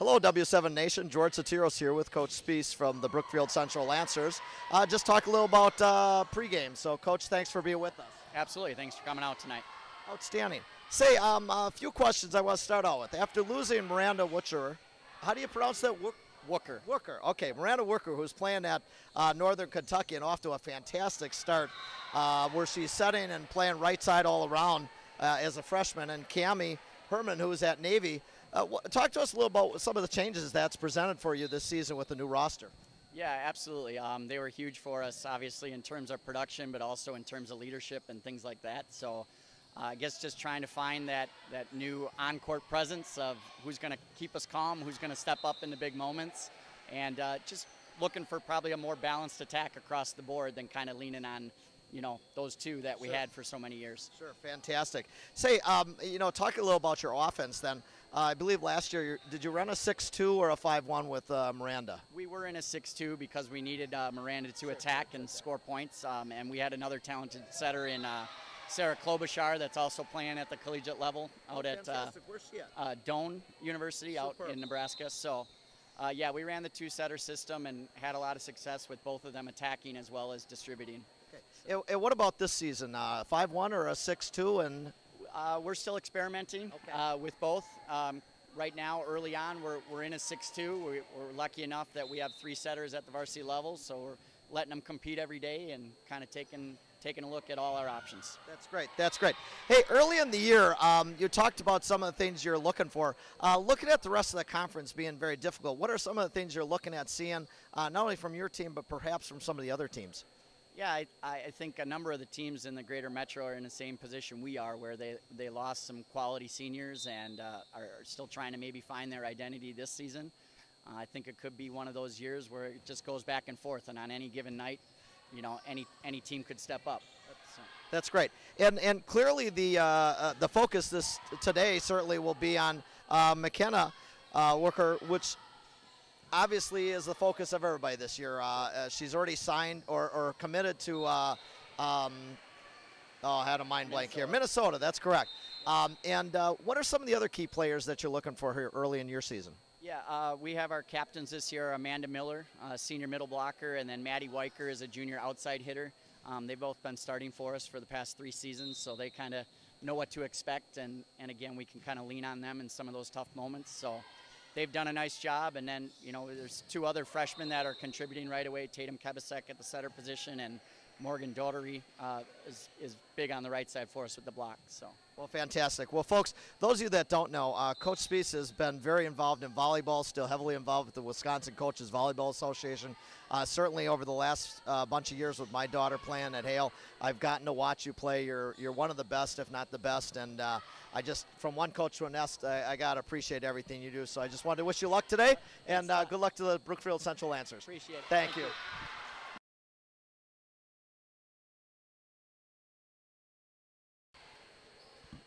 Hello, W7 Nation. George Satiros here with Coach Spies from the Brookfield Central Lancers. Just talk a little about pregame. So, Coach, thanks for being with us. Absolutely. Thanks for coming out tonight. Outstanding. Say, a few questions I want to start out with. After losing Miranda Wooker, how do you pronounce that? Wooker. Wooker. Okay, Miranda Wooker, who's playing at Northern Kentucky and off to a fantastic start, where she's setting and playing right side all around as a freshman, and Cammie Herman, who's at Navy. Talk to us a little about some of the changes that's presented for you this season with the new roster. Yeah, absolutely. They were huge for us, obviously, in terms of production, but also in terms of leadership and things like that. So I guess just trying to find that new on-court presence of who's going to keep us calm, who's going to step up in the big moments, and just looking for probably a more balanced attack across the board than kind of leaning on, you know, those two that we had for so many years. Sure, fantastic. Say, talk a little about your offense then. I believe last year, did you run a 6-2 or a 5-1 with Miranda? We were in a 6-2 because we needed Miranda to attack and score points, and we had another talented setter in Sarah Klobuchar that's also playing at the collegiate level out at Doane University out in Nebraska. So, yeah, we ran the two-setter system and had a lot of success with both of them attacking as well as distributing. Okay. And what about this season? 5-1 or a 6-2? And we're still experimenting with both. Right now, early on, we're in a 6-2. We're lucky enough that we have three setters at the varsity level, so we're letting them compete every day and kind of taking a look at all our options. That's great. That's great. Hey, early in the year, you talked about some of the things you're looking for. Looking at the rest of the conference being very difficult, what are some of the things you're looking at seeing, not only from your team, but perhaps from some of the other teams? Yeah, I think a number of the teams in the greater metro are in the same position we are, where they lost some quality seniors and are still trying to maybe find their identity this season. I think it could be one of those years where it just goes back and forth, and on any given night, you know, any team could step up. That's great. And clearly the focus today certainly will be on McKenna Wooker, which obviously is the focus of everybody this year. She's already signed or committed to, I had a mind blank here. Minnesota, that's correct. And what are some of the other key players that you're looking for here early in your season? Yeah, we have our captains this year, Amanda Miller, senior middle blocker, and then Maddie Weicker is a junior outside hitter. They've both been starting for us for the past 3 seasons, so they kind of know what to expect, and again, we can kind of lean on them in some of those tough moments. So they've done a nice job, and then, you know, there's 2 other freshmen that are contributing right away, Tatum Kebasek at the setter position, and Morgan Daughtery is big on the right side for us with the block. So. Well, fantastic. Well, folks, those of you that don't know, Coach Spies has been very involved in volleyball, still heavily involved with the Wisconsin Coaches Volleyball Association. Certainly over the last bunch of years with my daughter playing at Hale, I've gotten to watch you play. You're one of the best, if not the best, and I just, from one coach to a nest, I got to appreciate everything you do. So I just wanted to wish you luck today, and good luck to the Brookfield Central Lancers. Appreciate it. Thank you.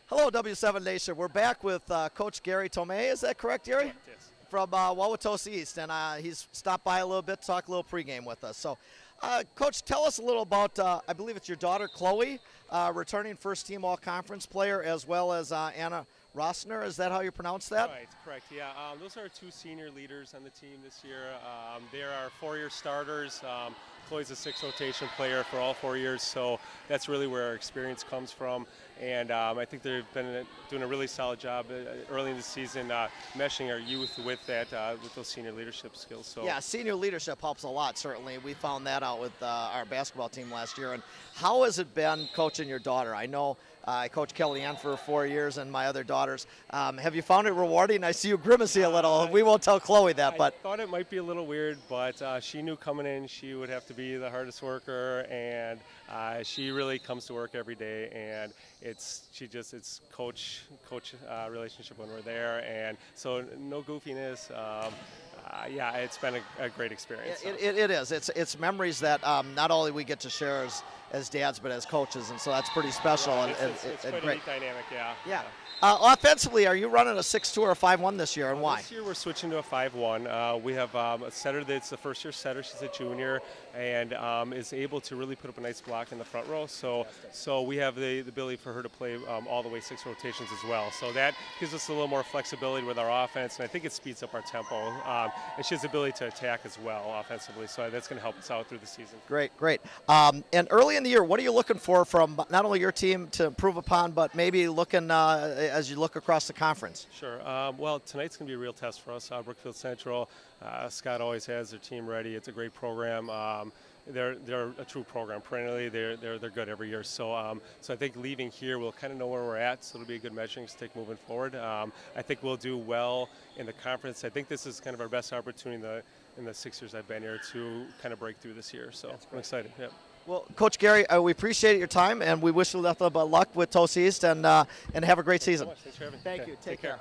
Hello, W7 Nation. We're back with Coach Gary Tomei. Is that correct, Gary? Yes. From Wauwatosa East, and he's stopped by a little bit, talk a little pregame with us. So, Coach, tell us a little about, I believe it's your daughter, Chloe, returning first-team all-conference player, as well as Anna Rossner. Is that how you pronounce that? Right, correct, yeah. Those are 2 senior leaders on the team this year. They're our 4-year starters. Chloe's a 6 rotation player for all 4 years, so that's really where our experience comes from. And I think they've been doing a really solid job early in the season, meshing our youth with that, with those senior leadership skills. So yeah, senior leadership helps a lot. Certainly, we found that out with our basketball team last year. And how has it been coaching your daughter? I know I coached Kellyanne for 4 years, and my other daughters. Have you found it rewarding? I see you grimacing a little. We won't tell Chloe that, but I thought it might be a little weird, but she knew coming in she would have to be the hardest worker, and she really comes to work every day, and it's coach relationship when we're there, and so no goofiness. Yeah, it's been a great experience. It is. It's memories that not only we get to share as dads, but as coaches, and so that's pretty special. Yeah, it's quite a neat dynamic, yeah. Yeah. Offensively, are you running a 6-2 or a 5-1 this year, and why? This year we're switching to a 5-1. We have a setter that's the first-year setter. She's a junior and is able to really put up a nice block in the front row. So we have the ability for her to play all the way 6 rotations as well. So that gives us a little more flexibility with our offense, and I think it speeds up our tempo. And she has the ability to attack as well offensively, so that's going to help us out through the season. Great, great. And early in the year, what are you looking for from not only your team to improve upon, but maybe looking as you look across the conference? Sure. Well, tonight's going to be a real test for us. Brookfield Central, Scott always has their team ready. It's a great program. They're a true program. Perennially, they're good every year. So so I think leaving here, we'll kind of know where we're at. So it'll be a good measuring stick moving forward. I think we'll do well in the conference. I think this is kind of our best opportunity in the 6 years I've been here to kind of break through this year. So I'm excited. Yeah. Well, Coach Gary, we appreciate your time, and we wish you nothing but luck with Tosa East, and have a great season. Thanks for having me. Thank you. Take care.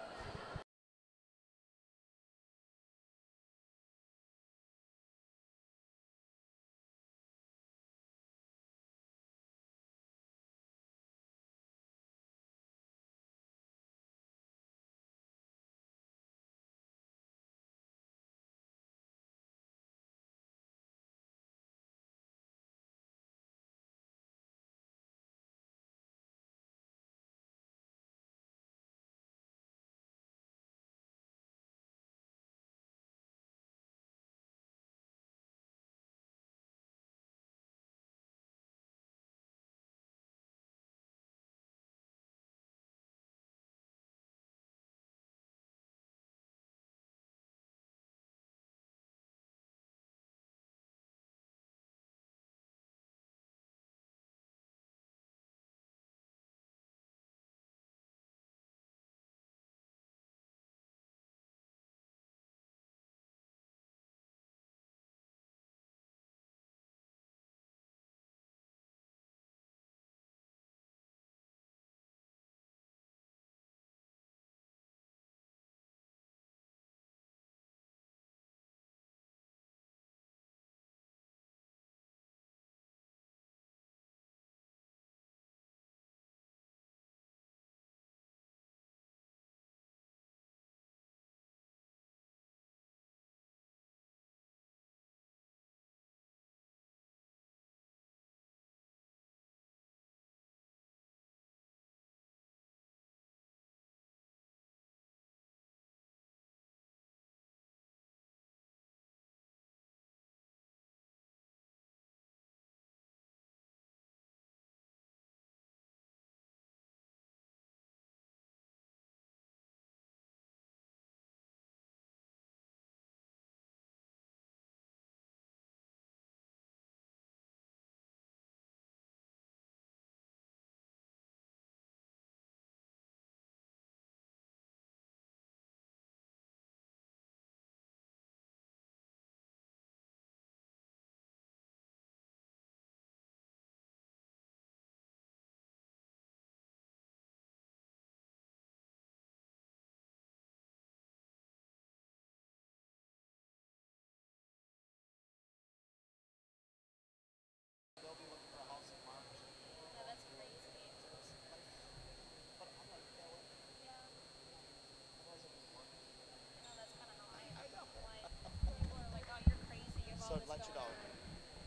So to let you know,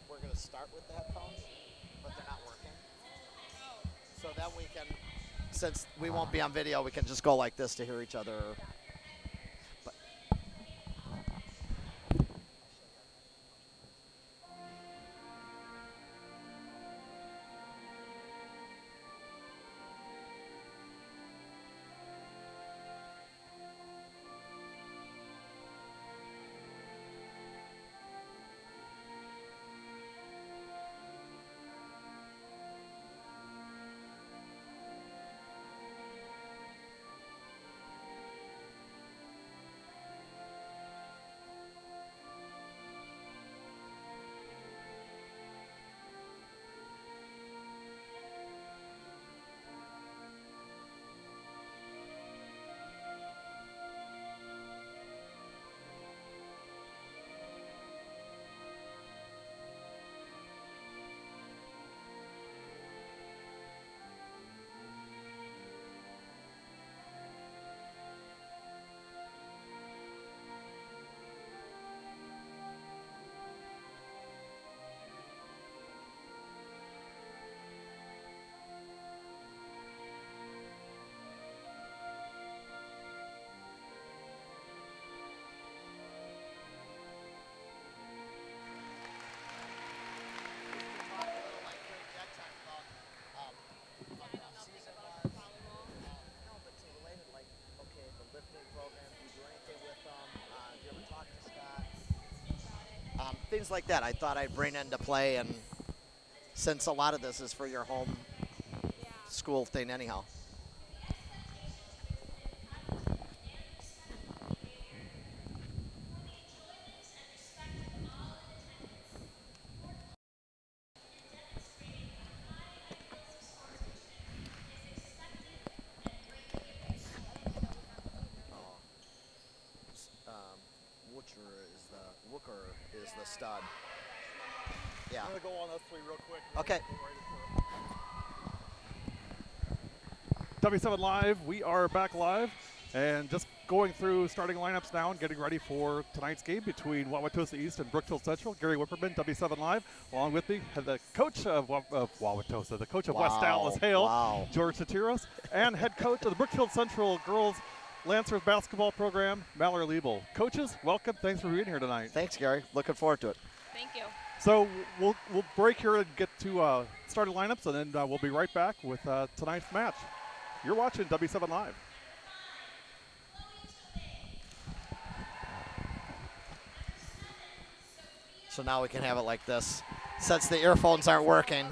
we're going to start with the headphones, but they're not working. So then we can, since we won't be on video, we can just go like this to hear each other. But Things like that I thought I'd bring into play, and since a lot of this is for your home school thing anyhow. Wooker is the stud. Yeah. I'm going to go on those three real quick. Okay. W7 Live, we are back live and just going through starting lineups now and getting ready for tonight's game between Wauwatosa East and Brookfield Central. Gary Whipperman, W7 Live, along with me, the coach of Wauwatosa, the coach of West Dallas Hale, George Satiros, and head coach of the Brookfield Central girls Lancers basketball program, Mallory Liebel. Coaches, welcome. Thanks for being here tonight. Thanks, Gary. Looking forward to it. Thank you. So we'll break here and get to starting lineups, and then we'll be right back with tonight's match. You're watching W7 Live. So now we can have it like this, since the earphones aren't working.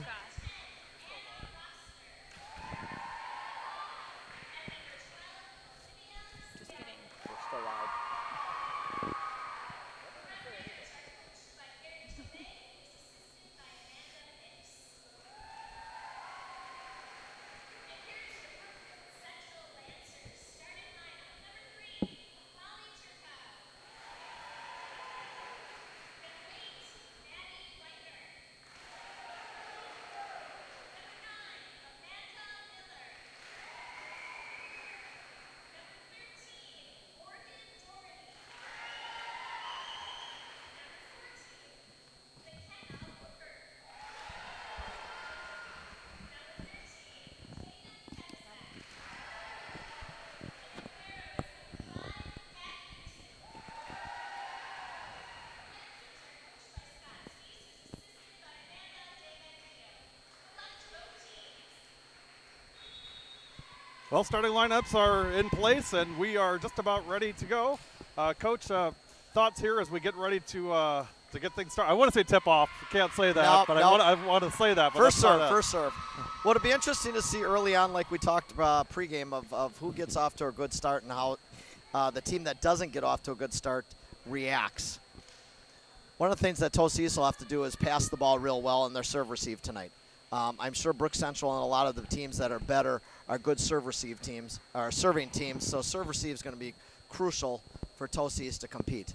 Well, starting lineups are in place, and we are just about ready to go. Coach, thoughts here as we get ready to get things started? I want to say tip-off. Can't say that, but I want to say that. But first serve. Well, it'll be interesting to see early on, like we talked pregame, of who gets off to a good start and how the team that doesn't get off to a good start reacts. One of the things that Tosa East will have to do is pass the ball real well in their serve-receive tonight. I'm sure Brook Central and a lot of the teams that are better are good serve-receive teams, or serving teams, so serve-receive is going to be crucial for Tosa East to compete.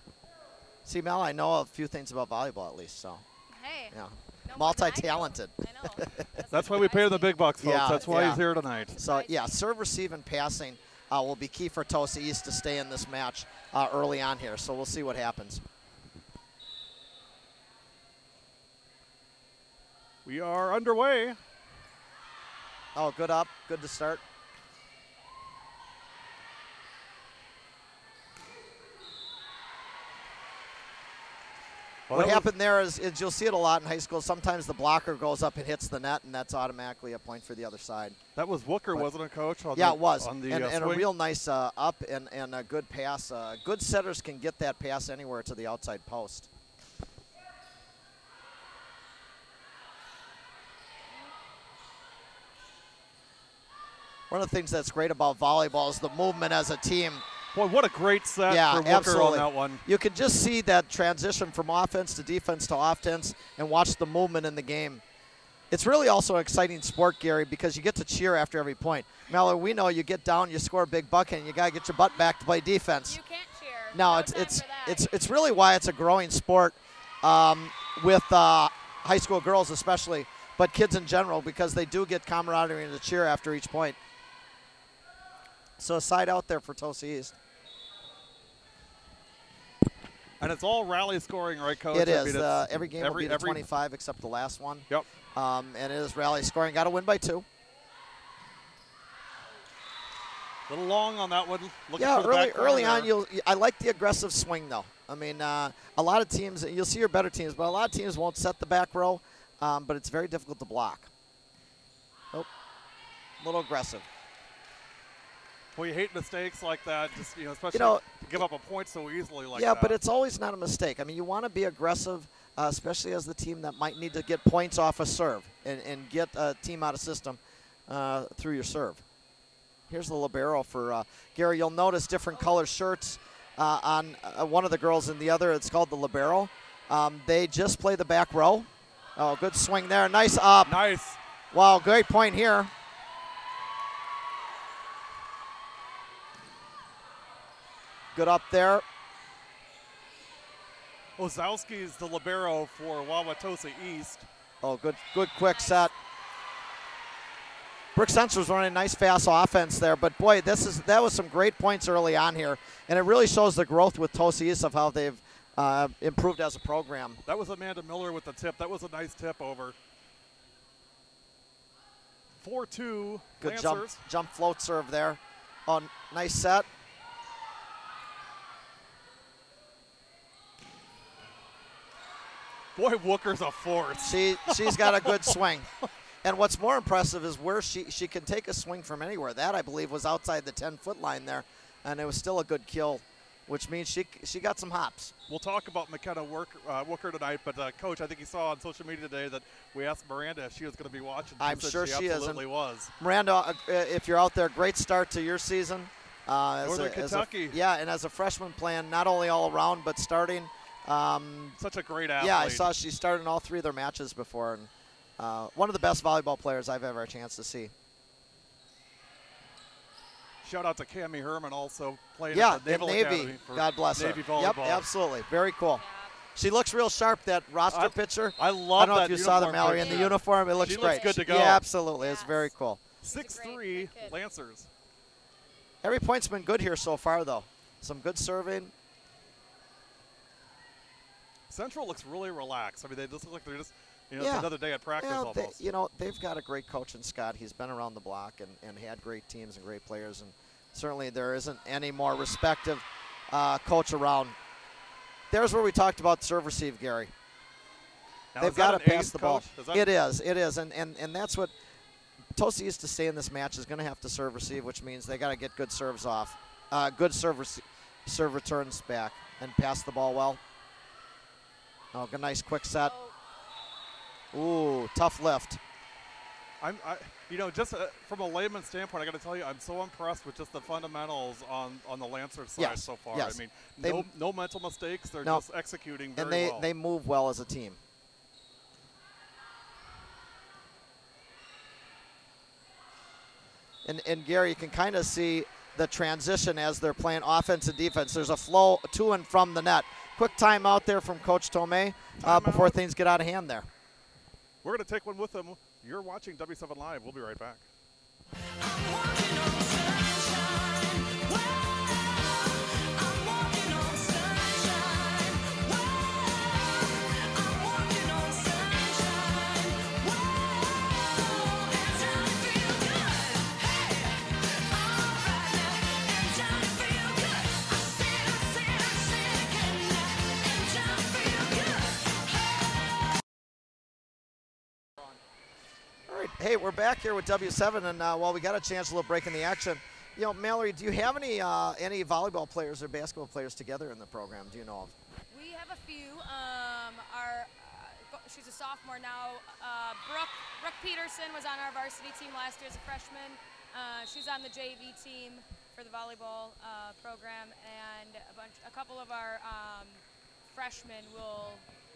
See, Mel, I know a few things about volleyball at least, so. Hey. Yeah. No multi-talented. I know. That's why we pay the big bucks, folks. That's why he's here tonight. So, yeah, serve, receive, and passing will be key for Tosa East to stay in this match early on here, so we'll see what happens. We are underway. Oh, good up. Good to start. Well, what happened there is you'll see it a lot in high school. Sometimes the blocker goes up and hits the net, and that's automatically a point for the other side. That was Wooker, wasn't it, Coach? It was. And a real nice up and a good pass. Good setters can get that pass anywhere to the outside post. One of the things that's great about volleyball is the movement as a team. Boy, what a great set for Wooker absolutely. On that one. You can just see that transition from offense to defense to offense and watch the movement in the game. It's really also an exciting sport, Gary, because you get to cheer after every point. Mallory, we know you get down, you score a big bucket, and you got to get your butt back to play defense. You can't cheer. No, it's really why it's a growing sport with high school girls especially, but kids in general, because they do get camaraderie and to cheer after each point. So a side out there for Tosa East. And it's all rally scoring, right, Coach? It is. Every game will be 25 except the last one. Yep. And it is rally scoring. Got to win by 2. A little long on that one. Early on, I like the aggressive swing, though. I mean, a lot of teams, you'll see your better teams, but a lot of teams won't set the back row, but it's very difficult to block. Oh, a little aggressive. Well, you hate mistakes like that, just especially know, to give up a point so easily like yeah, that. but it's always not a mistake. I mean, you want to be aggressive, especially as the team that might need to get points off a serve and get a team out of system through your serve. Here's the libero for Gary. You'll notice different color shirts on one of the girls and the other. It's called the libero. They just play the back row. Oh, good swing there. Nice up. Nice. Wow, great point here. Good up there. Ozowski's the libero for Wauwatosa East. Oh, good quick set. Brook Central's running a nice fast offense there, but boy, that was some great points early on here, and it really shows the growth with Tosa East of how they've improved as a program. That was Amanda Miller with the tip. That was a nice tip over. 4-2 Good Lancers. jump float serve there. Oh, nice set. Boy, Wooker's a force. She's got a good swing. And what's more impressive is where she can take a swing from anywhere. That, I believe, was outside the 10-foot line there, and it was still a good kill, which means she got some hops. We'll talk about McKenna Wooker tonight, but Coach, I think you saw on social media today that we asked Miranda if she was going to be watching. I'm sure she is. Absolutely was. Miranda, if you're out there, great start to your season. Northern Kentucky. And as a freshman playing not only all around but starting. Such a great athlete. Yeah, I saw she started in all 3 of their matches before, and one of the best volleyball players I've ever had a chance to see. Shout out to Cammie Herman also playing at the Naval Navy. Academy for God bless Navy her. volleyball. Yep, absolutely. Very cool. She looks real sharp, that roster picture. I love I don't know that if you saw the uniform Mallory in the picture. uniform. It looks She great. looks good to go. Yeah, absolutely. It's very cool. 6-3 Lancers. Every point's been good here so far, though. Some good serving. Central looks really relaxed. I mean, they just look like they're just, it's another day at practice almost. They've got a great coach in Scott. He's been around the block and had great teams and great players. And certainly there isn't any more respective coach around. There's where we talked about serve receive, Gary. Now, they've got to pass the ball. It is. And that's what Tosa used to say in this match is going to have to serve receive, which means they got to get good serves off, good serve returns back, and pass the ball well. Oh, good, nice quick set. Ooh, tough lift. Just from a layman's standpoint, I got to tell you, I'm so impressed with just the fundamentals on the Lancers side so far. Yes. I mean, no mental mistakes. They're just executing very well. And they move well as a team. And Gary, you can kind of see the transition as they're playing offense and defense. There's a flow to and from the net. Quick timeout there from Coach Tomei before things get out of hand there. We're going to take one with them. You're watching W7 Live. We'll be right back. Hey, we're back here with W7, and while we got a chance, a little break in the action. Mallory, do you have any volleyball players or basketball players together in the program? Do you know of? We have a few. She's a sophomore now. Brooke Peterson was on our varsity team last year as a freshman. She's on the JV team for the volleyball program, and a couple of our freshmen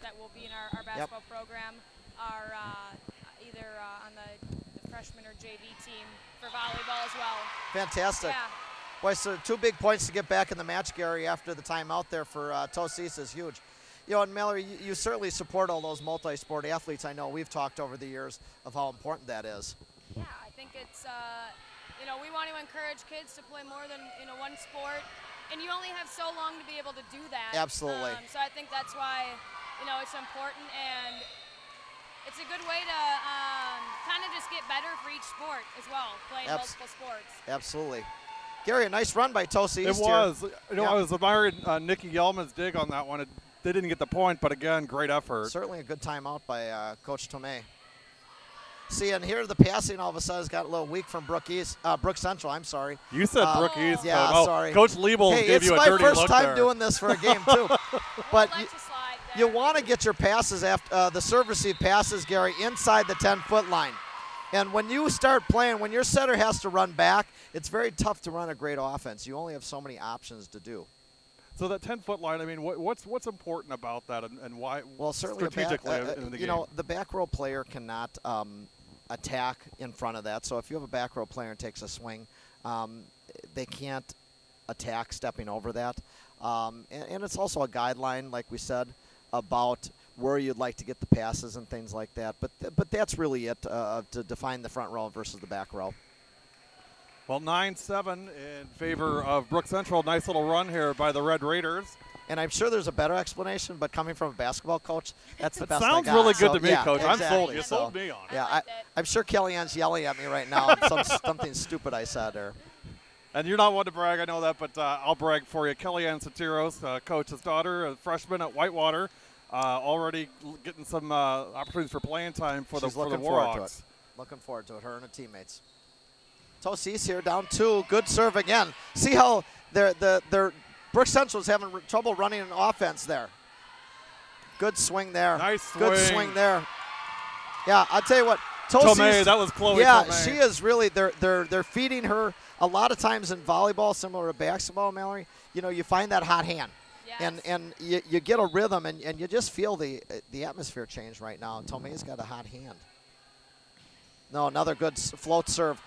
that will be in our basketball program are either on the freshman or JV team for volleyball as well. Fantastic. Yeah. Boy, so 2 big points to get back in the match, Gary, after the timeout there for Tosa East is huge. And Mallory, you certainly support all those multi-sport athletes. I know we've talked over the years of how important that is. Yeah, I think it's, we want to encourage kids to play more than, one sport. And you only have so long to be able to do that. Absolutely. So I think that's why, it's important, and it's a good way to kind of just get better for each sport as well, playing multiple sports. Absolutely. Gary, a nice run by Tosa East. It was. I was admiring Nikki Yelman's dig on that one. They didn't get the point, but again, great effort. Certainly a good timeout by Coach Tomei. See, and here the passing all of a sudden has got a little weak from Brook Central. I'm sorry. You said Brook East. Yeah, but, sorry. Coach Liebel gave you a dirty look It's my first time there. doing this for a game too. But We'll let you slide you there. want to get your passes after the serve receive passes, Gary, inside the 10-foot line. And when you start playing, when your setter has to run back, it's very tough to run a great offense. You only have so many options to do. So that 10-foot line, I mean, what's important about that, and why? Well, certainly strategically in the game. you know, the back row player cannot attack in front of that. So if you have a back row player and takes a swing, they can't attack stepping over that. And it's also a guideline, like we said, about where you'd like to get the passes and things like that. But that's really it to define the front row versus the back row. Well, 9-7 in favor of Brook Central. Nice little run here by the Red Raiders. And I'm sure there's a better explanation, but coming from a basketball coach, that's the It best I sounds got. really good So, to me, yeah, Coach. I'm exactly. sold. You So, sold me on it. Yeah, liked it. I'm sure Kellyanne's yelling at me right now. Something stupid I said there. And you're not one to brag, I know that, but I'll brag for you. Kellyanne Sotiros, Coach's daughter, a freshman at Whitewater, already getting some opportunities for playing time for She's the looking forward to it. Warhawks. Looking forward to it, her and her teammates. Tosis here down 2. Good serve again. See how Brook Central's having trouble running an offense there. Good swing there. Nice Good swing. swing there. Yeah, I'll tell you what. Tomei, that was Chloe Yeah, Tomei. she is really. They're feeding her a lot of times in volleyball, similar to basketball, Mallory. You know, you find that hot hand. Yes. And you get a rhythm, and you just feel the atmosphere change right now. Tomei's got a hot hand. No, another good float serve.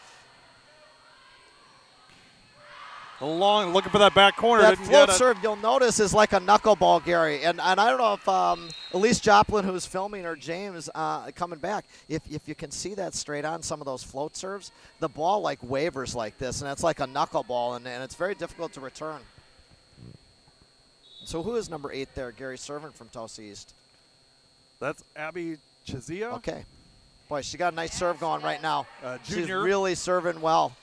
Long, looking for that back corner. That Didn't float get it. serve, you'll notice, is like a knuckleball, Gary. And I don't know if Elise Joplin, who's filming, or James coming back, if you can see that straight on some of those float serves, the ball like wavers like this, and it's like a knuckleball, and it's very difficult to return. So who is number 8 there? Gary serving from Tosa East. That's Abby Chizia. Okay. Boy, she got a nice serve going right now. She's Junior. really serving well.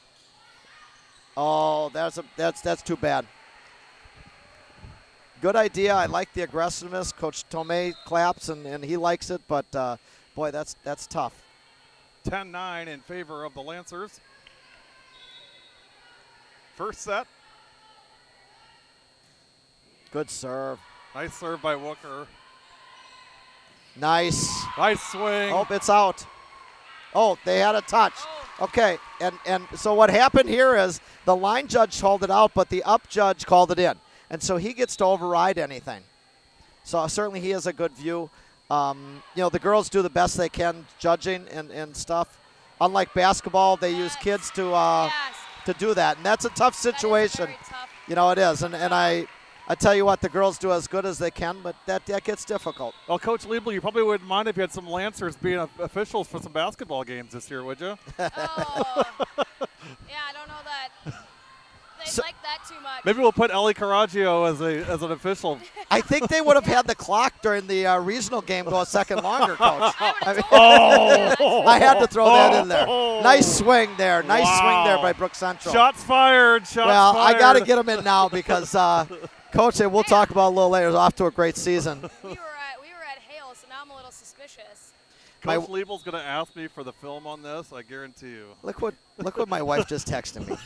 Oh, that's too bad. Good idea. I like the aggressiveness. Coach Tomei claps, and he likes it, but boy, that's tough. 10-9 in favor of the Lancers. First set. Good serve. Nice serve by Wooker. Nice. Nice swing. Oh, it's out. Oh, they had a touch. Okay, and so what happened here is the line judge called it out, but the up judge called it in. And so he gets to override anything. So certainly he has a good view. You know, the girls do the best they can judging and stuff. Unlike basketball, they use kids to do that. And that's a tough situation. That is very tough. You know, it is. And I tell you what, the girls do as good as they can, but that gets difficult. Well, Coach Liebel, you probably wouldn't mind if you had some Lancers being officials for some basketball games this year, would you? Oh. Yeah, I don't know that. They'd like that too much. Maybe we'll put Ellie Caraggio as an official. I think they would have had the clock during the regional game go a second longer, Coach. I would have told Oh! I had to throw that in there. Nice swing there. Nice swing there Wow. by Brook Central. Shots fired. Shots well, fired. I got to get him in now because Coach, we'll talk about it a little later, is off to a great season. we were at Hale, so now I'm a little suspicious. Coach Liebel's going to ask me for the film on this, I guarantee you. Look what my wife just texted me.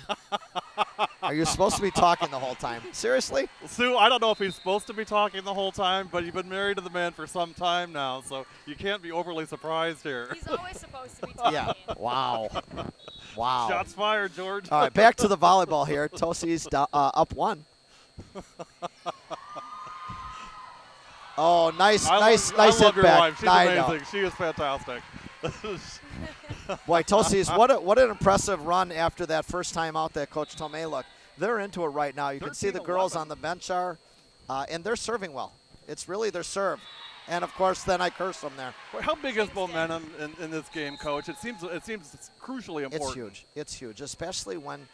Are you supposed to be talking the whole time? Seriously? Sue, I don't know if he's supposed to be talking the whole time, but you've been married to the man for some time now, so you can't be overly surprised here. He's always supposed to be talking. Yeah. Wow. Wow. Shots fired, George. All right, back to the volleyball here. Tosi's up 1. Oh, nice I hit love your back. wife. She's I know. amazing. She is fantastic. Boy, Tosi's, what an impressive run after that first time out that Coach Tomei looked. They're into it right now. You can see the girls 13-11. on the bench are, and they're serving well. It's really their serve. And, of course, then I curse them there. Well, how big is momentum in this game, Coach? It seems crucially important. It's huge. It's huge, especially when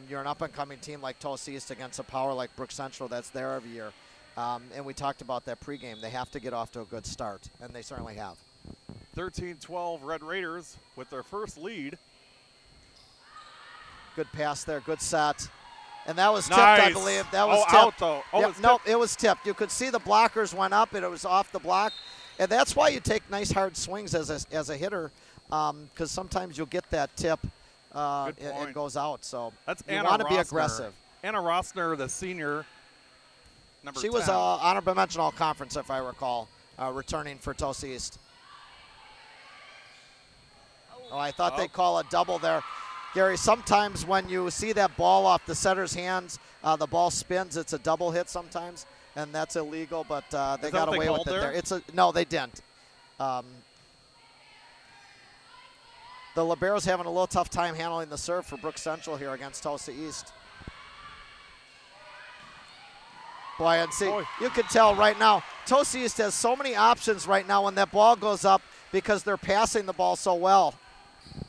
you're an up-and-coming team like Tosa East against a power like Brook Central that's there every year. And we talked about that pregame. They have to get off to a good start, and they certainly have. 13-12 Red Raiders with their first lead. Good pass there, good set. And that was tipped, Nice. I believe. That was tipped. Out though. Oh, Yep, it's no, tipped. it was tipped. You could see the blockers went up, and it was off the block. And that's why you take nice hard swings as a hitter because sometimes you'll get that tip and it goes out. So you want to be aggressive. Anna Rossner, the senior, number 10. She was honorable mention all conference, if I recall, returning for Tosa East. Oh, I thought they'd call a double there. Gary, sometimes when you see that ball off the setter's hands, the ball spins. It's a double hit sometimes, and that's illegal, but they got away with it there. No, they didn't. The libero's having a little tough time handling the serve for Brook Central here against Tosa East. Boy, and see, you can tell right now, Tosa East has so many options right now when that ball goes up because they're passing the ball so well.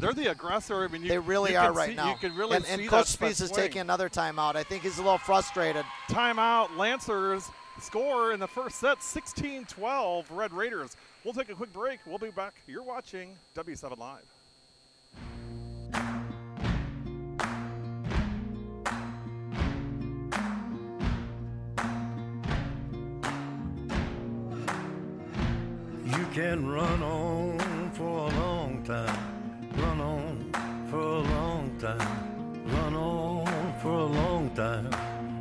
They're the aggressor. I mean, they really are right now. You can really see and Coach Spies is taking another timeout. I think he's a little frustrated. Timeout. Lancers score in the first set, 16-12, Red Raiders. We'll take a quick break. We'll be back. You're watching W7 Live. You can run on for a long time. Run on for a long time. Run on for a long time.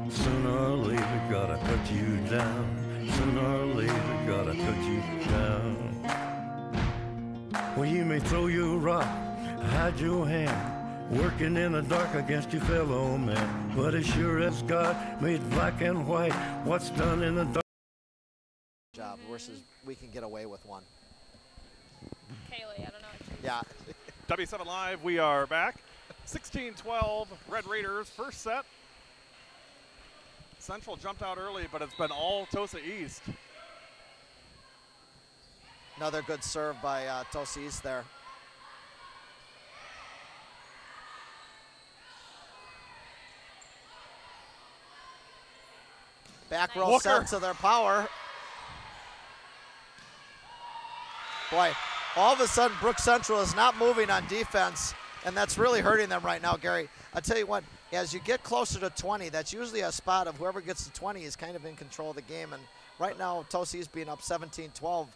Sooner or later, gotta cut you down. Sooner or later, gotta cut you down. Well, you may throw your rock, hide your hand, working in the dark against your fellow man. But as sure as God made black and white, what's done in the dark. Job versus we can get away with one. Kaylee, I don't know. Yeah. W7 Live, we are back. 16-12, Red Raiders, first set. Central jumped out early, but it's been all Tosa East. Another good serve by Tosa East there. Back row set to their power. Boy, all of a sudden, Brook Central is not moving on defense, and that's really hurting them right now, Gary. I'll tell you what, as you get closer to 20, that's usually a spot of whoever gets to 20 is kind of in control of the game. And right now, Tosa East being up 17-12,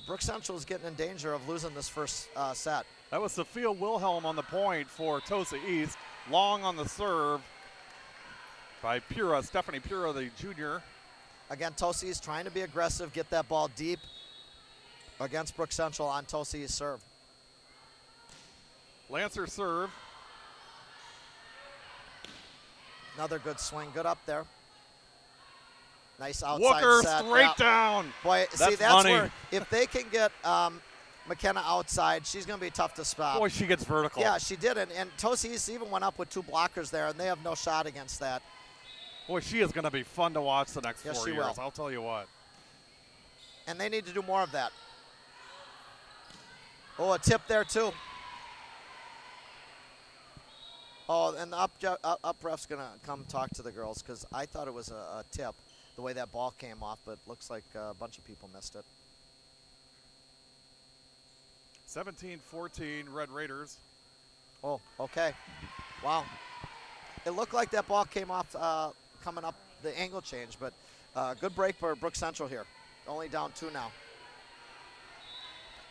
Brook Central is getting in danger of losing this first set. That was Sophia Wilhelm on the point for Tosa East. Long on the serve by Pura, Stephanie Pura, the junior. Again, Tosa East trying to be aggressive, get that ball deep against Brook Central on Tosa East serve. Lancer serve. Another good swing, good up there. Nice outside Wooker set. Straight down. Boy, that's money. Where if they can get McKenna outside, she's going to be tough to stop. Boy, she gets vertical. Yeah, she did it. And Tosa East even went up with 2 blockers there, and they have no shot against that. Boy, she is going to be fun to watch the next 4 years. Will. I'll tell you what. And they need to do more of that. Oh, a tip there, too. Oh, and the up ref's going to come talk to the girls because I thought it was a tip, the way that ball came off, but looks like a bunch of people missed it. 17-14, Red Raiders. Oh, okay. Wow. It looked like that ball came off coming up the angle change, but good break for Brook Central here. Only down 2 now.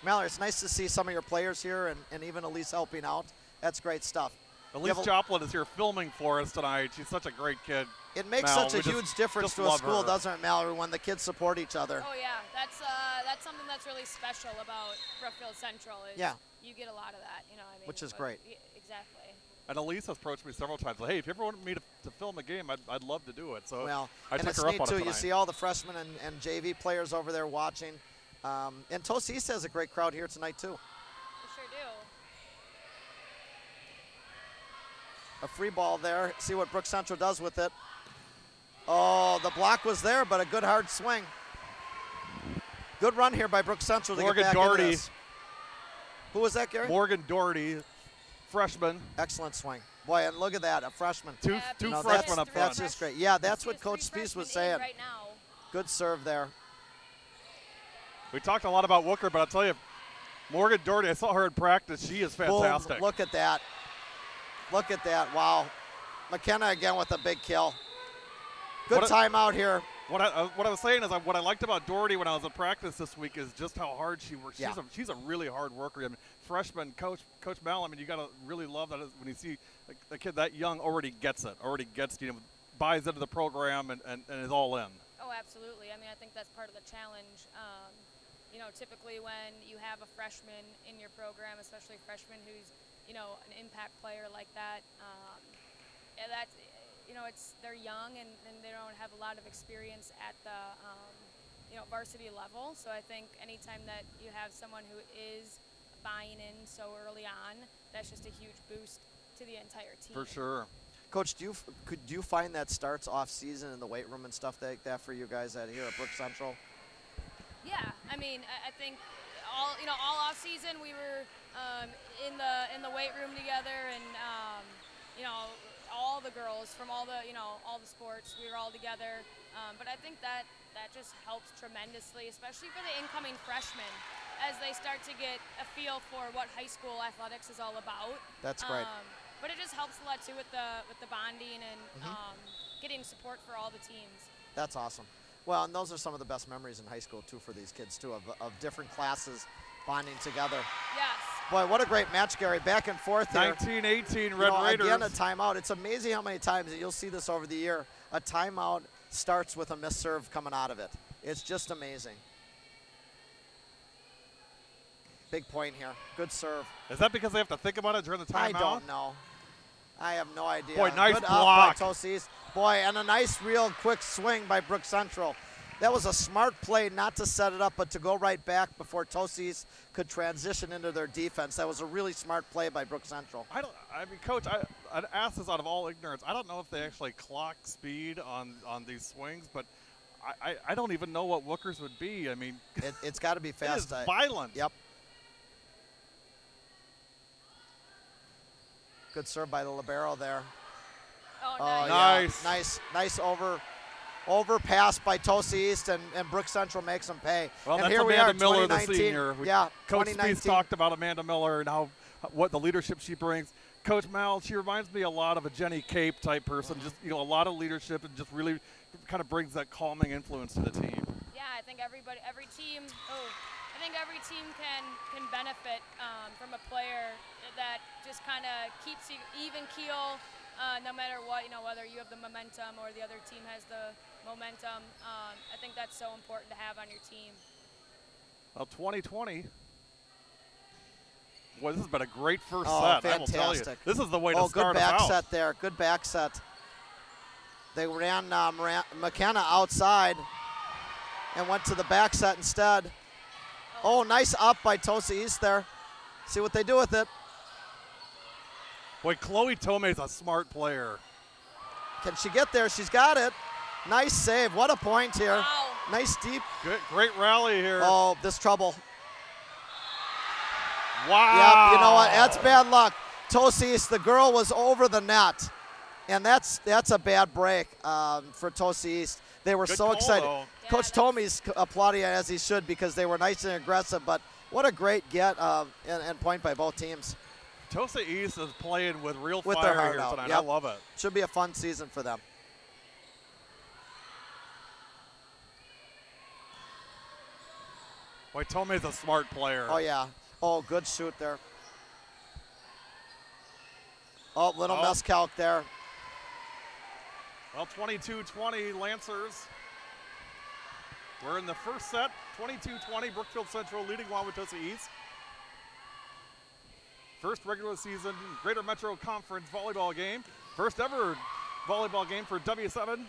Mallory, it's nice to see some of your players here and even Elise helping out. That's great stuff. Elise Joplin is here filming for us tonight. She's such a great kid. It makes such a huge difference to a school, doesn't it, Mallory, when the kids support each other. Oh, yeah. That's something that's really special about Brookfield Central is you get a lot of that, you know what I mean? Which is great. Exactly. And Elise has approached me several times. Like, hey, if you ever wanted me to film a game, I'd love to do it. So I took her up on it tonight. You see all the freshmen and JV players over there watching. And Tosa East has a great crowd here tonight, too. We sure do. A free ball there. See what Brook Central does with it. Oh, the block was there, but a good hard swing. Good run here by Brook Central to get back into this. Who was that, Gary? Morgan Doherty, freshman. Excellent swing. Boy, and look at that, a freshman. Two freshmen up front. That's just great. Yeah, that's what Coach Spies was saying. Right now. Good serve there. We talked a lot about Wooker, but I'll tell you, Morgan Doherty, I saw her in practice. She is fantastic. Boom. Look at that. Look at that. Wow. McKenna again with a big kill. Good timeout here. What I was saying is what I liked about Doherty when I was at practice this week is just how hard she works. Yeah. She's a really hard worker. I mean, freshman Coach Mel. I mean, you got to really love that when you see a kid that young already gets it, buys into the program and is all in. Oh, absolutely. I mean, I think that's part of the challenge. You know, typically when you have a freshman in your program, especially a freshman who's, you know, an impact player like that, yeah, that's, you know, they're young and they don't have a lot of experience at the, you know, varsity level. So I think anytime that you have someone who is buying in so early on, that's just a huge boost to the entire team. For sure. Coach, do you find that starts off season in the weight room and stuff like that for you guys here at Brook Central? Yeah, I mean, I think all off season we were in the weight room together, and you know, all the girls from all the sports, we were all together. But I think that just helps tremendously, especially for the incoming freshmen, as they start to get a feel for what high school athletics is all about. That's great. But it just helps a lot too with the bonding and getting support for all the teams. That's awesome. Well, and those are some of the best memories in high school too for these kids too, of different classes bonding together. Yes. Boy, what a great match, Gary. Back and forth here. 19-18 Red Raiders. Again, a timeout. It's amazing how many times that you'll see this over the year. A timeout starts with a missed serve coming out of it. It's just amazing. Big point here. Good serve. Is that because they have to think about it during the timeout? I don't know. I have no idea. Boy, nice Good block. up by Tosa East. Boy, and a nice, real quick swing by Brook Central. That was a smart play not to set it up, but to go right back before Tosa East could transition into their defense. That was a really smart play by Brook Central. I mean, Coach, I'd ask this out of all ignorance. I don't know if they actually clock speed on these swings, but I don't even know what Wookers would be. I mean, it's got to be fast. It is violent. Yep. Good serve by the libero there. Oh, nice. nice. Yeah. Nice overpass by Tosa East, and Brook Central makes them pay. Well, and that's here Amanda we are, Miller, the 2019. senior. Yeah, Coach 2019. Spees talked about Amanda Miller and what the leadership she brings. Coach Mal, she reminds me a lot of a Jenny Cape type person. Just a lot of leadership, and just really kind of brings that calming influence to the team. Yeah, I think every team can benefit from a player that just kind of keeps you even keel, no matter what, whether you have the momentum or the other team has the momentum. I think that's so important to have on your team. Well, 2020. Boy, this has been a great first set. Fantastic. I will tell you. This is the way to start good back out. set there. Good back set. They ran McKenna outside and went to the back set instead. Oh, nice up by Tosa East there. See what they do with it. Boy, Chloe Tomei is a smart player. Can she get there? She's got it. Nice save. What a point here. Wow. Nice deep. Good, great rally here. Oh, this trouble. Wow. Yep, you know what? That's bad luck. Tosa East, the girl was over the net. And that's a bad break for Tosa East. They were Good so call, excited. though. Coach Tomey's applauding as he should, because they were nice and aggressive. But what a great get and point by both teams. Tosa East is playing with real With fire their heart here out. tonight. Yep. I love it. Should be a fun season for them. Boy, Tomei's a smart player. Oh, yeah. Oh, good shoot there. Oh, little miscalc there. Well, 22-20 Lancers. We're in the first set. 22-20, Brookfield Central leading Wauwatosa East. First regular season Greater Metro Conference volleyball game. First ever volleyball game for W7.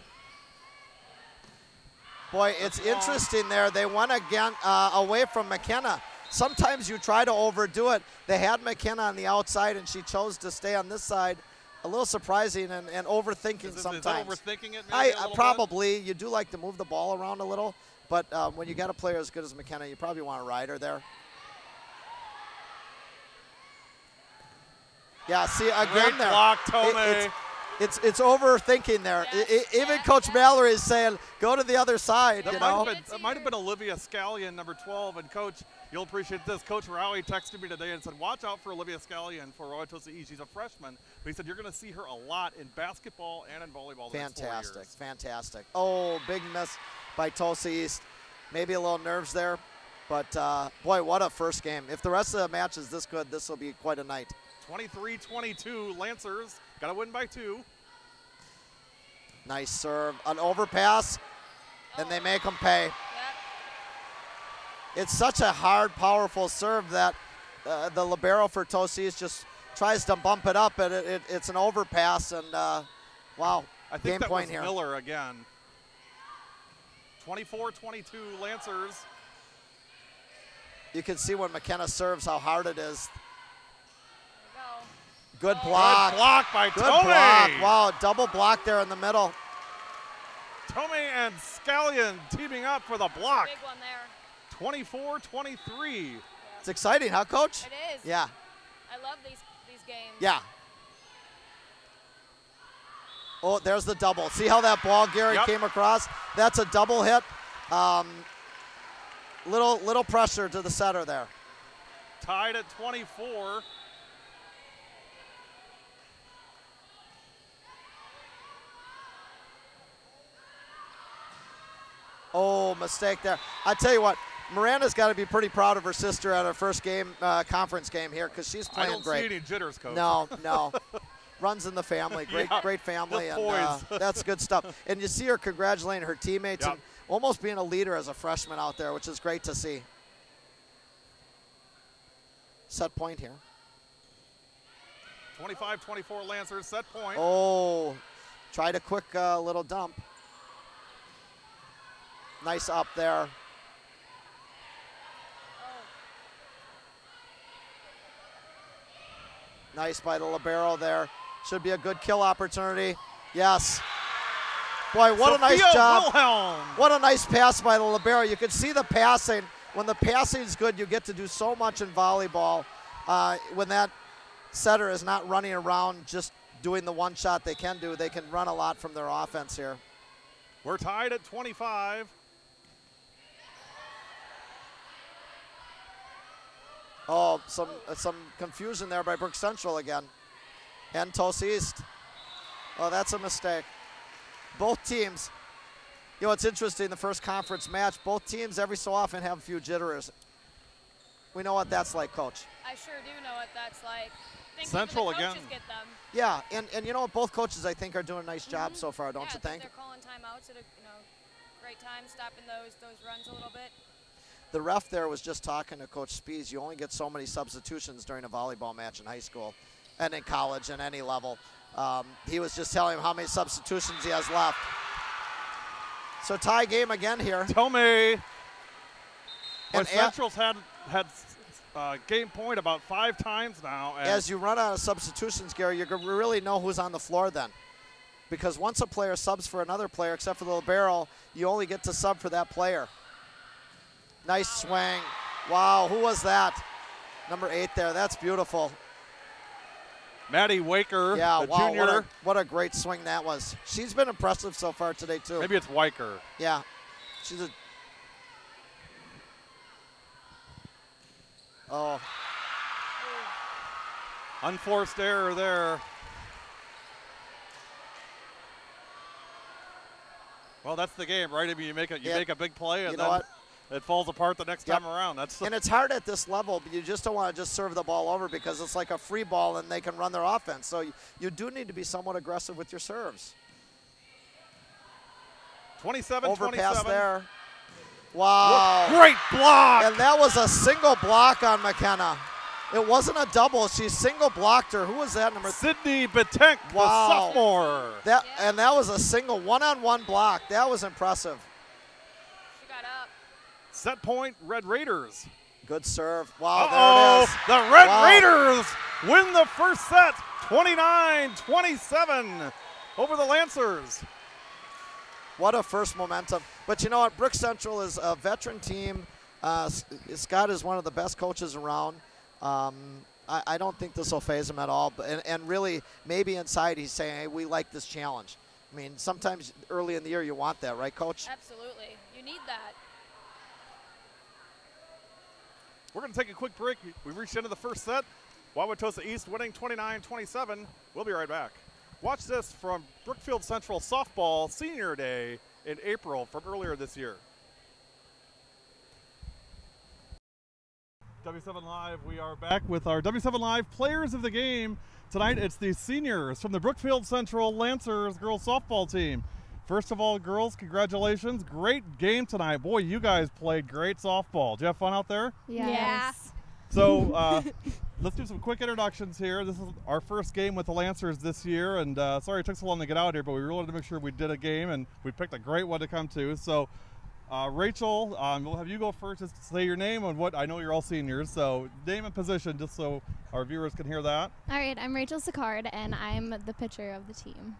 Boy, it's interesting there. They went again away from McKenna. Sometimes you try to overdo it. They had McKenna on the outside, and she chose to stay on this side. A little surprising and overthinking sometimes. Is that overthinking it maybe a little probably. You do like to move the ball around a little, but when you got a player as good as McKenna, you probably want to ride her there. Yeah, see, again Great there. block, Tomei. It's overthinking there. Yes. Even Coach Mallory is saying, go to the other side. That You might know. have been, that might have been Olivia Scallion, number 12. And Coach, you'll appreciate this. Coach Rowie texted me today and said, watch out for Olivia Scallion for Wauwatosa East. She's a freshman, but he said you're going to see her a lot in basketball and in volleyball. The next 4 Fantastic, years. fantastic. Oh, big miss by Tosa East. Maybe a little nerves there, but boy, what a first game. If the rest of the match is this good, this will be quite a night. 23-22, Lancers got to win by 2. Nice serve, an overpass, and they make them pay. Yep. It's such a hard, powerful serve that the libero for Tosa East just tries to bump it up, and it's an overpass, and wow, I think game that point was here. Miller again. 24-22, Lancers. You can see when McKenna serves how hard it is. There Good Oh. block. Good block by Good Tomei. block. Wow, double block there in the middle. Tomei and Scallion teaming up for the we go. block. Big one there. 24-23. It's exciting, huh, Coach? It is. Yeah, I love these games. yeah. Oh, there's the double. See how that ball, Gary, Yep. came across? That's a double hit. Little pressure to the setter there. Tied at 24. Oh, mistake there. I tell you what, Miranda's got to be pretty proud of her sister at her first game, conference game here, because she's I playing don't great. see any jitters, Coach. No, no. Runs in the family. Great, Yeah, great family, just and poise. that's good stuff. And you see her congratulating her teammates Yep. and almost being a leader as a freshman out there, which is great to see. Set point here. 25-24 Lancers, set point. Oh, tried a quick little dump. Nice up there. Nice by the libero there. Should be a good kill opportunity. Yes. Boy, what a nice Sophia job. Wilhelm. What a nice pass by the libero. You can see the passing. When the passing is good, you get to do so much in volleyball. When that setter is not running around just doing the one shot they can do, they can run a lot from their offense here. We're tied at 25. Oh, some confusion there by Brook Central again. And Tosa East. Oh, that's a mistake. Both teams, you know, it's interesting, the first conference match, both teams every so often have a few jitterers. We know what that's like, Coach. I sure do know what that's like. I think Central even the coaches again. get them. Yeah, and you know what, both coaches I think are doing a nice job so far, don't Yeah, you I think think? they're calling timeouts at a great time, stopping those runs a little bit. The ref there was just talking to Coach Spies. You only get so many substitutions during a volleyball match in high school and in college and any level. He was just telling him how many substitutions he has left. So tie game again here. Tomei. And Central's had game point about 5 times now. And as you run out of substitutions, Gary, you're going to really know who's on the floor then. Because once a player subs for another player, except for the libero, you only get to sub for that player. Nice swing. Wow, who was that? Number 8 there. That's beautiful. Maddie Waker, Yeah, the wow, junior. what a great swing that was. She's been impressive so far today, too. Maybe it's Weicker. Yeah. She's a... Oh, Unforced error there. Well, that's the game, right? I mean, you make a big play, and you know then what? it falls apart the next Yep. time around. That's And it's hard at this level, but you just don't want to just serve the ball over because it's like a free ball and they can run their offense. So you do need to be somewhat aggressive with your serves. 27-27. Overpass there. Wow. Great block. And that was a single block on McKenna. It wasn't a double. She single blocked her. Who was that? Number Sydney Betank, Wow. the sophomore. And that was a single one-on-one block. That was impressive. She got up. Set point, Red Raiders. Good serve. Wow, Uh-oh, there it is. the Red Wow. Raiders win the first set, 29-27 over the Lancers. What a first momentum. But you know what? Brook Central is a veteran team. Scott is one of the best coaches around. I don't think this will phase him at all. But, and really, maybe inside he's saying, hey, we like this challenge. I mean, sometimes early in the year you want that, right, Coach? Absolutely. You need that. We're going to take a quick break. We've reached the end of the first set. Wauwatosa East winning 29-27. We'll be right back. Watch this from Brookfield Central Softball Senior Day in April from earlier this year. W7 Live, we are back with our W7 Live players of the game. Tonight it's the seniors from the Brookfield Central Lancers girls softball team. First of all, girls, congratulations. Great game tonight. Boy, you guys played great softball. Did you have fun out there? Yes. Yeah. So let's do some quick introductions here. This is our first game with the Lancers this year, and sorry it took so long to get out here, but we really wanted to make sure we did a game, and we picked a great one to come to. So Rachel, we'll have you go first. Just say your name and what. I know you're all seniors, so name and position just so our viewers can hear that. All right, I'm Rachel Sicard, and I'm the pitcher of the team.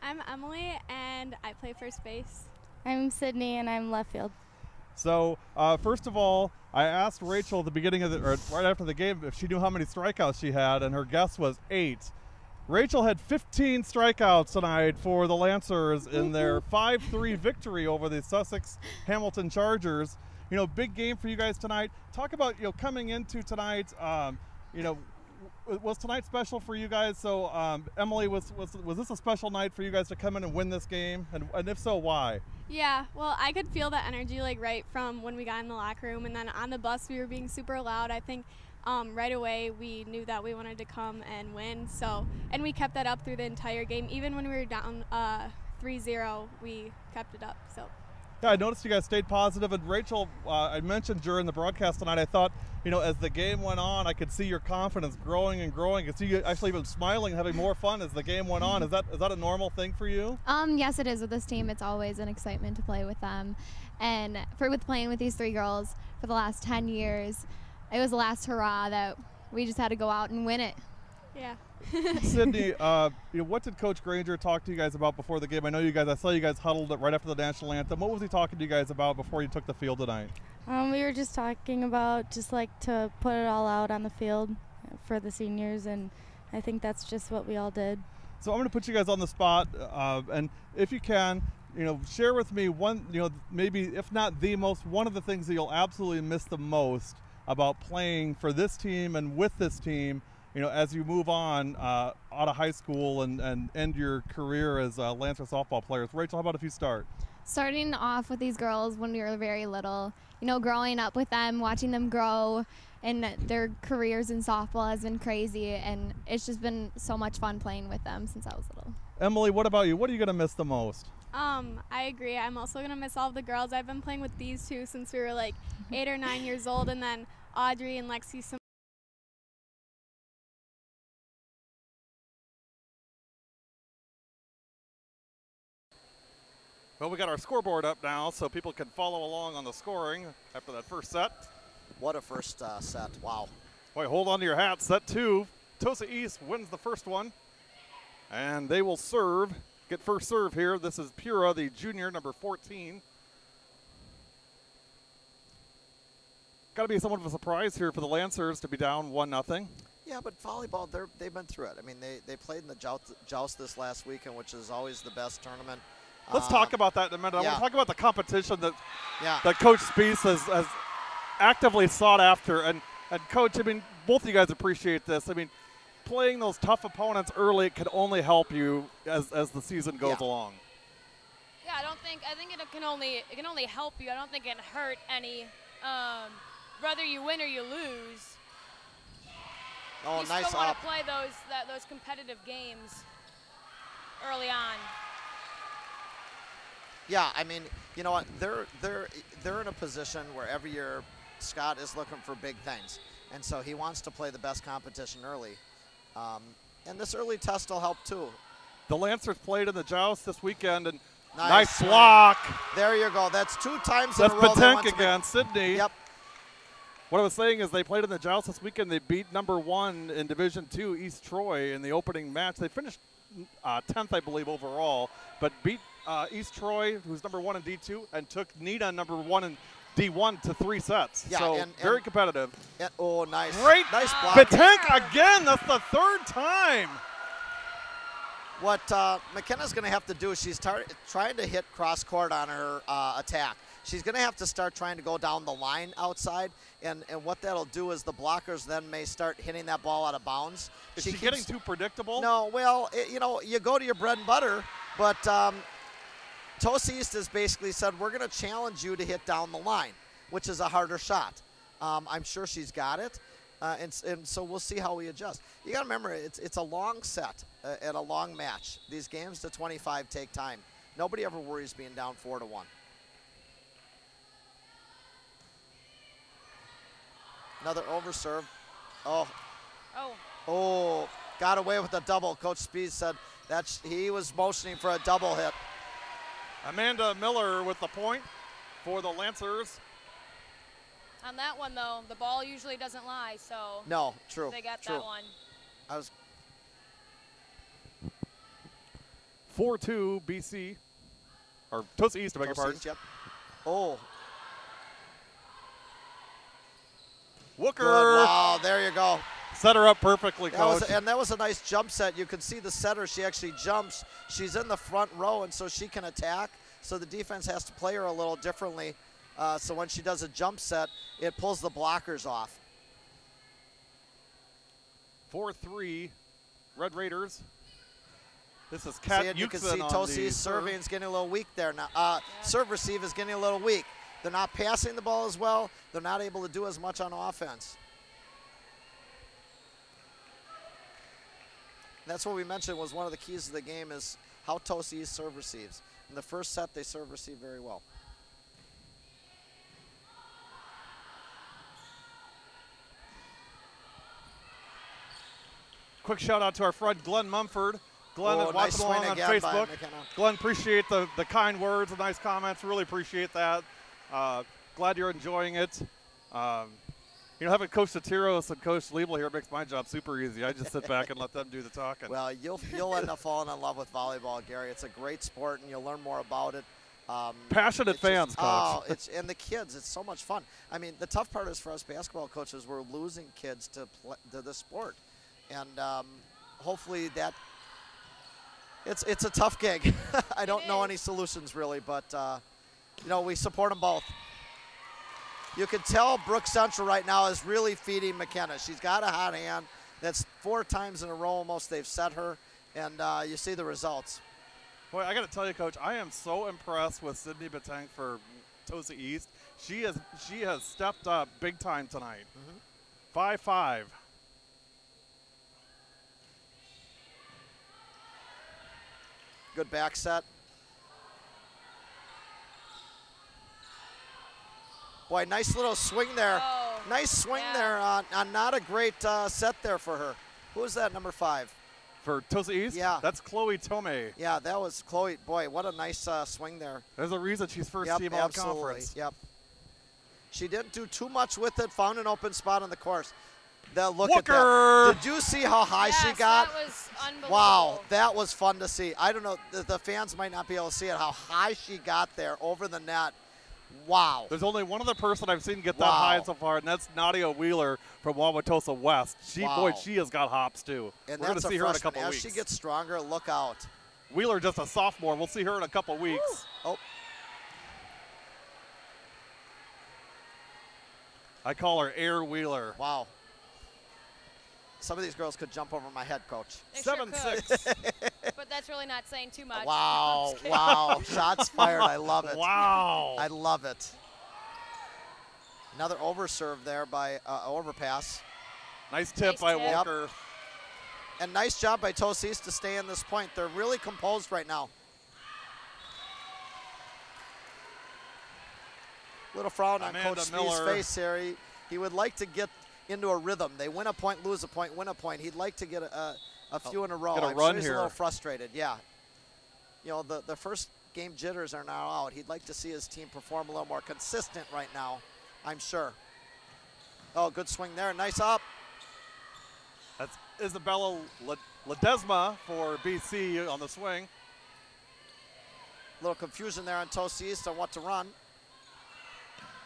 I'm Emily, and I play first base. I'm Sydney, and I'm left field. So first of all, I asked Rachel at the beginning of or right after the game if she knew how many strikeouts she had, and her guess was 8. Rachel had 15 strikeouts tonight for the Lancers in their 5-3 victory over the Sussex Hamilton Chargers. You know, big game for you guys tonight. Talk about, you know, coming into tonight, you know, was tonight special for you guys? So Emily, was this a special night for you guys to come in and win this game? And if so, why? Yeah, well, I could feel the energy like right from when we got in the locker room, and then on the bus we were being super loud. I think right away we knew that we wanted to come and win. So, and we kept that up through the entire game. Even when we were down 3-0, we kept it up. So. Yeah, I noticed you guys stayed positive, and Rachel, I mentioned during the broadcast tonight, I thought, you know, as the game went on, I could see your confidence growing and growing. I could see you actually even smiling, having more fun as the game went on. Is that a normal thing for you? Yes, it is with this team. It's always an excitement to play with them, and with playing with these 3 girls for the last 10 years, it was the last hurrah that we just had to go out and win it. Yeah. Sydney, you know, what did Coach Granger talk to you guys about before the game? I know you guys, I saw you guys huddled right after the national anthem. What was he talking to you guys about before you took the field tonight? We were just talking about just like to put it all out on the field for the seniors, and I think that's just what we all did. So I'm going to put you guys on the spot, and if you can, you know, share with me one, you know, maybe if not the most, one of the things that you'll absolutely miss the most about playing for this team and with this team, you know, as you move on out of high school and end your career as Lancer softball players. Rachel, how about if you start? Starting off with these girls when we were very little, you know, growing up with them, watching them grow, and their careers in softball has been crazy, and it's just been so much fun playing with them since I was little. Emily, what about you? What are you going to miss the most? I agree. I'm also going to miss all of the girls. I've been playing with these 2 since we were like 8 or 9 years old, and then Audrey and Lexi. Well, we got our scoreboard up now so people can follow along on the scoring after that first set. What a first set. Wow. Boy, hold on to your hats. Set 2. Tosa East wins the first one. And they will serve, get first serve here. This is Pura, the junior, number 14. Got to be somewhat of a surprise here for the Lancers to be down 1-0. Yeah, but volleyball, they've been through it. I mean, they played in the joust this last weekend, which is always the best tournament. Let's talk about that in a minute. Yeah. I want to talk about the competition that yeah. Coach Spies has actively sought after. And Coach, I mean, both of you guys appreciate this. I mean, playing those tough opponents early can only help you as the season goes along. Yeah, I think it can only help you. I don't think it can hurt any, whether you win or you lose. Oh, you nice still want up. to play those competitive games early on. Yeah, I mean, you know what? They're in a position where every year Scott is looking for big things, and so he wants to play the best competition early. And this early test will help too. The Lancers played in the joust this weekend, and nice block. There you go. That's 2 times That's in a row. Patenk again, Sydney. Yep. What I was saying is they played in the joust this weekend. They beat number 1 in Division II, East Troy, in the opening match. They finished 10th, I believe, overall, but beat East Troy, who's number 1 in D2, and took Nita, number 1 in D1 to 3 sets. Yeah, so and very competitive. Oh, nice. Great. Nice block. Betank again. That's the 3rd time. What McKenna's going to have to do is she's trying to hit cross court on her attack. She's going to have to start trying to go down the line outside, and what that'll do is the blockers then may start hitting that ball out of bounds. Is she getting too predictable? No, well, you know, you go to your bread and butter, but Tosa East has basically said, we're going to challenge you to hit down the line, which is a harder shot. I'm sure she's got it, and so we'll see how we adjust. You got to remember, it's a long set and a long match. These games to 25 take time. Nobody ever worries being down 4-1. Another overserve. Oh, got away with a double. Coach Speed said he was motioning for a double hit. Amanda Miller with the point for the Lancers. On that one, though, the ball usually doesn't lie, so no, true. They got true. that one. I was 4-2 BC, or Tosa East, I beg your pardon. East, yep. Oh. Wooker. Good. Wow, there you go. Set her up perfectly, Coach. And that was a nice jump set. You can see the setter. She actually jumps. She's in the front row, and so she can attack. So the defense has to play her a little differently. So when she does a jump set, it pulls the blockers off. 4-3, Red Raiders. This is Kat Euxen. You can see Tosa East serving is getting a little weak there now. Serve receive is getting a little weak. They're not passing the ball as well. They're not able to do as much on offense. That's what we mentioned was one of the keys of the game is how Tosa East serve receives. In the first set, they serve receive very well. Quick shout out to our friend Glenn Mumford. Glenn is nice watching along on Facebook. Glenn, appreciate the kind words, the nice comments. Really appreciate that. Glad you're enjoying it. You know, having Coach Satiros and Coach Liebel here makes my job super easy. I just sit back and let them do the talking. Well, you'll end up falling in love with volleyball, Gary. It's a great sport, and you'll learn more about it. Passionate fans, Coach. And the kids, it's so much fun. I mean, the tough part is for us basketball coaches, we're losing kids to the sport. And hopefully that it's a tough gig. I don't know any solutions really, but you know, we support them both. You can tell Brook Central right now is really feeding McKenna. She's got a hot hand. That's 4 times in a row almost they've set her, and you see the results. Boy, I got to tell you, Coach, I am so impressed with Sydney Betank for Tosa East. She has stepped up big time tonight. 5-5. Good back set. Boy, nice little swing there. Oh, nice swing there on not a great set there for her. Who was that, number 5? For Tosa East? Yeah. That's Chloe Tomei. Yeah, that was Chloe. Boy, what a nice swing there. There's a reason she's first team all-conference. Yep. She didn't do too much with it, found an open spot on the course. Look Wooker. at that. Did you see how high she got? That was unbelievable. Wow, that was fun to see. I don't know, the fans might not be able to see it, how high she got there over the net. Wow. There's only one other person I've seen get that high so far, and that's Nadia Wheeler from Wauwatosa West. Boy, she has got hops too. And we're going to see her in a couple weeks. As she gets stronger, look out. Wheeler just a sophomore. We'll see her in a couple weeks. Oh. I call her Air Wheeler. Wow. Some of these girls could jump over my head, Coach. 7-6. But that's really not saying too much. Wow, wow. Shots fired. I love it. Wow. I love it. Another overserve there by overpass. Nice tip by Walker. And nice job by Tosa East to stay in this point. They're really composed right now. Little frown on Coach Speed's face here. He would like to get into a rhythm. They win a point, lose a point, win a point. He'd like to get a few in a row. Get a I'm run sure he's here. a little frustrated, yeah. You know, the first game jitters are now out. He'd like to see his team perform a little more consistent right now, I'm sure. Oh, good swing there. Nice up. That's Isabella Ledesma for BC on the swing. Little confusion there on Tosa East on what to run.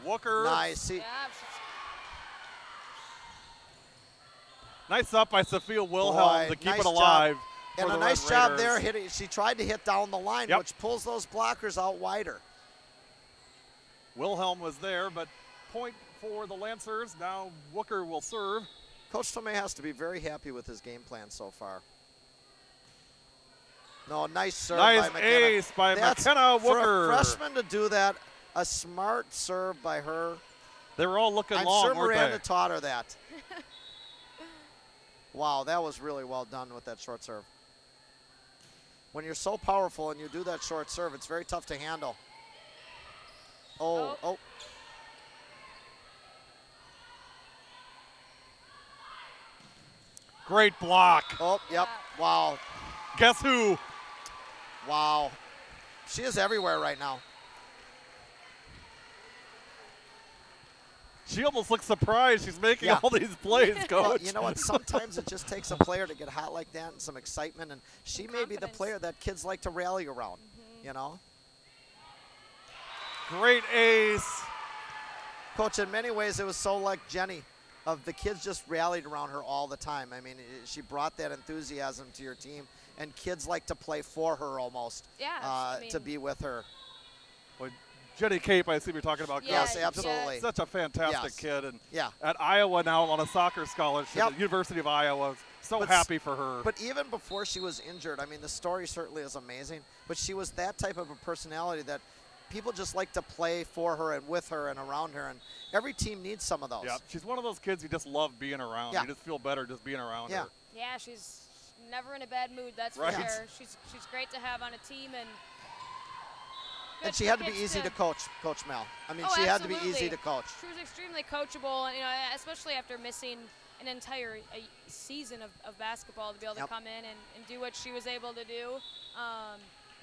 Wooker. Nice. See, Yeah, Nice up by Sophia Wilhelm Boy, to keep nice it alive. and for a the nice Red job Raiders. there hitting. She tried to hit down the line, Yep. which pulls those blockers out wider. Wilhelm was there, but point for the Lancers. Now Wooker will serve. Coach Tomei has to be very happy with his game plan so far. No, nice serve Nice by McKenna. ace by That's, McKenna for Wooker. a freshman to do that, a smart serve by her. They were all looking I'm long, sure weren't Miranda they? taught her that. Wow, that was really well done with that short serve. When you're so powerful and you do that short serve, it's very tough to handle. Oh. Great block. Oh, yep. Wow. Guess who? Wow. She is everywhere right now. She almost looks surprised she's making Yeah. all these plays, Well, Coach. you know what? Sometimes it just takes a player to get hot like that and some excitement. And she may be the confidence. player that kids like to rally around, you know? Great ace. Coach, in many ways, it was so like Jenny. Of the kids just rallied around her all the time. I mean, she brought that enthusiasm to your team, and kids like to play for her almost. Yeah, I mean- to be with her. Well, Jenny Cape, I see you're talking about. Yeah, Yes, Coach. absolutely. Such a fantastic Yes. kid, and Yeah. at Iowa now on a soccer scholarship Yep. at the University of Iowa. So But happy for her. But even before she was injured, I mean, the story certainly is amazing. But she was that type of a personality that people just like to play for her and with her and around her. And every team needs some of those. Yeah, she's one of those kids you just love being around. Yeah. You just feel better just being around Yeah. her. Yeah, she's never in a bad mood, that's Right. for sure. She's great to have on a team, and And good she for had to be kids easy to coach, Coach Mel. I mean, Oh, she had to be absolutely. easy to coach. She was extremely coachable, you know, especially after missing an entire season of basketball to be able to Yep. come in and do what she was able to do.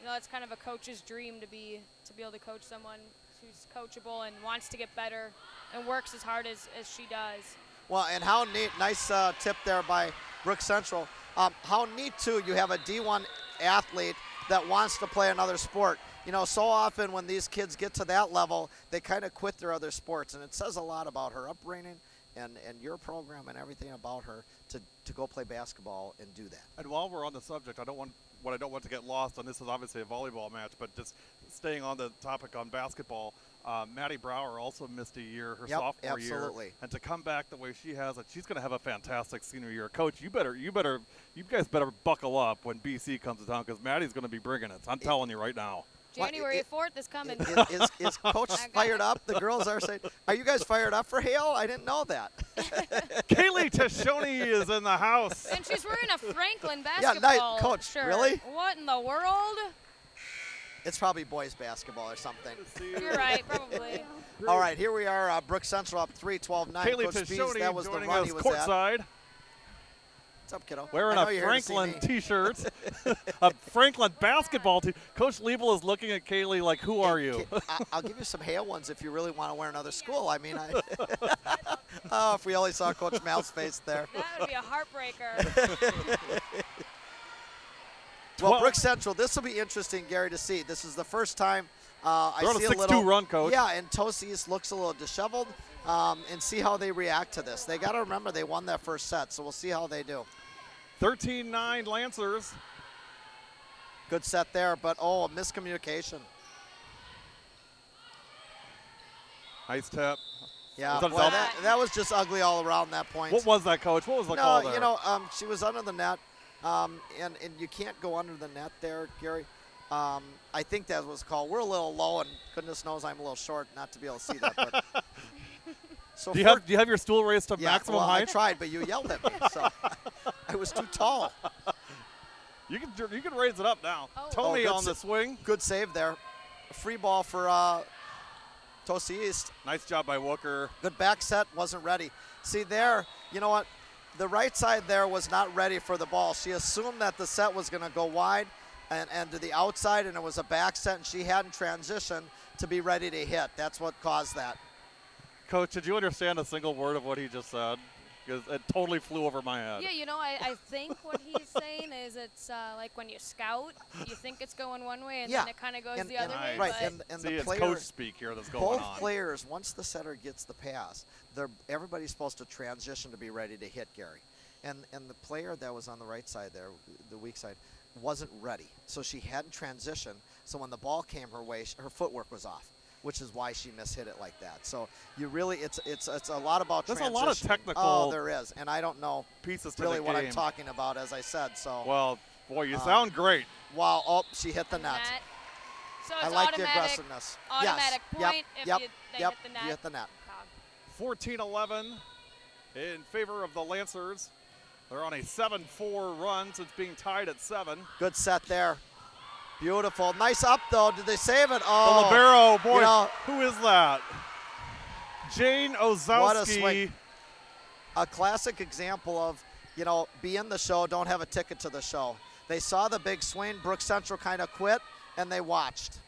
You know, it's kind of a coach's dream to be able to coach someone who's coachable and wants to get better and works as hard as she does. Well, and how neat, nice tip there by Brook Central. How neat, too, you have a D1 athlete that wants to play another sport. You know, so often when these kids get to that level, they kind of quit their other sports. And it says a lot about her upbringing and your program and everything about her to go play basketball and do that. And while we're on the subject, I don't want to get lost on this is obviously a volleyball match, but just staying on the topic on basketball, Maddie Brower also missed a year, her Yep, sophomore absolutely. year, and to come back the way she has, she's going to have a fantastic senior year. Coach, you guys better buckle up when BC comes to town because Maddie's going to be bringing it. I'm telling you right now. January 4th is coming. Is Coach fired up? The girls are saying, are you guys fired up for Hale? I didn't know that. Kaylee Tashoni is in the house. And she's wearing a Franklin Yeah, basketball nice. Coach, shirt. really? What in the world? It's probably boys basketball or something. You're right, probably. All right, here we are. Brook Central up 3-12-9. Kaylee Coach Spees, Tashoni that was the joining run us he was at. courtside. What's up, kiddo? Wearing I know a you're here to see Franklin me. T-shirt, a Franklin basketball team. Coach Liebel is looking at Kaylee like, "Who are you?" I'll give you some Hale ones if you really want to wear another school. I mean, oh, if we only saw Coach Mal's face there. That would be a heartbreaker. Well, Brook Central, this will be interesting, Gary, to see. This is the first time I They're on see a a 6-2 little run, Coach. Yeah, and Tosa East looks a little disheveled, and see how they react to this. They got to remember they won that first set, so we'll see how they do. 13-9 Lancers. Good set there, but a miscommunication. Nice tap. Yeah, Was that boy, foul? that was just ugly all around that point. What was that, Coach? What was the call there? You know, she was under the net, and you can't go under the net there, Gary. I think that was called. We're a little low, and goodness knows I'm a little short not to be able to see that. But so do you have your stool raised to yeah, maximum well, height? I tried, but you yelled at me, so I was too tall. You can raise it up now. Oh. Tony good on the swing. Good save there. A free ball for Tosa East. Nice job by Wooker. Good back set, wasn't ready. See there, you know what? The right side there was not ready for the ball. She assumed that the set was going to go wide and to the outside, and it was a back set, and she hadn't transitioned to be ready to hit. That's what caused that. Coach, did you understand a single word of what he just said? Because it totally flew over my head. Yeah, you know, I think what he's saying is it's like when you scout, you think it's going one way, and Yeah. then it kind of goes And- the other way. Right, but and See, the it's player, coach speak here that's going both on. players, once the setter gets the pass, everybody's supposed to transition to be ready to hit Gary. And the player that was on the right side there, the weak side, wasn't ready. So she hadn't transitioned. So when the ball came her way, her footwork was off, which is why she mishit it like that. So you really, it's a lot about There's transition. a lot of technical Oh, there is. And I don't know pieces to really the what I'm game. talking about, as I said. So Well, boy, you sound great. wow, oh, she hit the net. So I it's like the automatic, aggressiveness. automatic Yes. point if yep, they yep, hit the net. You hit the net. 14-11 in favor of the Lancers. They're on a 7-4 run since being tied at 7. Good set there. Beautiful. Nice up, though. Did they save it? The Oh, libero, boy, you know, who is that? Jane Ozowski. what a swing. A classic example of, be in the show, don't have a ticket to the show. They saw the big swing. Brook Central kind of quit, and they watched.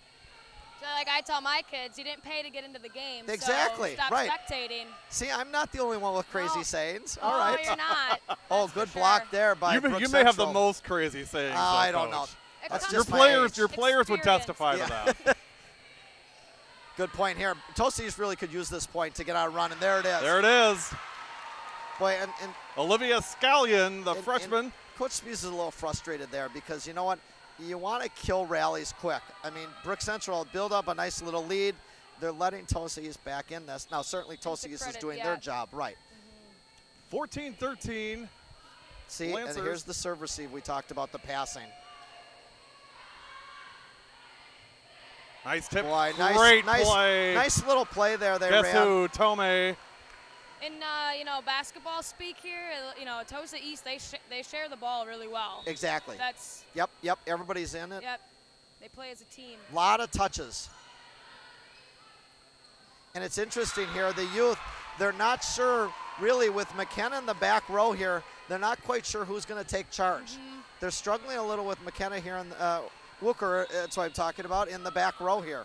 So like I tell my kids, you didn't pay to get into the game. Exactly, So stop right. spectating. See, I'm not the only one with crazy No. sayings. No, All right. you're not. Oh, That's good for block sure. there by Brook You may have the Central. most crazy sayings. I don't know. Coach. It That's comes just from my age. Your players would experience. testify Yeah. to that. Good point here. Tosis really could use this point to get on a run, and there it is. There it is. Boy, and Olivia Scallion, the And- freshman. Coach Spees is a little frustrated there because you know what? You want to kill rallies quick. I mean, Brook Central build up a nice little lead. They're letting Tosis back in this. Now, certainly Tosis is credit, doing yeah. their job right. 14-13. See, Lancers. and here's the serve receive. We talked about the passing. Nice tip. Boy, Great nice, play. nice little play there. They Guess ran. who? Tome. In basketball speak here, Tosa East they share the ball really well. Exactly. That's Yep. Everybody's in it. yep. They play as a team. A lot of touches. And it's interesting here, the youth, they're not sure really with McKenna in the back row here, they're not quite sure who's going to take charge. They're struggling a little with McKenna here in Wooker, that's what I'm talking about, in the back row here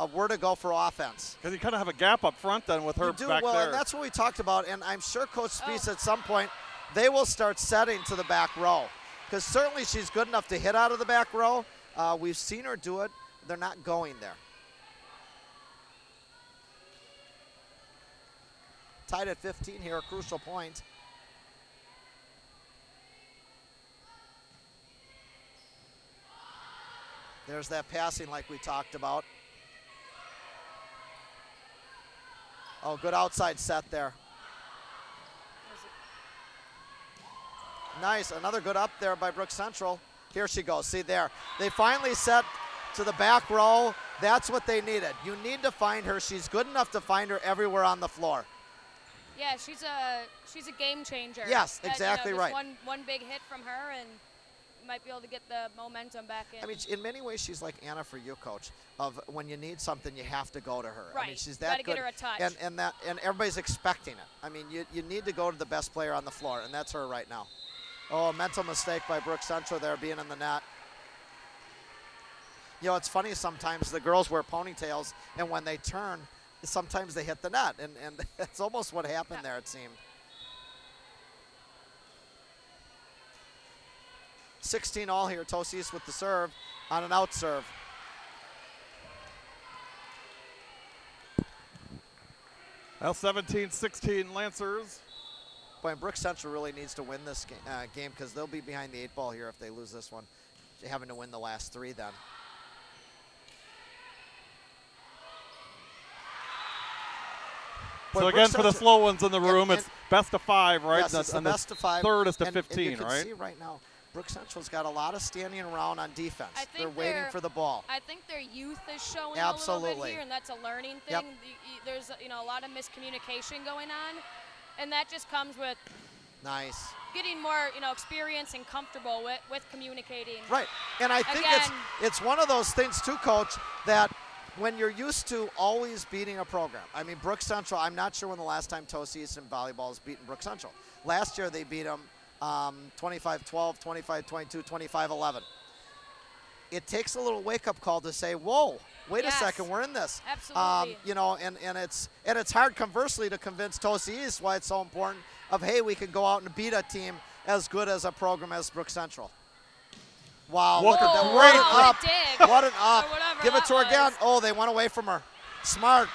of where to go for offense. Because you kind of have a gap up front then with her You do, back well, there. and that's what we talked about, and I'm sure Coach Spees at some point, they will start setting to the back row. Because certainly she's good enough to hit out of the back row. We've seen her do it. They're not going there. Tied at 15 here, a crucial point. There's that passing like we talked about. Oh, good outside set there. Nice, another good up there by Brook Central. Here she goes, see there. They finally set to the back row. That's what they needed. You need to find her. She's good enough to find her everywhere on the floor. Yeah, she's a game changer. Yes, That, exactly just right. One big hit from her, and you might be able to get the momentum back in. I mean, in many ways, she's like Anna for you, Coach. Of when you need something, you have to go to her. I mean, Right. she's You that gotta good. get her a touch. And everybody's expecting it. I mean, you need to go to the best player on the floor, and that's her right now. Oh, a mental mistake by Brook Central there, being in the net. You know, it's funny sometimes the girls wear ponytails, and when they turn, sometimes they hit the net, and that's almost what happened there, it seemed. 16 all here, Tosis with the serve on an out serve. Now 17-16 Lancers. Boy, and Brook Central really needs to win this game because they'll be behind the 8 ball here if they lose this one, having to win the last 3 then. Boy, So Brook again, for the Central- slow ones in the room, and- it's best of 5, right? Yes, it's the And the best of 5. third is to and 15, you can right? see right now, Brook Central's got a lot of standing around on defense. I think They're waiting for the ball. I think their youth is showing a little Absolutely. bit here, and that's a learning thing. Yep. There's a lot of miscommunication going on, and that just comes with Nice. getting more experience and comfortable with communicating. Right, and I think Again- it's one of those things too, Coach, that when you're used to always beating a program. I mean, Brook Central, I'm not sure when the last time Tosis in volleyball has beaten Brook Central. Last year they beat them 25-12, 25-22, 25-11. It takes a little wake-up call to say, whoa, wait Yes. a second, we're in this. Absolutely. And it's hard conversely to convince Tosis why it's so important of, hey, we can go out and beat a team as good as a program as Brook Central. Wow, What look at a that. great What an up. dig. What an up. Or whatever Give it that to her again. was. Oh, they went away from her. Smart.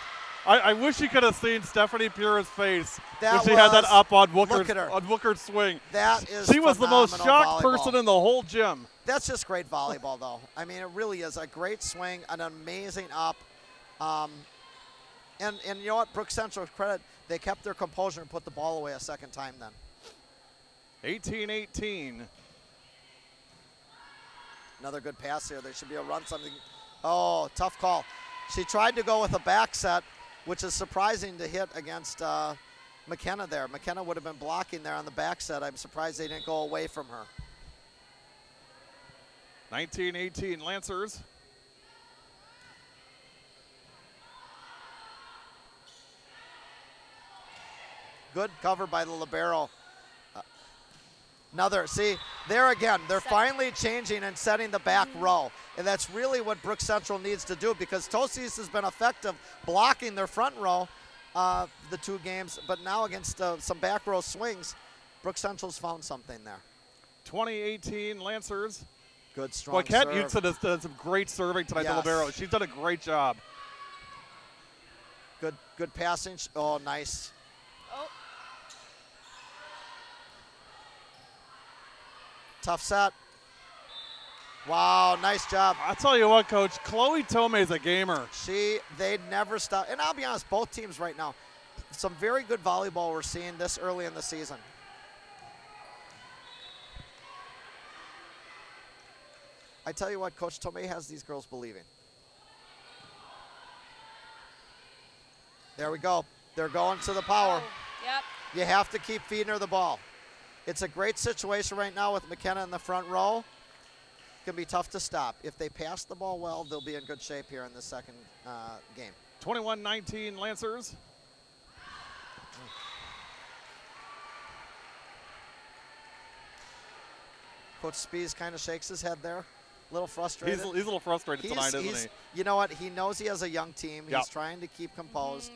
I wish you could have seen Stephanie Pure's face That when she had that was- up on look at her. Wooker's swing. That is She was the most phenomenal shocked volleyball. person in the whole gym. That's just great volleyball, though. I mean, it really is a great swing, an amazing up. And you know what? Brook Central's credit, they kept their composure and put the ball away a second time then. 18-18. Another good pass here. There should be a run something. Oh, tough call. She tried to go with a back set, which is surprising to hit against McKenna there. McKenna would have been blocking there on the back set. I'm surprised they didn't go away from her. 19-18 Lancers. Good cover by the libero. Another, see, there again, they're finally changing and setting the back row. And that's really what Brook Central needs to do because Tosis has been effective blocking their front row the 2 games. But now against some back row swings, Brook Central's found something there. 20-18 Lancers. Good, strong Kat serve. Utzon has done some great serving tonight, the Yes. libero. She's done a great job. Good passing. Oh, nice. Oh, Tough set. Wow, nice job. I'll tell you what, Coach, Chloe Tomei's a gamer. They'd never stop. And I'll be honest, both teams right now, some very good volleyball we're seeing this early in the season. I tell you what, Coach Tomei has these girls believing. There we go. They're going to the power. yep. You have to keep feeding her the ball. It's a great situation right now with McKenna in the front row. It can be tough to stop. If they pass the ball well, they'll be in good shape here in the second game. 21-19 Lancers. Coach Spies kind of shakes his head there. A little frustrated. He's a little frustrated tonight, isn't he? You know what? He knows he has a young team. Yep. He's trying to keep composed.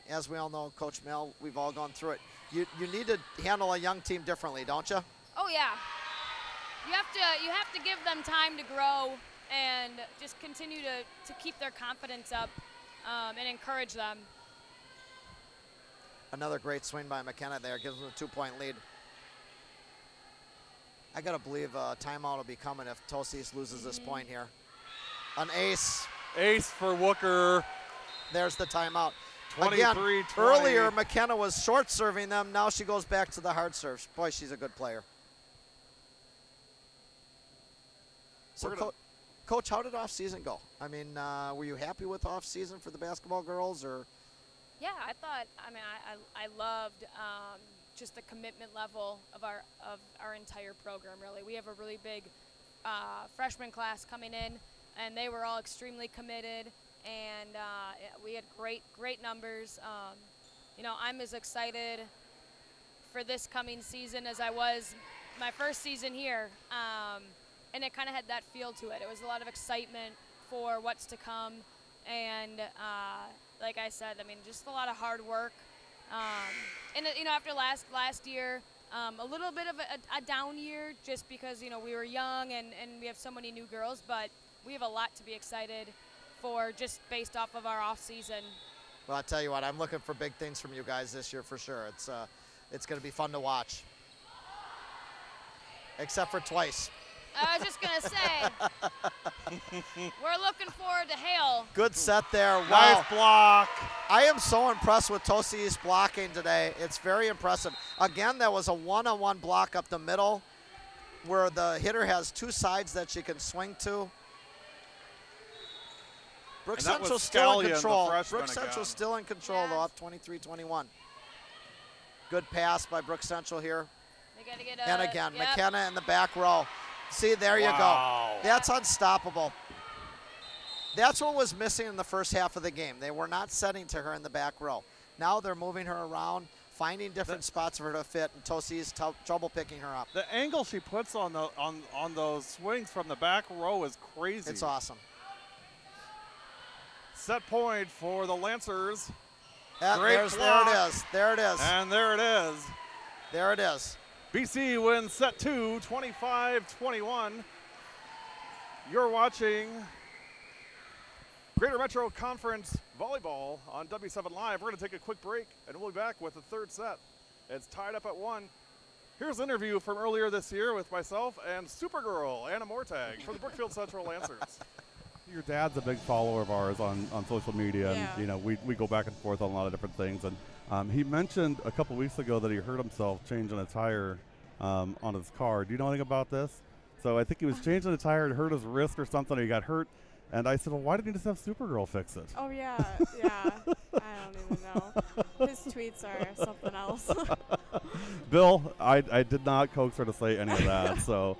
As we all know, Coach Mel, we've all gone through it. You need to handle a young team differently, don't you? Oh yeah. You have to give them time to grow and just continue to keep their confidence up and encourage them. Another great swing by McKenna there. Gives them a 2-point lead. I got to believe a timeout will be coming if Tosis loses this point here. An ace. Ace for Wooker. There's the timeout. 23-20. Again, earlier McKenna was short serving them. Now she goes back to the hard serves. Boy, she's a good player. So, Coach, how did off-season go? I mean, were you happy with off-season for the basketball girls, or? Yeah, I loved just the commitment level of our entire program. Really, we have a really big freshman class coming in, and they were all extremely committed. And we had great numbers. I'm as excited for this coming season as I was my first season here. And it kind of had that feel to it. It was a lot of excitement for what's to come. And like I said, just a lot of hard work. And after last year, a little bit of a down year just because, we were young and we have so many new girls, but we have a lot to be excited for just based off of our off season. Well, I'll tell you what, I'm looking for big things from you guys this year for sure. It's going to be fun to watch. Except for twice. I was just going to say, we're looking forward to Hale. Good set there. Wow. Nice block. I am so impressed with Tosi's blocking today. It's very impressive. Again, that was a one-on-one block up the middle where the hitter has 2 sides that she can swing to. Brook Central still in control. Brook Central still in control, though, up 23-21. Good pass by Brook Central here. They gotta get and again, McKenna in the back row. See, there you go. That's unstoppable. That's what was missing in the first half of the game. They were not setting to her in the back row. Now they're moving her around, finding different spots for her to fit, and Tosi's trouble picking her up. The angle she puts on those swings from the back row is crazy. It's awesome. Set point for the Lancers. There it is. There it is. And there it is. There it is. BC wins set 2, 25-21. You're watching Greater Metro Conference Volleyball on W7 Live. We're going to take a quick break, and we'll be back with the third set. It's tied up at 1. Here's an interview from earlier this year with myself and Supergirl, Anna Mortag, from the Brookfield Central Lancers. Your dad's a big follower of ours on social media, yeah. and you know we go back and forth on a lot of different things. And he mentioned a couple weeks ago that he hurt himself changing a tire on his car. Do you know anything about this? So I think he was changing a tire and hurt his wrist or something, or he got hurt. And I said, well, why didn't you just have Supergirl fix it? Oh, yeah. I don't even know. His tweets are something else. Bill, I did not coax her to say any of that. So,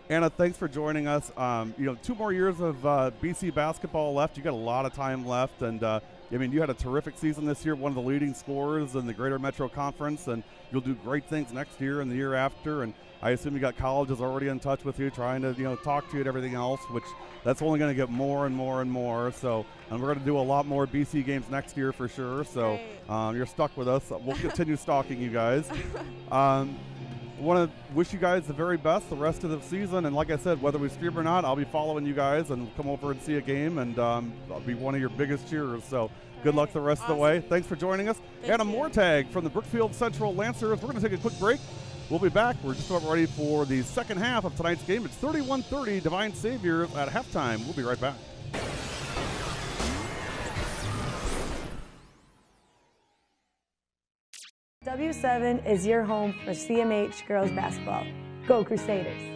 Anna, thanks for joining us. 2 more years of BC basketball left. You got a lot of time left. And, you had a terrific season this year, one of the leading scorers in the Greater Metro Conference. And you'll do great things next year and the year after. And I assume you got colleges already in touch with you, trying to, talk to you and everything else, which that's only going to get more and more and more. So, and we're going to do a lot more BC games next year for sure. So you're stuck with us. We'll continue stalking you guys. Want to wish you guys the very best the rest of the season. And like I said, whether we stream or not, I'll be following you guys and come over and see a game, and I'll be one of your biggest cheerers. So good luck the rest of the way. Thanks for joining us. Anna Mortag from the Brookfield Central Lancers. We're going to take a quick break. We'll be back. We're just about ready for the second half of tonight's game. It's 31-30 Divine Saviors at halftime. We'll be right back. W7 is your home for CMH girls basketball. Go Crusaders!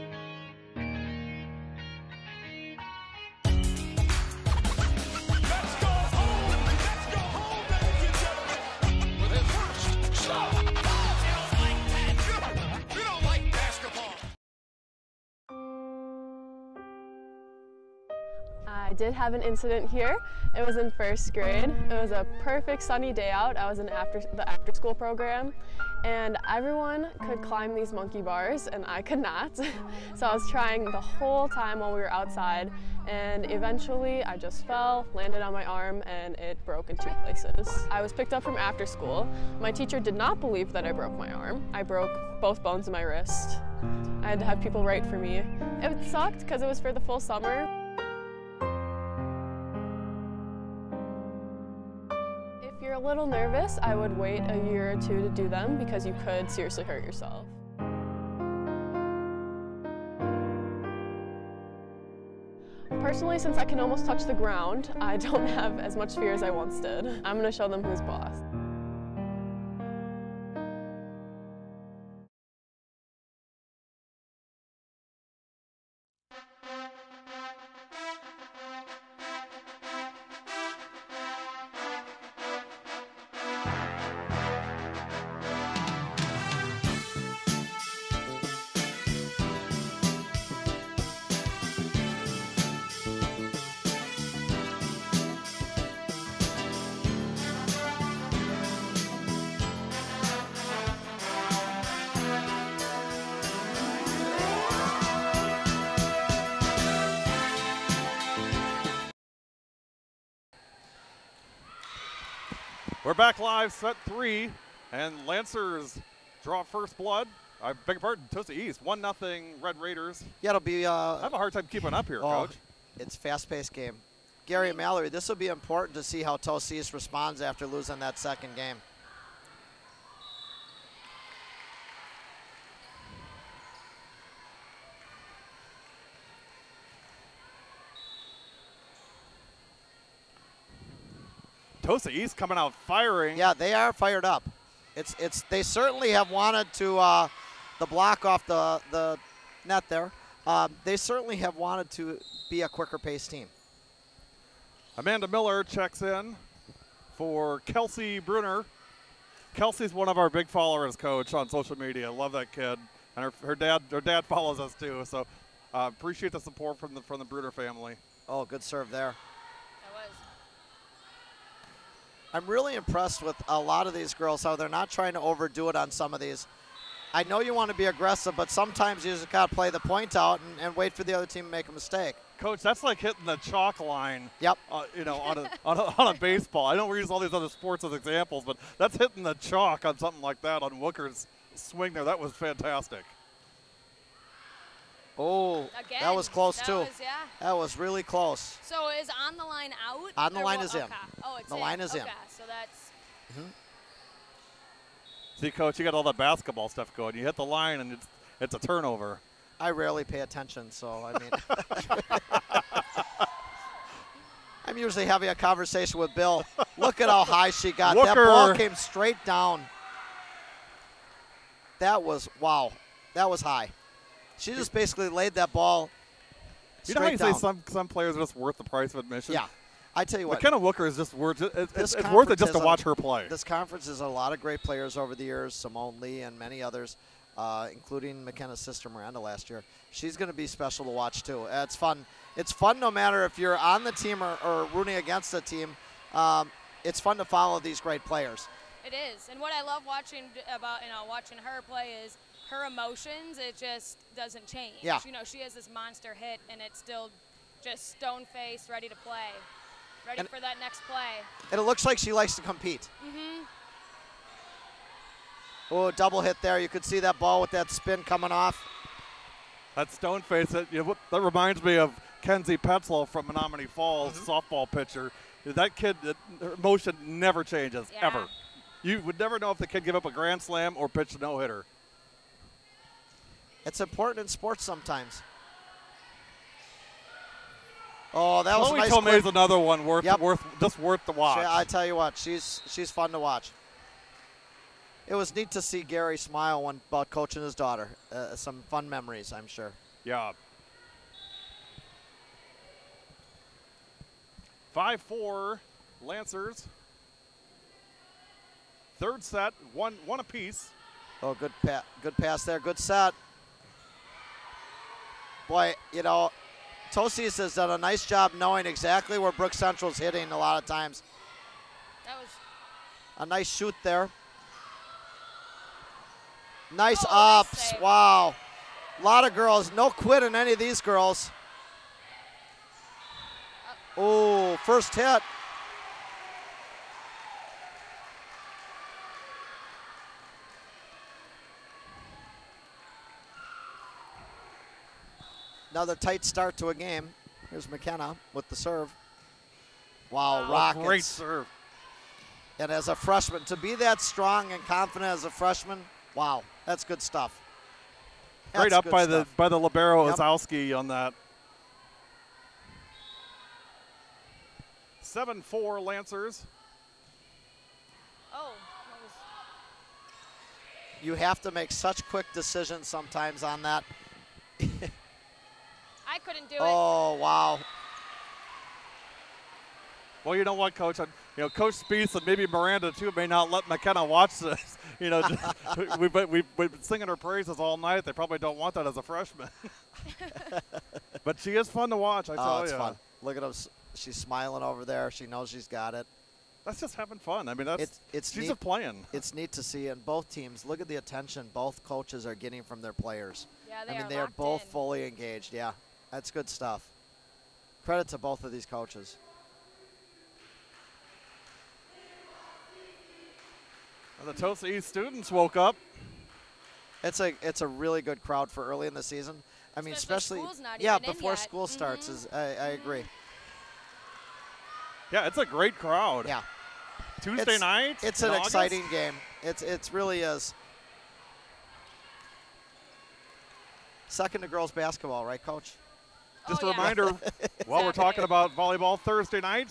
I did have an incident here. It was in first grade. It was a perfect sunny day out. I was in the after school program, and everyone could climb these monkey bars and I could not. So I was trying the whole time while we were outside, and eventually I just fell, landed on my arm, and it broke in 2 places. I was picked up from after school. My teacher did not believe that I broke my arm. I broke both bones in my wrist. I had to have people write for me. It sucked because it was for the full summer. If you're a little nervous, I would wait a year or 2 to do them because you could seriously hurt yourself. Personally, since I can almost touch the ground, I don't have as much fear as I once did. I'm going to show them who's boss. We're back live, set 3, and Lancers draw first blood. I beg your pardon, Tosa East, 1-0 Red Raiders. Yeah, it'll be. I have a hard time keeping up here, Coach. It's a fast-paced game. Gary and Mallory, this will be important to see how Tosa East responds after losing that second game. Tosa East coming out firing. Yeah, they are fired up. They certainly have wanted to the block off the net there. They certainly have wanted to be a quicker paced team. Amanda Miller checks in for Kelsey Brunner. Kelsey's one of our big followers, Coach, on social media. Love that kid, and her dad follows us too. So appreciate the support from the Brunner family. Oh, good serve there. I'm really impressed with a lot of these girls, how they're not trying to overdo it on some of these. I know you want to be aggressive, but sometimes you just got to play the point out and wait for the other team to make a mistake. Coach, that's like hitting the chalk line. Yep. On a baseball. I know we use all these other sports as examples, but that's hitting the chalk on something like that on Wooker's swing there. That was fantastic. Oh, Again, that was close that too. was- yeah. That was really close. So is on the line out? On the or line what? is in. Okay. Oh, it's The in. line is in. Okay, so that's See, Coach, you got all that basketball stuff going. You hit the line, and it's a turnover. I rarely pay attention, so I mean, I'm usually having a conversation with Bill. Look at how high she got. That ball came straight down. That was, wow, that was high. She just basically laid that ball You know how you straight say down. some players are just worth the price of admission? Yeah. I tell you what. McKenna Wooker is just worth it. It's This worth it just conference to has watch her play. This conference has a lot of great players over the years, Simone Lee and many others, including McKenna's sister Miranda last year. She's going to be special to watch too. It's fun. It's fun no matter if you're on the team or rooting against the team. It's fun to follow these great players. it is. And what I love watching about watching her play is her emotions. It just doesn't change. Yeah. She has this monster hit, and it's still just stone faced, ready to play, ready for that next play. And it looks like she likes to compete. Mm-hmm. Oh, double hit there. You could see that ball with that spin coming off. That stone face, that reminds me of Kenzie Petzl from Menominee Falls, softball pitcher. That kid, her emotion never changes, ever. You would never know if the kid gave up a grand slam or pitched a no-hitter. It's important in sports sometimes. Oh, that was Chloe a nice Tomei's quick. another one worth Yep. worth the watch. I tell you what, she's fun to watch. It was neat to see Gary smile when about coaching his daughter. Some fun memories, I'm sure. Yeah. 5-4 Lancers. Third set, one apiece. Oh, good pass there, good set. Boy, Tosis has done a nice job knowing exactly where Brook Central's hitting a lot of times. That was a nice shoot there. Nice nice ups, save. wow. A lot of girls, no quit in any of these girls. Oh, first hit. Another tight start to a game. Here's McKenna with the serve. Wow, rockets. Great serve. And as a freshman, to be that strong and confident as a freshman, wow, that's good stuff. Great That's up good by stuff. the libero Yep. Ozowski on that. 7-4 Lancers. Oh, that was You have to make such quick decisions sometimes on that. I couldn't do it. Oh, wow. Well, you know what, Coach? Coach Spieth and maybe Miranda too may not let McKenna watch this. We've been singing her praises all night. They probably don't want that as a freshman. But she is fun to watch, I tell you. Oh, it's fun. Look at her. She's smiling over there. She knows she's got it. That's just having fun. I mean, she's neat. just playing. It's neat to see, and both teams, look at the attention both coaches are getting from their players. Yeah, I mean, they are locked both in. fully engaged. Yeah, that's good stuff. Credit to both of these coaches. And the Tosa East students woke up. It's a really good crowd for early in the season. I mean, especially school's not yeah, even in before yet. school starts. I agree. Yeah, it's a great crowd. Yeah. Tuesday night. It's in an August? exciting game. It really is. Second to girls basketball, right, Coach? Just Oh, a yeah. reminder, while we're talking Exactly. about volleyball Thursday night,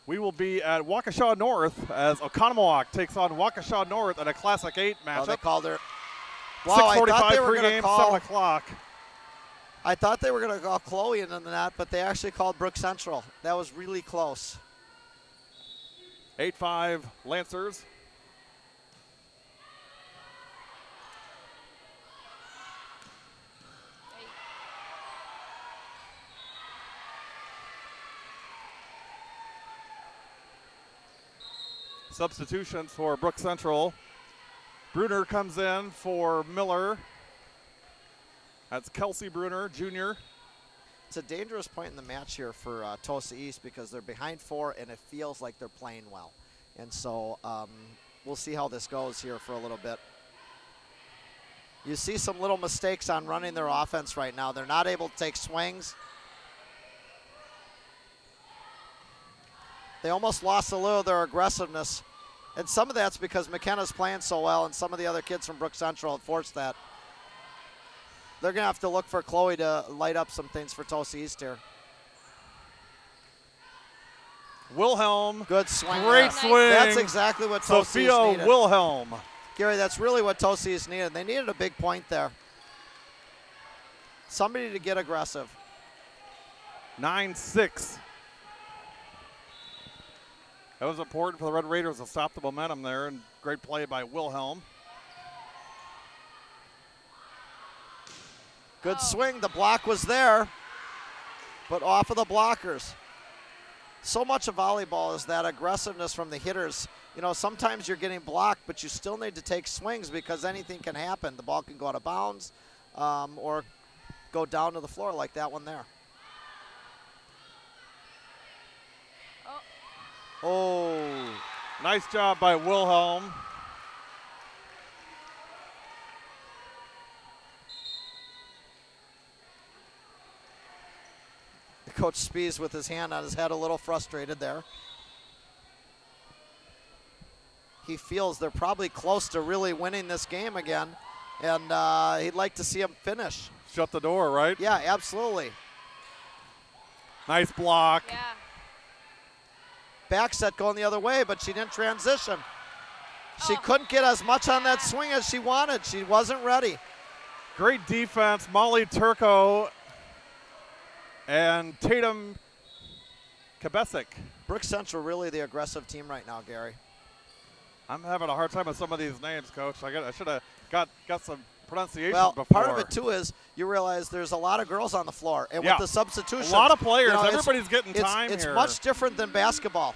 we will be at Waukesha North as Oconomowoc takes on Waukesha North in a Classic 8 matchup. Oh, they called her. Wow, I thought 6:45 they were going pregame, to call. 7 o'clock. I thought they were going to call Chloe in on that, but they actually called Brook Central. That was really close. 8-5 Lancers. Substitutions for Brook Central. Bruner comes in for Miller. That's Kelsey Bruner, Jr. It's a dangerous point in the match here for Tosa East because they're behind 4 and it feels like they're playing well. And so we'll see how this goes here for a little bit. You see some little mistakes on running their offense right now. They're not able to take swings. They almost lost a little of their aggressiveness. And some of that's because McKenna's playing so well and some of the other kids from Brook Central have forced that. They're going to have to look for Chloe to light up some things for Tosa East here. Wilhelm. Good swing. Great swing. That's exactly what Tosa East Sophia needed. Wilhelm. Gary, that's really what Tosa East needed. They needed a big point there. Somebody to get aggressive. 9-6. That was important for the Red Raiders to stop the momentum there, and great play by Wilhelm. Good swing. The block was there, but off of the blockers. So much of volleyball is that aggressiveness from the hitters. You know, sometimes you're getting blocked, but you still need to take swings because anything can happen. The ball can go out of bounds or go down to the floor like that one there. Oh, nice job by Wilhelm. Coach Spies with his hand on his head, a little frustrated there. He feels they're probably close to really winning this game again, and he'd like to see them finish. Shut the door, right? Yeah, absolutely. Nice block. Yeah. Back set going the other way, but she didn't transition. She couldn't get as much on that swing as she wanted. She wasn't ready. Great defense, Molly Turco and Tatum Kabesic. Brook Central really the aggressive team right now, Gary. I'm having a hard time with some of these names, Coach. I should have got some pronunciation before. Part of it, too, is you realize there's a lot of girls on the floor. And with the substitutions. A lot of players. You know, everybody's getting time here. It's here. much different than basketball,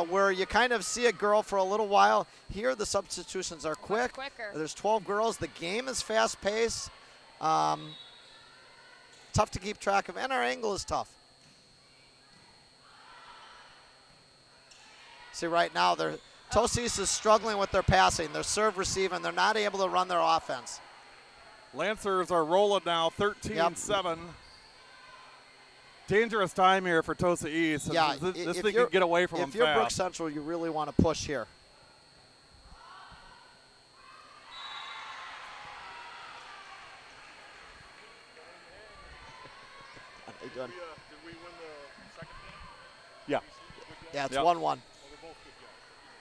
where you kind of see a girl for a little while. Here, the substitutions are quick. Quicker. There's 12 girls. The game is fast-paced. Tough to keep track of, and our angle is tough. See, right now, Tosa East is struggling with their passing, their serve, receive, and they're not able to run their offense. Lancers are rolling now, 13-7. Dangerous time here for Tosa East. Yeah, this thing can get away from them If you're fast. Brook Central, you really want to push here. Did we win the second game? Yeah. Yeah, it's 1-1.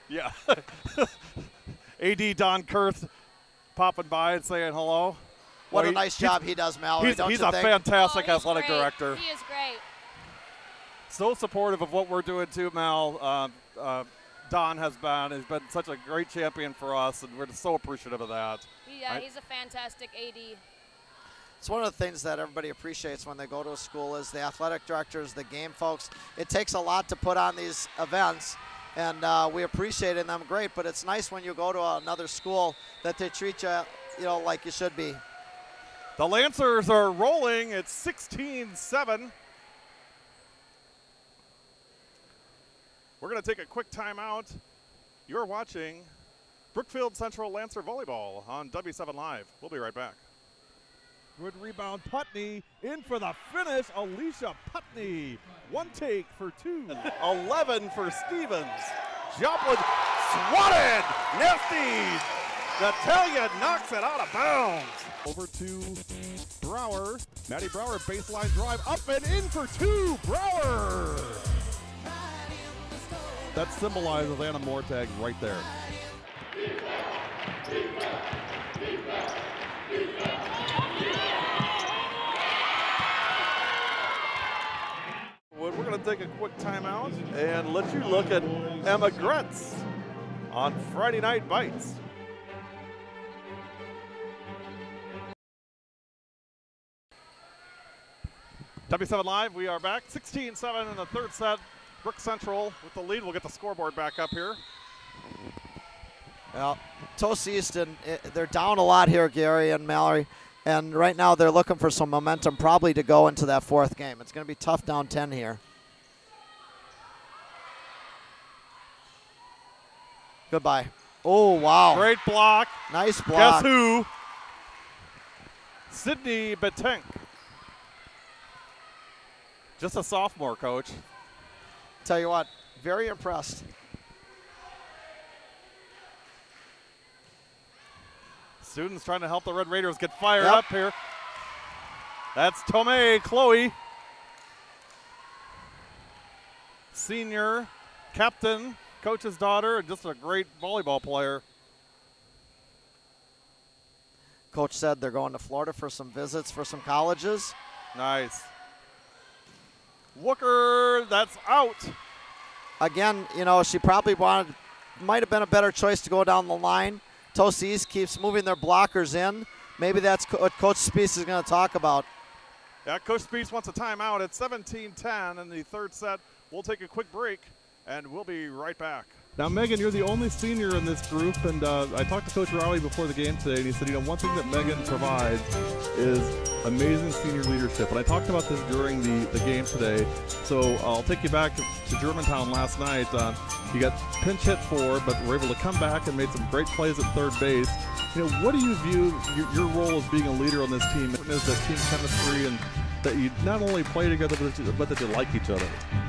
Yeah. AD Don Kurth popping by and saying hello. What a nice job he does, Mallory. He's a fantastic athletic great. director. He is great. So supportive of what we're doing too, Mal. Don has been. He's been such a great champion for us, and we're just so appreciative of that. Yeah, he's a fantastic AD. It's one of the things that everybody appreciates when they go to a school is the athletic directors, the game folks. It takes a lot to put on these events, and we appreciate them great, but it's nice when you go to another school that they treat you, like you should be. The Lancers are rolling. It's 16-7. We're going to take a quick timeout. You're watching Brookfield Central Lancer Volleyball on W7 Live. We'll be right back. Good rebound, Putney. In for the finish, Alicia Putney. One take for two. 11 for Stevens. Joplin swatted. Nifty. Natalia knocks it out of bounds. Over to Brower. Maddie Brower, baseline drive, up and in for two. Brower. That symbolizes Anna Mortag right there. We're going to take a quick timeout and let you look at Emma Gretz on Friday Night Bites. W7 Live, we are back. 16-7 in the third set. Brook Central with the lead. We'll get the scoreboard back up here. Well, Tosa East, they're down a lot here, Gary and Mallory. And right now they're looking for some momentum probably to go into that fourth game. It's going to be tough down 10 here. Goodbye. Oh, wow. Great block. Nice block. Guess who? Sydney Betank. Just a sophomore, Coach. Tell you what, very impressed. Students trying to help the Red Raiders get fired up here. That's Tomei Chloe. Senior, captain, coach's daughter, and just a great volleyball player. Coach said they're going to Florida for some visits for some colleges. Nice. Wooker, that's out. Again, you know, she probably might have been a better choice to go down the line. Tosa East keeps moving their blockers in. Maybe that's what Coach Spees is going to talk about. Yeah, Coach Spees wants a timeout at 17-10 in the third set. We'll take a quick break, and we'll be right back. Now, Megan, you're the only senior in this group, and I talked to Coach Rowley before the game today, and he said, you know, one thing that Megan provides is amazing senior leadership. And I talked about this during the game today, so I'll take you back to Germantown last night. You got pinch hit for, but were able to come back and made some great plays at third base. You know, what do you view your role as being a leader on this team? Is the team chemistry and that you not only play together, but that you like each other?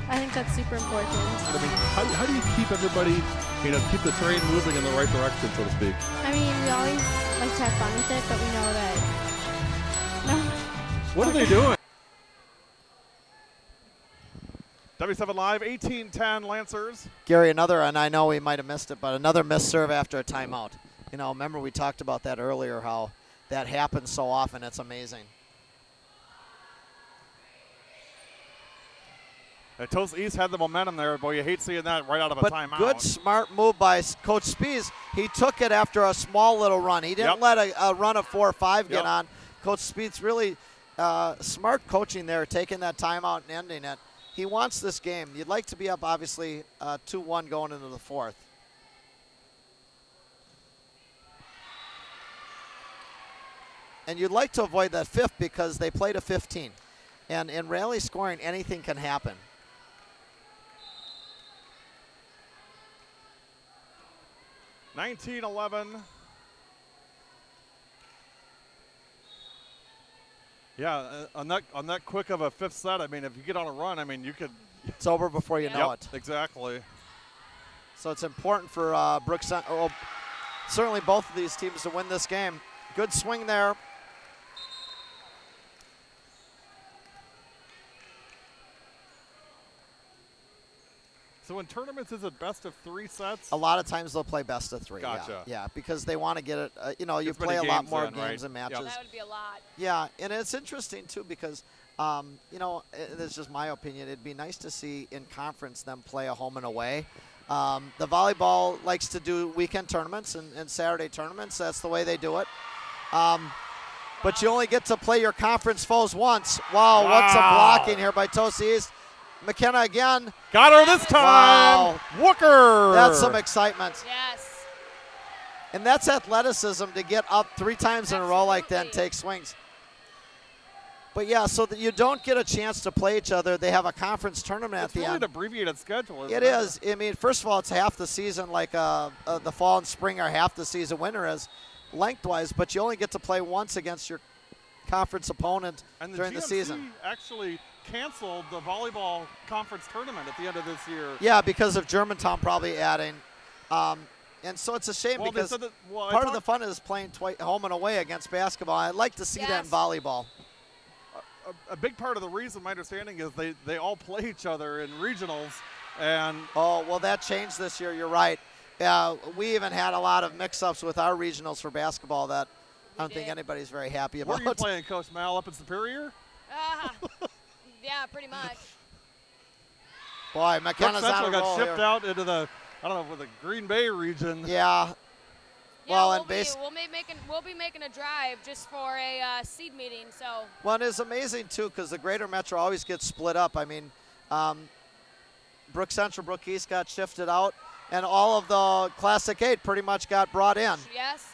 I think that's super important. I mean, how do you keep everybody, you know, keep the train moving in the right direction, so to speak? I mean, we always like to have fun with it, but we know that. No. What are they doing? W7 Live, 18-10 Lancers. Gary, another, and I know we might have missed it, but another missed serve after a timeout. You know, remember we talked about that earlier, how that happens so often. It's amazing. Tosa East had the momentum there. Boy, you hate seeing that right out of a timeout. Good, smart move by Coach Spees. He took it after a small little run. He didn't let a run of 4 or 5 get on. Coach Spees really smart coaching there, taking that timeout and ending it. He wants this game. You'd like to be up, obviously, 2-1 going into the fourth. And you'd like to avoid that fifth because they play to 15. And in rally scoring, anything can happen. $19-11. Yeah, on that quick of a fifth set, I mean, if you get on a run, I mean, you could. It's over before you know it. Exactly. So it's important for Brookfield, certainly both of these teams to win this game. Good swing there. So in tournaments, is it best of 3 sets? A lot of times they'll play best of 3. Gotcha. Yeah, because they want to get it. You know, you play a lot more games and matches. That would be a lot. Yeah, and it's interesting too because, you know, this is just my opinion. It'd be nice to see in conference them play a home and away. The volleyball likes to do weekend tournaments and Saturday tournaments. That's the way they do it. But you only get to play your conference foes once. Wow, what's a blocking here by Tosa East. McKenna again. Got her this time. Wow. Wooker. That's some excitement. Yes. And that's athleticism to get up 3 times in a row like that and take swings. But yeah, so that you don't get a chance to play each other. They have a conference tournament at the end. It's really an abbreviated schedule, isn't it? It is. I mean, first of all, it's half the season like the fall and spring are half the season winter is lengthwise, but you only get to play once against your conference opponent during the season. Actually canceled the volleyball conference tournament at the end of this year. Yeah, because of Germantown probably adding. And so it's a shame because part of the fun is playing home and away against basketball. I'd like to see that in volleyball. A big part of the reason, my understanding, is they all play each other in regionals. And oh, well, that changed this year. You're right. We even had a lot of mix-ups with our regionals for basketball that I don't think anybody's very happy about. Where are you playing, Coach Mal, up in Superior? Yeah, pretty much. Boy, McKenna's on a roll got shipped here. out into the, I don't know, the Green Bay region. Yeah. Well, we'll be making a drive just for a seed meeting. So. Well, and it's amazing too because the Greater Metro always gets split up. I mean, Brook Central, Brook East got shifted out, and all of the Classic 8 pretty much got brought in. Yes.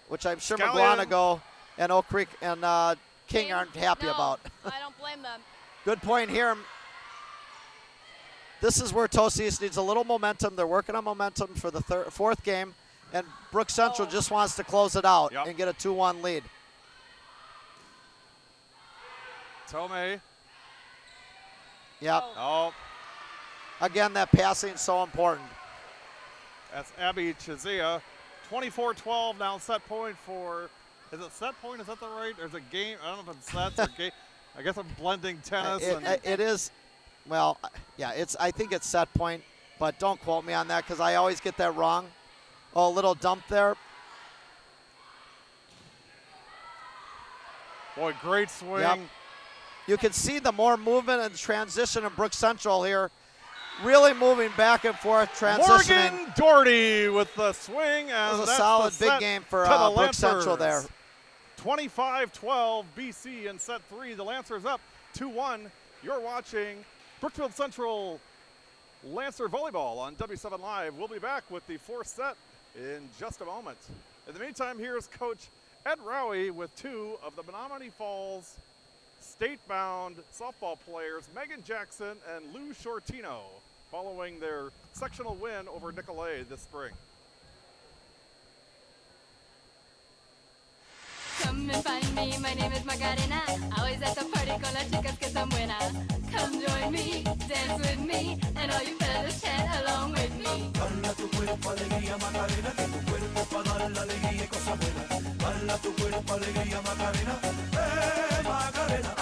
Which I'm sure Scallion. McGuanago and Oak Creek and King aren't happy about. I don't blame them. Good point here. This is where Tosa East needs a little momentum. They're working on momentum for the fourth game, And Brook Central just wants to close it out and get a 2-1 lead. Tomei. Yep. Oh. Again, that passing is so important. That's Abby Chizia. 24-12 now set point for, is it set point? Is that the right? There's a game. I don't know if it's sets or game. I guess I'm blending tennis. It is, well, yeah, I think it's set point, but don't quote me on that because I always get that wrong. Oh, a little dump there. Boy, great swing. Yep. You can see the more movement and transition of Brook Central here. Really moving back and forth, transitioning. Morgan Doherty with the swing. And it was a that's solid the big set game for to the Brook Central there. 25-12 BC in set 3. The Lancers up 2-1. You're watching Brookfield Central Lancer Volleyball on W7 Live. We'll be back with the fourth set in just a moment. In the meantime, here's Coach Ed Rowie with two of the Menominee Falls state-bound softball players, Megan Jackson and Lou Shortino, following their sectional win over Nicolay this spring. Come and find me, my name is Macarena. Always at the party con las chicas que están buenas. Come join me, dance with me, and all you fellas chat along with me. Bala tu cuerpo, alegría, Macarena, que tu cuerpo pa' dar la alegría y cosas buenas. Bala tu cuerpo, alegría, Macarena, Macarena.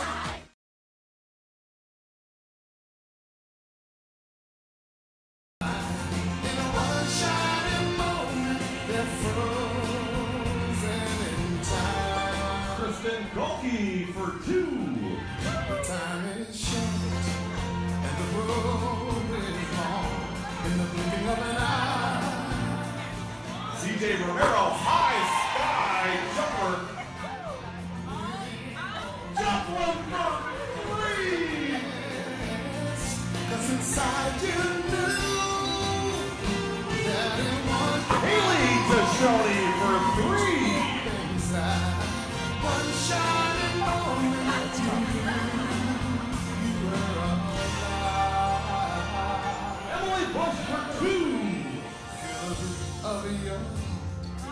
Golke for two. The time is short and the road is long in the blinking of an eye. CJ Romero, high sky jumper. Jump one from three. Cause inside you knew that it was Haley Tashoni for three. Inside. One shining moment you were alive. Emily Bush for two.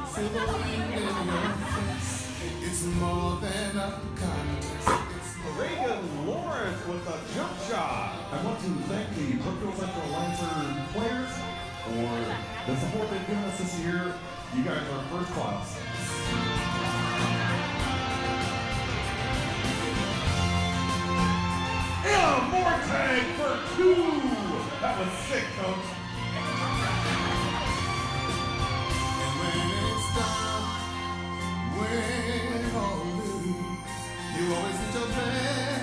Feel the wind in your face. It's more than a contest. Reagan Lawrence with a jump shot. I want to thank the Brookfield Central Lancer players for the support they've given us this year. You guys are first class. Ella Mortag for two. That was sick, Coach. And when it's done, win or lose, you always need your best.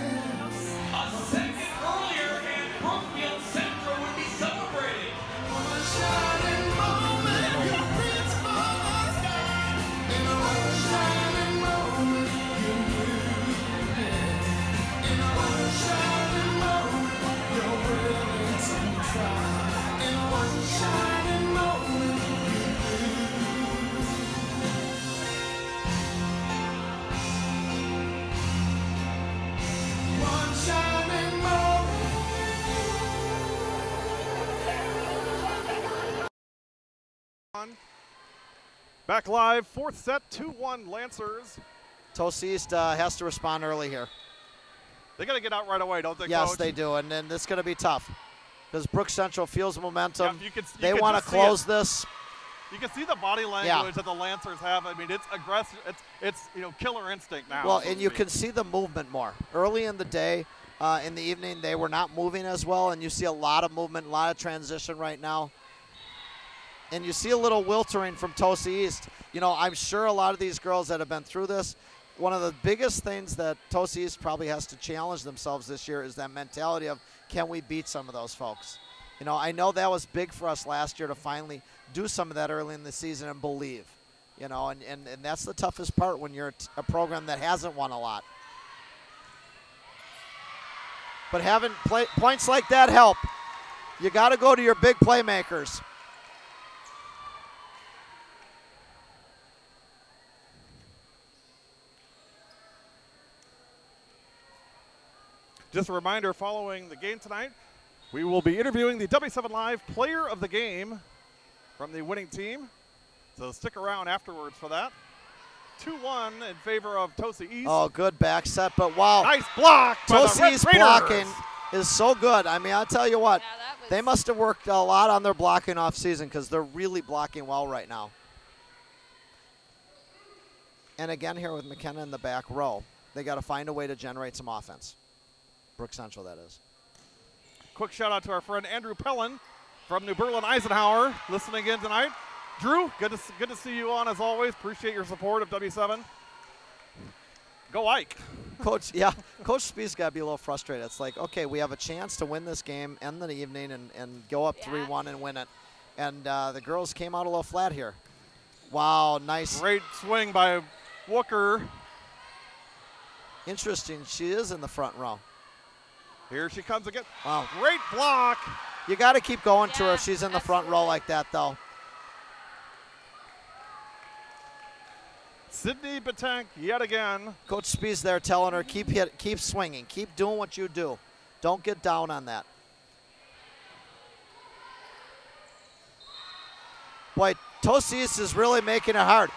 A second earlier, and Brookfield Central would be celebrating. One shining moment, you reach for the sky. In one shining moment, you move ahead. In one shining moment, you're willing to try. In one shining moment, you lose. One shining moment. Back live, fourth set, 2-1 Lancers. Tosa East has to respond early here. They got to get out right away, don't they, Yes, Coach? they do, and then it's going to be tough because Brook Central feels momentum. Yeah, they want to close this. You can see the body language that the Lancers have. I mean, it's aggressive. It's killer instinct now. Well, and you can see the movement more. Early in the day, in the evening, they were not moving as well, and you see a lot of movement, a lot of transition right now. And you see a little wiltering from Tosa East. You know, I'm sure a lot of these girls that have been through this, one of the biggest things that Tosa East probably has to challenge themselves this year is that mentality of, can we beat some of those folks? You know, I know that was big for us last year to finally do some of that early in the season and believe. You know, and that's the toughest part when you're a program that hasn't won a lot. But having points like that help. You got to go to your big playmakers. Just a reminder, following the game tonight, we will be interviewing the W7 Live player of the game from the winning team. So stick around afterwards for that. 2-1 in favor of Tosa East. Oh, good back set, but wow. Nice block by the Tosa Red East Raiders. blocking is so good. I mean, I'll tell you what, they must have worked a lot on their blocking off season because they're really blocking well right now. And again here with McKenna in the back row, they got to find a way to generate some offense. Brook Central, that is. Quick shout out to our friend Andrew Pellin from New Berlin Eisenhower listening in tonight. Drew, good to see you on as always. Appreciate your support of W7. Go Ike. Coach, yeah, Coach Speed's got to be a little frustrated. It's like, okay, we have a chance to win this game, end the evening, and go up 3-1 and win it. And the girls came out a little flat here. Wow, nice. Great swing by Wooker. Interesting, she is in the front row. Here she comes again. Wow. Great block. You got to keep going to her if she's in the front row like that, though. Sydney Batank yet again. Coach Speed's there telling her, keep swinging, keep doing what you do. Don't get down on that. Boy, Tosa East is really making it hard.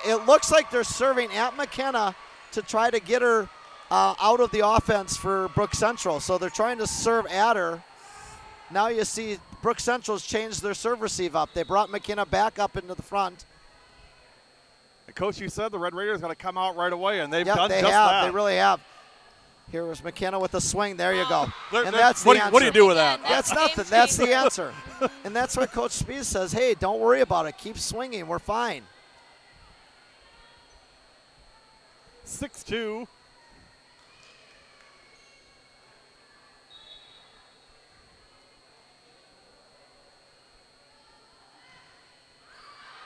It looks like they're serving at McKenna to try to get her out of the offense for Brook Central. So they're trying to serve at her. Now you see Brook Central's changed their serve receive up. They brought McKenna back up into the front. Coach, you said the Red Raiders got to come out right away, and they've Yep, done they just have. that. They really have. Here was McKenna with the swing. There you go. And that's the answer. What do you do with that? That's nothing. That's the answer. And that's why Coach Speed says, hey, don't worry about it. Keep swinging. We're fine. 6-2.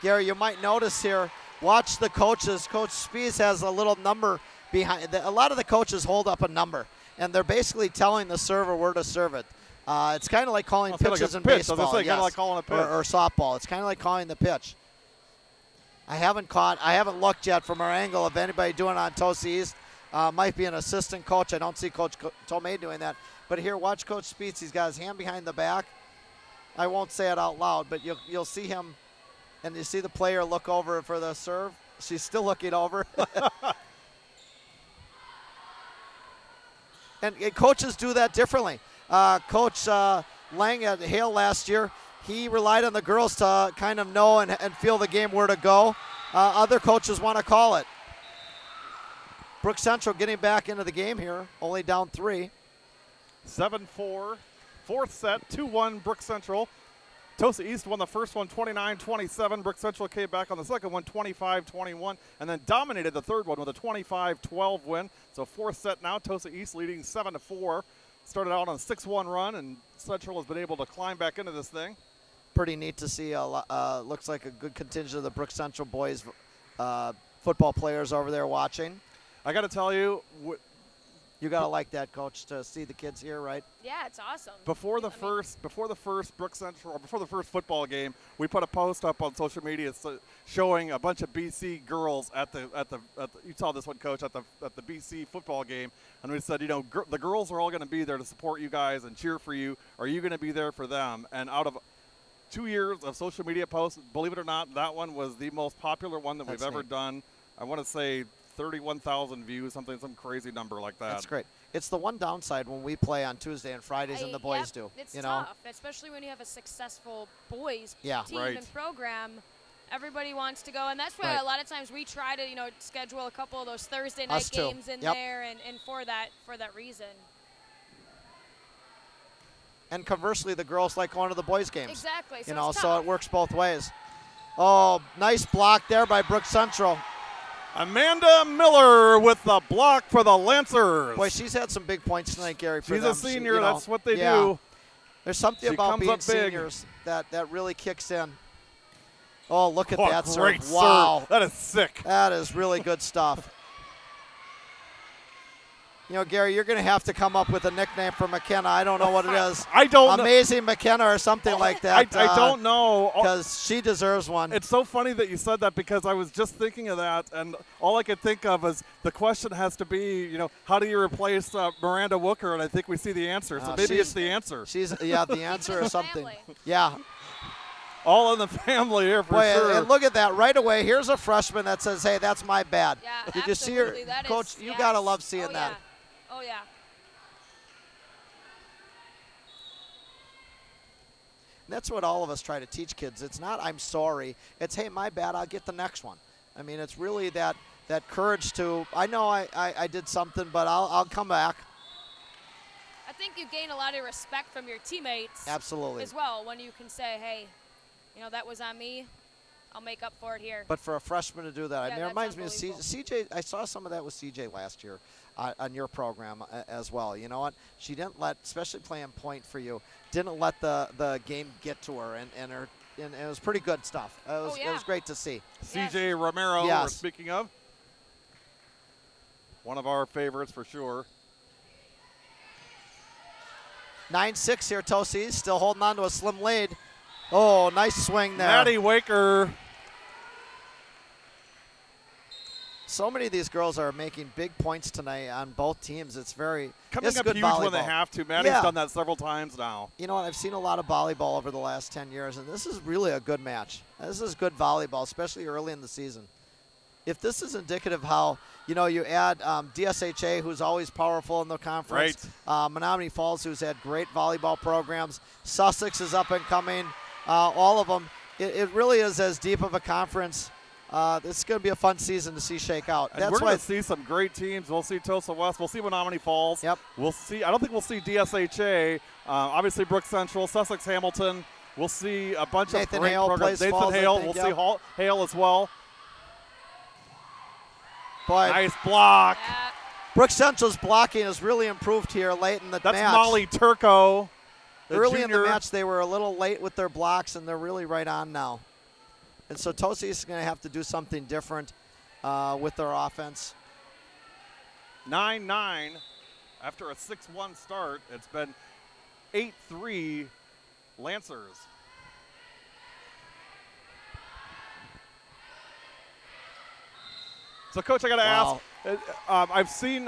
Gary, you might notice here, watch the coaches. Coach Spees has a little number behind. A lot of the coaches hold up a number, and they're basically telling the server where to serve it. It's kind of like calling pitches in baseball. Kind of like calling a pitch. Or softball. It's kind of like calling the pitch. I haven't looked yet from our angle of anybody doing it on Tosa East. Might be an assistant coach. I don't see Coach Tomei doing that. But here, watch Coach Speets. He's got his hand behind the back. I won't say it out loud, but you'll see him. And you see the player look over for the serve. She's still looking over. and coaches do that differently. Coach Lang at Hale last year, he relied on the girls to kind of know and feel the game where to go. Other coaches want to call it. Brook Central getting back into the game here, only down 3. 7-4, fourth set, 2-1 Brook Central. Tosa East won the first one 29-27. Brook Central came back on the second one 25-21 and then dominated the third one with a 25-12 win. So fourth set now, Tosa East leading 7-4. Started out on a 6-1 run, and Central has been able to climb back into this thing. Pretty neat to see. Looks like a good contingent of the Brook Central boys football players over there watching. I got to tell you, you gotta like that, Coach, to see the kids here, right? Yeah, it's awesome. Before the first Brook Central, or before the first football game, we put a post up on social media showing a bunch of BC girls at the you saw this one, Coach, at the BC football game, and we said, the girls are all going to be there to support you guys and cheer for you. Are you going to be there for them? And out of 2 years of social media posts, believe it or not, that one was the most popular one that we've ever done. I want to say 31,000 views, some crazy number like that. That's great. It's the one downside when we play on Tuesday and Fridays and the boys do. It's tough, especially when you have a successful boys team and program. Everybody wants to go, and that's why a lot of times we try to, schedule a couple of those Thursday night games in there, and for that reason. And conversely, the girls like going to the boys games. Exactly. So it works both ways. Oh, nice block there by Brook Central. Amanda Miller with the block for the Lancers. Boy, she's had some big points tonight, Gary. She's a senior. That's what they do. There's something about being seniors that really kicks in. Oh, look at that great serve. Wow. Serve. That is sick. That is really good stuff. Gary, you're going to have to come up with a nickname for McKenna. I don't know what it is. I don't know. Amazing McKenna or something like that. I don't know. Because she deserves one. It's so funny that you said that because I was just thinking of that, and all I could think of is the question has to be, how do you replace Miranda Wooker? And I think we see the answer. So maybe it's the answer. The answer or something. Yeah. all in the family here for Boy, sure. and look at that right away. Here's a freshman that says, hey, that's my bad. Yeah, Did you see her? absolutely. That Coach, is- you yes. got to love seeing Oh, that. Yeah. Oh, yeah. And that's what all of us try to teach kids. It's not, I'm sorry. It's, hey, my bad, I'll get the next one. I mean, it's really that courage to, I know I did something, but I'll come back. I think you gain a lot of respect from your teammates. Absolutely. As well, when you can say, hey, you know, that was on me. I'll make up for it here. But for a freshman to do that, I Yeah, mean, it that's reminds me of unbelievable. CJ. I saw some of that with CJ last year on your program as well. You know what? She didn't let, especially playing point for you, didn't let the game get to her, and it was pretty good stuff. It was great to see. CJ Romero, we're Yes. speaking of. One of our favorites for sure. 9-6 here, Tosi, still holding on to a slim lead. Oh, nice swing there. Maddie Waker. So many of these girls are making big points tonight on both teams. It's Coming it's up good huge when they volleyball. have to. Maddie's Yeah. done that several times now. You know what? I've seen a lot of volleyball over the last 10 years, and this is really a good match. This is good volleyball, especially early in the season. If this is indicative of how, you know, you add DSHA, who's always powerful in the conference, Menominee Falls, who's had great volleyball programs, Sussex is up and coming, all of them. It really is as deep of a conference. It's going to be a fun season to see shake out. And That's we're why going to see some great teams. We'll see Tosa West. We'll see Menominee Falls. Yep. We'll see. I don't think we'll see DSHA. Obviously, Brook Central, Sussex Hamilton. We'll see a bunch Nathan of great Hale programs. plays Nathan Falls, I Hale. think, We'll yep. see Hale as well. Boy, Nice block. Brook Central's blocking has really improved here late in the That's match. Molly Turco. Early in the junior. match, they were a little late with their blocks, and they're really right on now. And so Tosi is going to have to do something different with their offense. 9-9 after a 6-1 start. It's been 8-3 Lancers. So, Coach, I got to ask. I've seen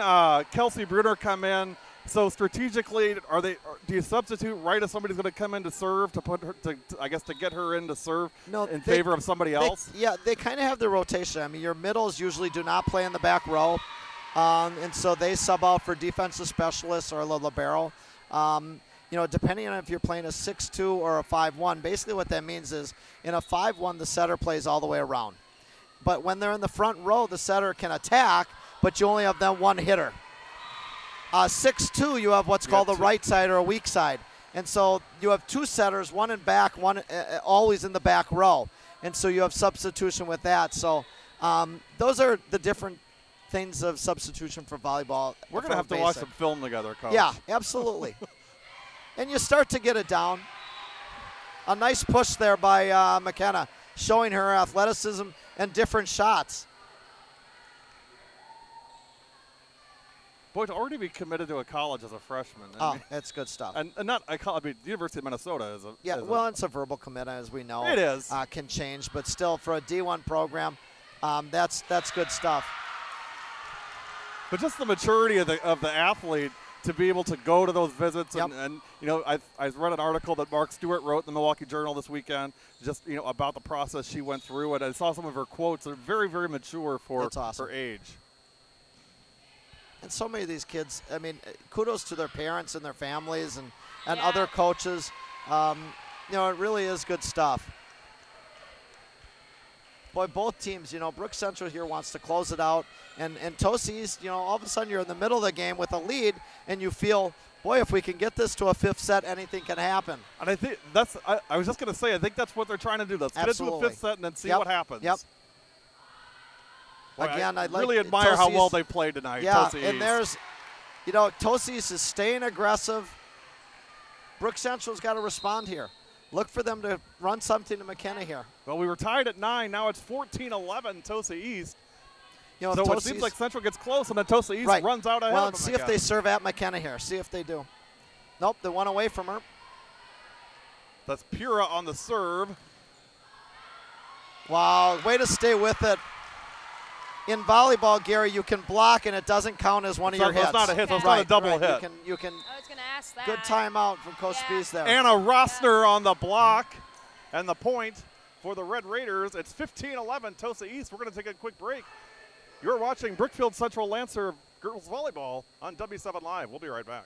Kelsey Bruner come in. So strategically, do you substitute right as somebody's going to come in to serve to put her to get her in to serve in favor of somebody else? They kind of have the rotation. I mean, your middles usually do not play in the back row, and so they sub out for defensive specialists or a libero. You know, depending on if you're playing a 6-2 or a 5-1, basically what that means is in a 5-1, the setter plays all the way around. But when they're in the front row, the setter can attack, but you only have them one hitter. 6-2, you have what's called the right side or a weak side. And so you have two setters, one in back, one always in the back row. And so you have substitution with that. So those are the different things of substitution for volleyball. We're going to have to watch some film together, Coach. Yeah, absolutely. And you start to get it down. A nice push there by McKenna, showing her athleticism and different shots. Boy, to already be committed to a college as a freshman. That's good stuff. And not, I mean, the University of Minnesota is a. Yeah, is well, it's a verbal commitment, as we know. It is. Can change, but still, for a D1 program, that's good stuff. But just the maturity of the athlete to be able to go to those visits, and you know, I read an article that Mark Stewart wrote in the Milwaukee Journal this weekend, just about the process she went through, and I saw some of her quotes. They're very, very mature for her age. And so many of these kids, I mean, kudos to their parents and their families and other coaches. You know, it really is good stuff. Boy, both teams, you know, Brook Central here wants to close it out. And Tosi's, you know, all of a sudden you're in the middle of the game with a lead and you feel, boy, if we can get this to a fifth set, anything can happen. And I think that's, I was just going to say, I think that's what they're trying to do. Let's get it to a fifth set and then see what happens. Yep. Boy, Again, I I'd really like admire how Tosi's, well they played tonight. Yeah, Tosi and East. there's, you know, Tosi's is staying aggressive. Brook Central's got to respond here. Look for them to run something to McKenna here. Well, we were tied at 9. Now it's 14-11 Tosa East. You know, so it Tosi's, seems like Central gets close, and then Tosa East runs out ahead Well, of and them see again. if they serve at McKenna here. See if they do. Nope, they went away from her. That's Pura on the serve. Wow, way to stay with it. In volleyball, Gary, you can block and it doesn't count as one of your hits. It's not a hit, so it's not a double hit. You can I was going to ask that. good timeout from Coach Spies there. Anna Rossner on the block. And the point for the Red Raiders, it's 15-11 Tosa East. We're going to take a quick break. You're watching Brookfield Central Lancer Girls Volleyball on W7 Live. We'll be right back.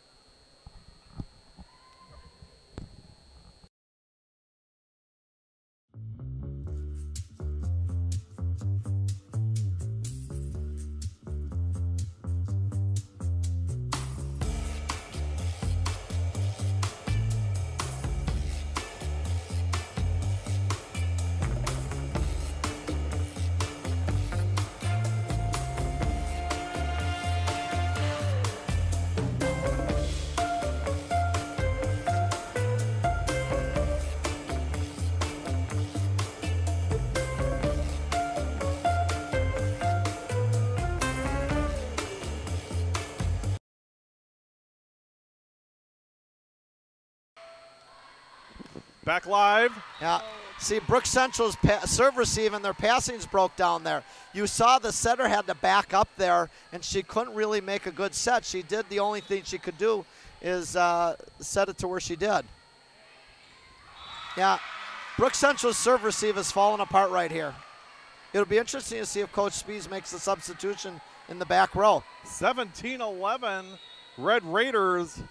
Back live. Yeah. See, Brook Central's serve receive and their passings broke down there. You saw the setter had to back up there, and she couldn't really make a good set. She did the only thing she could do is set it to where she did. Yeah. Brook Central's serve receive has fallen apart right here. It'll be interesting to see if Coach Spees makes a substitution in the back row. 17-11 Red Raiders.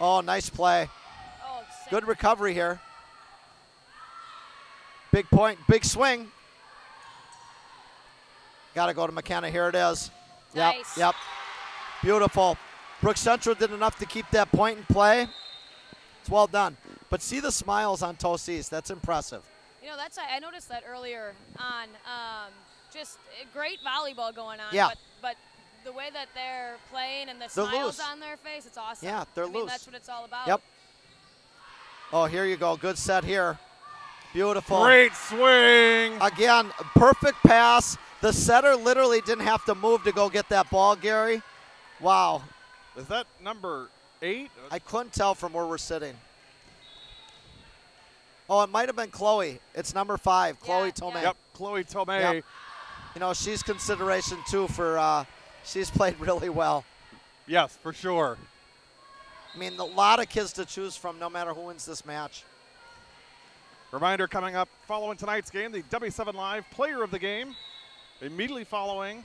Oh, nice play. Oh, good recovery here. Big point, big swing. Got to go to McKenna. Here it is. Nice. Yep. Beautiful. Brook Central did enough to keep that point in play. It's well done. But see the smiles on Tosa East. That's impressive. You know, I noticed that earlier on. Just great volleyball going on. Yeah. But the way that they're playing and the They're smiles loose. on their face, it's awesome. Yeah, they're I mean, loose. that's what it's all about. Yep. Oh, here you go. Good set here. Beautiful. Great swing. Again, perfect pass. The setter literally didn't have to move to go get that ball, Gary. Wow. Is that number 8? I couldn't tell from where we're sitting. Oh, it might have been Chloe. It's number 5, Chloe Tomei. Yep, Chloe Tomei. Yep. You know, she's consideration too for, she's played really well. Yes, for sure. I mean, a lot of kids to choose from no matter who wins this match. Reminder coming up following tonight's game, the W7 Live Player of the Game. Immediately following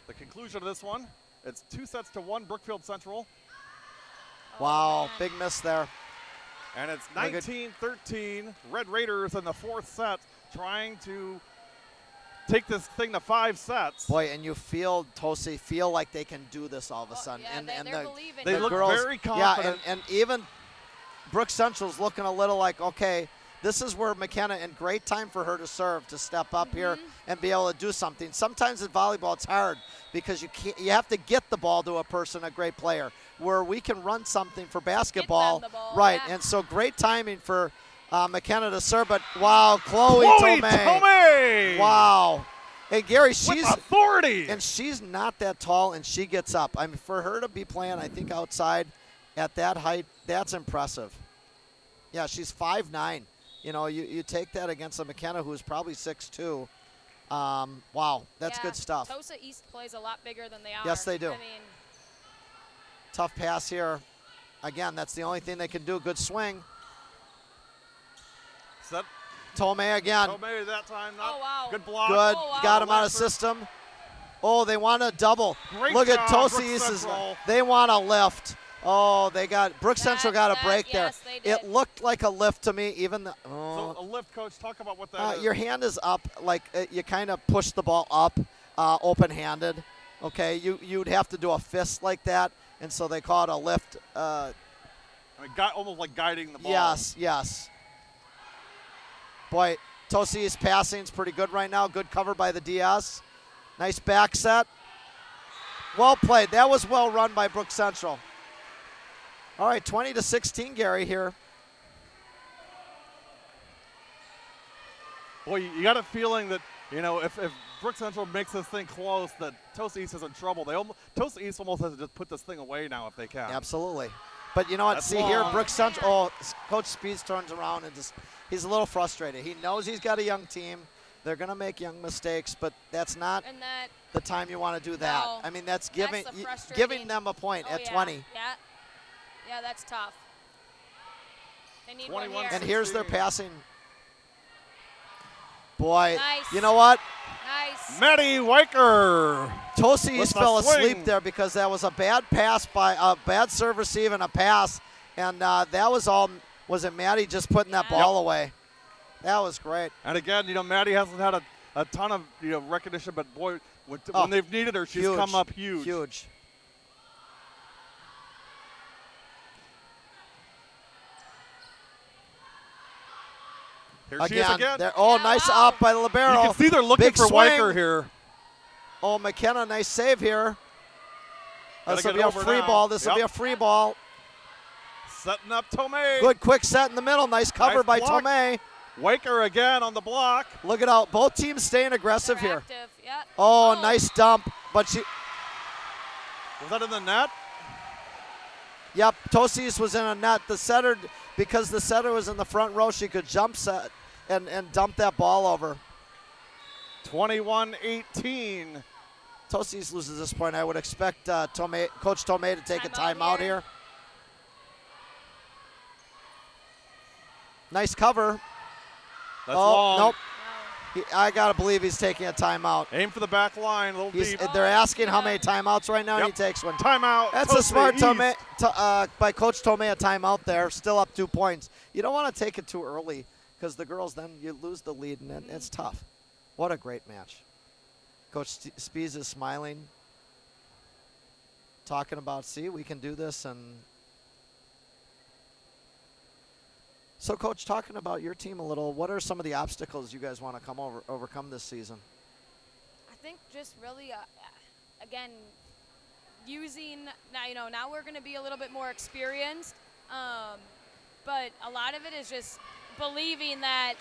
the conclusion of this one, it's 2-1 Brookfield Central. Wow, big miss there. And it's 19-13 Red Raiders in the 4th set, trying to take this thing to 5 sets. Boy, and you feel, Tosa, feel like they can do this all of a sudden. Yeah, and they're believing. They the look girls, very confident. Yeah, and even Brook Central's looking a little like, okay, this is where McKenna, and great time for her to serve, to step up here and be able to do something. Sometimes in volleyball it's hard because you have to get the ball to a person, a great player, where we can run something for basketball. Get them the ball, right, yeah. and so great timing for McKenna to serve, but wow, Chloe Tomei. Wow. Hey, Gary, she's authority. And she's not that tall, and she gets up. I mean, for her to be playing, I think, outside at that height, that's impressive. Yeah, she's 5'9". You know, you take that against a McKenna who's probably 6'2". Wow, that's good stuff. Tosa East plays a lot bigger than they are. Yes, they do. I mean, tough pass here. Again, that's the only thing they can do. Good swing. Set. Tomei again. Tomei that time. Not wow. Good block. Good. Oh, wow. Got him out of system. Oh, they want a double. Great Look at job, Tosa Brook East. Central. They want a lift. Oh, they got Brook Central got a break yes, there. they did. It looked like a lift to me. Even the So a lift, coach. Talk about what that is. your hand is up, like you kind of push the ball up, open-handed. Okay, you'd have to do a fist like that, and so they call it a lift. I mean, almost like guiding the ball. Yes, yes. Boy, Tosa East passing's pretty good right now. Good cover by the DS. Nice back set. Well played. That was well run by Brook Central. All right, 20-16, Gary, here. Boy, you got a feeling that, you know, if Brook Central makes this thing close, that Tosa East is in trouble. Tosa East almost has to just put this thing away now if they can. Absolutely. But you know what? That's See here, long. Brook Central. Oh, Coach Speeds turns around and he's a little frustrated. He knows he's got a young team. They're going to make young mistakes, but that's not And that, the time you want to do that. No, I mean, that's the giving frustrating- them a point Oh, at yeah, 20. Yeah. Yeah, that's tough. They need one here. And here's their passing. Boy, Nice. you know what? Nice. Maddie Weicker. Tosi with the fell asleep swing. there because that was a bad pass by a bad serve receive and a pass. And that was all, was it Maddie just putting that ball away? That was great. And again, you know, Maddie hasn't had a ton of, you know, recognition, but boy, when they've needed her, she's come up huge. Huge. Here she is again. Oh, nice up by the libero. You can see they're looking Big for swing. Weicker here. Oh, McKenna, nice save here. Gotta This will get be a over free now. ball. This will be a free ball. Setting up Tomei. Good quick set in the middle. Nice cover Nice by block. Tomei. Weicker again on the block. Look it out. Both teams staying aggressive here. Active. Yep. Oh, nice dump. But she, Was that in the net? yep, Tosi's was in a net. The setter, because the setter was in the front row, she could jump set and dump that ball over. 21-18. Tosi's loses this point. I would expect Coach Tomei to take a timeout here. Nice cover. That's long. Nope. I got to believe he's taking a timeout. Aim for the back line, a little deep. They're asking how many timeouts right now, and he takes one. Timeout. That's Tosi a smart East. by Coach Tomei, a timeout there. Still up 2 points. You don't want to take it too early because the girls, then you lose the lead, and then it's tough. What a great match. Coach Spies is smiling, talking about, see, we can do this. And so, Coach, talking about your team a little, what are some of the obstacles you guys want to overcome this season? I think just really, again, using now we're going to be a little bit more experienced, but a lot of it is just believing that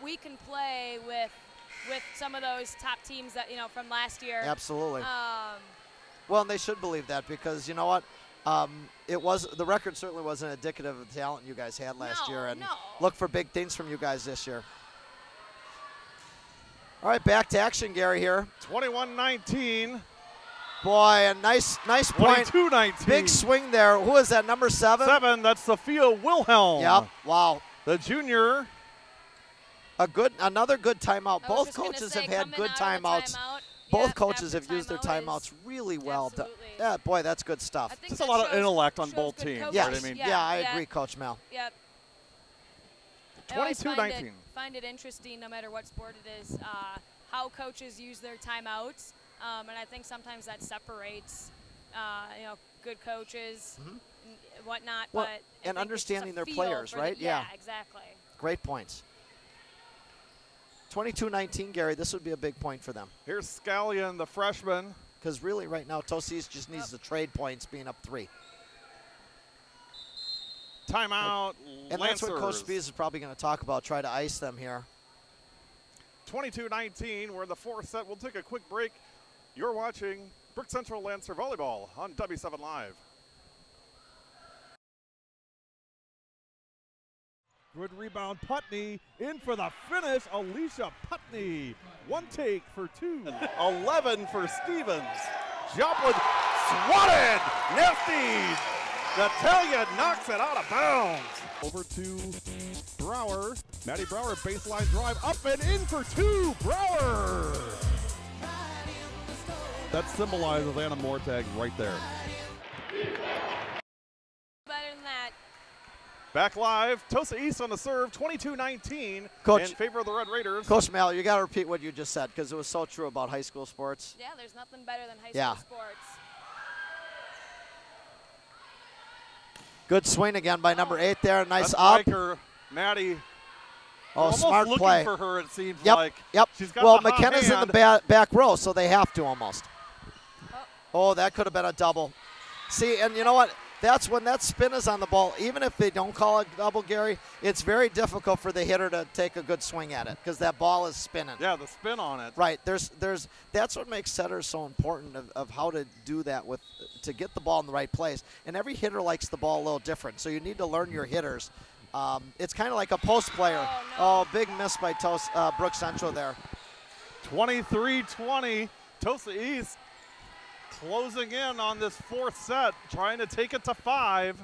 we can play with some of those top teams that from last year. Absolutely. Well, and they should believe that because you know what, the record certainly wasn't indicative of the talent you guys had last year, and look for big things from you guys this year. All right, back to action, Gary here. 21-19. Boy, a nice point. 22-19. Big swing there. Who is that, number 7? 7, that's Sophia Wilhelm. Yep, wow. The junior. Another good timeout. Both coaches have had good timeouts. Both coaches have used their timeouts really well. Yeah, boy, that's good stuff. Just a lot of intellect on both teams. Yes. Right? I mean, yeah, I agree, Coach Mel. Yep. 22-19. Find it interesting, no matter what sport it is, how coaches use their timeouts, and I think sometimes that separates, good coaches and whatnot. Well, but and understanding their players, right? Yeah, exactly. Great points. 22-19, Gary. This would be a big point for them. Here's Scallion, the freshman. Because really, right now, Tosis just needs to trade points, being up 3. Timeout. And that's what Coach Spies is probably going to talk about. Try to ice them here. 22-19. We're in the 4th set. We'll take a quick break. You're watching Brook Central Lancer Volleyball on W7 Live. Good rebound, Putney. In for the finish, Alicia Putney. 1 take for 2. 11 for Stevens. Jump with swatted. Nifty. Natalia knocks it out of bounds. Over to Brower. Maddie Brower, baseline drive, up and in for 2. Brower. That symbolizes Anna Mortag right there. Better than that. Back live, Tosa East on the serve, 22-19 Coach, in favor of the Red Raiders. Coach Mel, you got to repeat what you just said because it was so true about high school sports. Yeah, there's nothing better than high Yeah. school sports. Good swing again by number 8 there. Nice That's up. Riker. Maddie. Oh, almost smart looking play. for her, it seems Yep, like. yep. She's got Well, the hot McKenna's in hand. the back row, so they have to almost. Oh, that could have been a double. See, and you know what? That's when that spin is on the ball. Even if they don't call it double, Gary, it's very difficult for the hitter to take a good swing at it because that ball is spinning. Yeah, the spin on it. Right. That's what makes setters so important of how to do that to get the ball in the right place. And every hitter likes the ball a little different. So you need to learn your hitters It's kind of like a post player. Oh, big miss by Brook Central there. 23-20, Tosa East closing in on this fourth set, trying to take it to 5.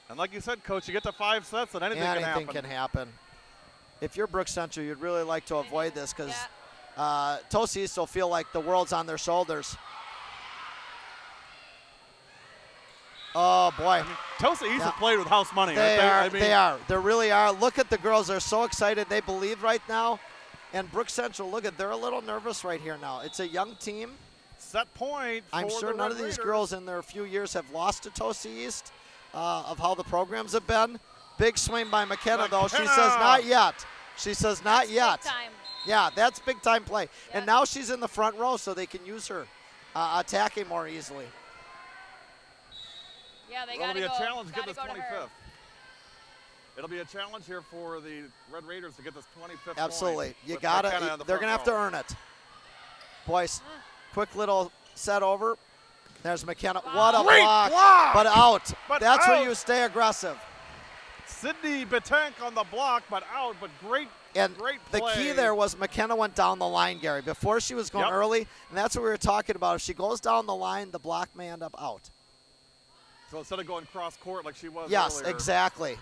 And like you said, Coach, you get to 5 sets and anything can happen. If you're Brook Central, you'd really like to avoid this because Tosa East will feel like the world's on their shoulders. Oh, boy. I mean, Tosa East have played with house money. They right? are. I mean, they are. They really are. Look at the girls. They're so excited. They believe right now. And Brook Central, look at, they're a little nervous right here now. It's a young team. Set point. I'm sure none of these girls in their few years have lost to Tosa East of how the programs have been. Big swing by McKenna, though. She says not yet. She says not yet. Big time. Yeah, that's big time play. Yep. And now she's in the front row, so they can use her attacking more easily. Yeah, they got to go. It'll be a challenge to get this go 25th. It'll be a challenge here for the Red Raiders to get this 25th Absolutely. point. You got to. They're going to have to earn it. Boys, quick little set over. There's McKenna. What a block. But out. That's where you stay aggressive. Sydney Betank on the block, but out, but great play. The key there was McKenna went down the line, Gary, before she was going early, and that's what we were talking about. If she goes down the line, the block may end up out. So instead of going cross court like she was Yes, earlier. exactly.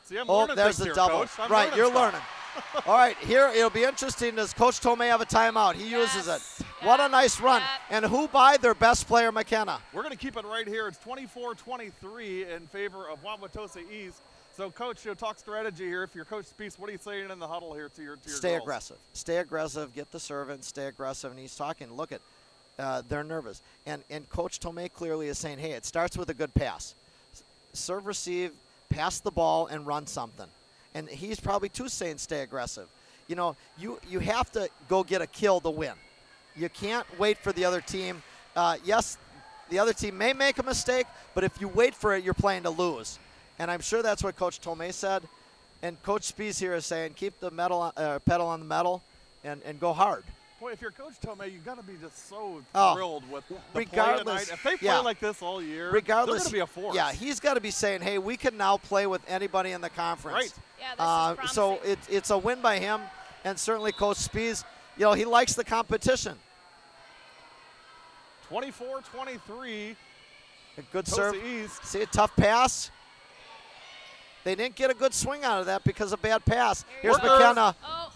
See, I'm learning there's things the here, double. Coach. I'm Right, you're stuff. learning. All right, here it'll be interesting. Does Coach Tomei have a timeout? He uses it. What a nice run. And who by their best player, McKenna? We're going to keep it right here. It's 24-23 in favor of Wauwatosa East. So, Coach, talk strategy here. If you're Coach Speaks, what are you saying in the huddle here to your Stay girls? aggressive. Stay aggressive. Get the serve and stay aggressive. And he's talking. Look at, they're nervous. And Coach Tomei clearly is saying, hey, it starts with a good pass. Serve, receive, pass the ball, and run something. And he's probably too saying stay aggressive. You know, you have to go get a kill to win. You can't wait for the other team. Yes, the other team may make a mistake, but if you wait for it, you're playing to lose. And I'm sure that's what Coach Tomei said. And Coach Spies here is saying keep the pedal on the metal and go hard. Boy, if you're Coach Tomei, you've got to be just so Oh, thrilled with the regardless, play tonight. If they play like this all year, regardless, they're going to be a force. Yeah, he's got to be saying, hey, we can now play with anybody in the conference. Right. Yeah, this is so it's a win by him, and certainly Coach Spies, he likes the competition. 24-23. A good Tosa serve. East. See a tough pass. They didn't get a good swing out of that because of bad pass. Here's McKenna. Oh.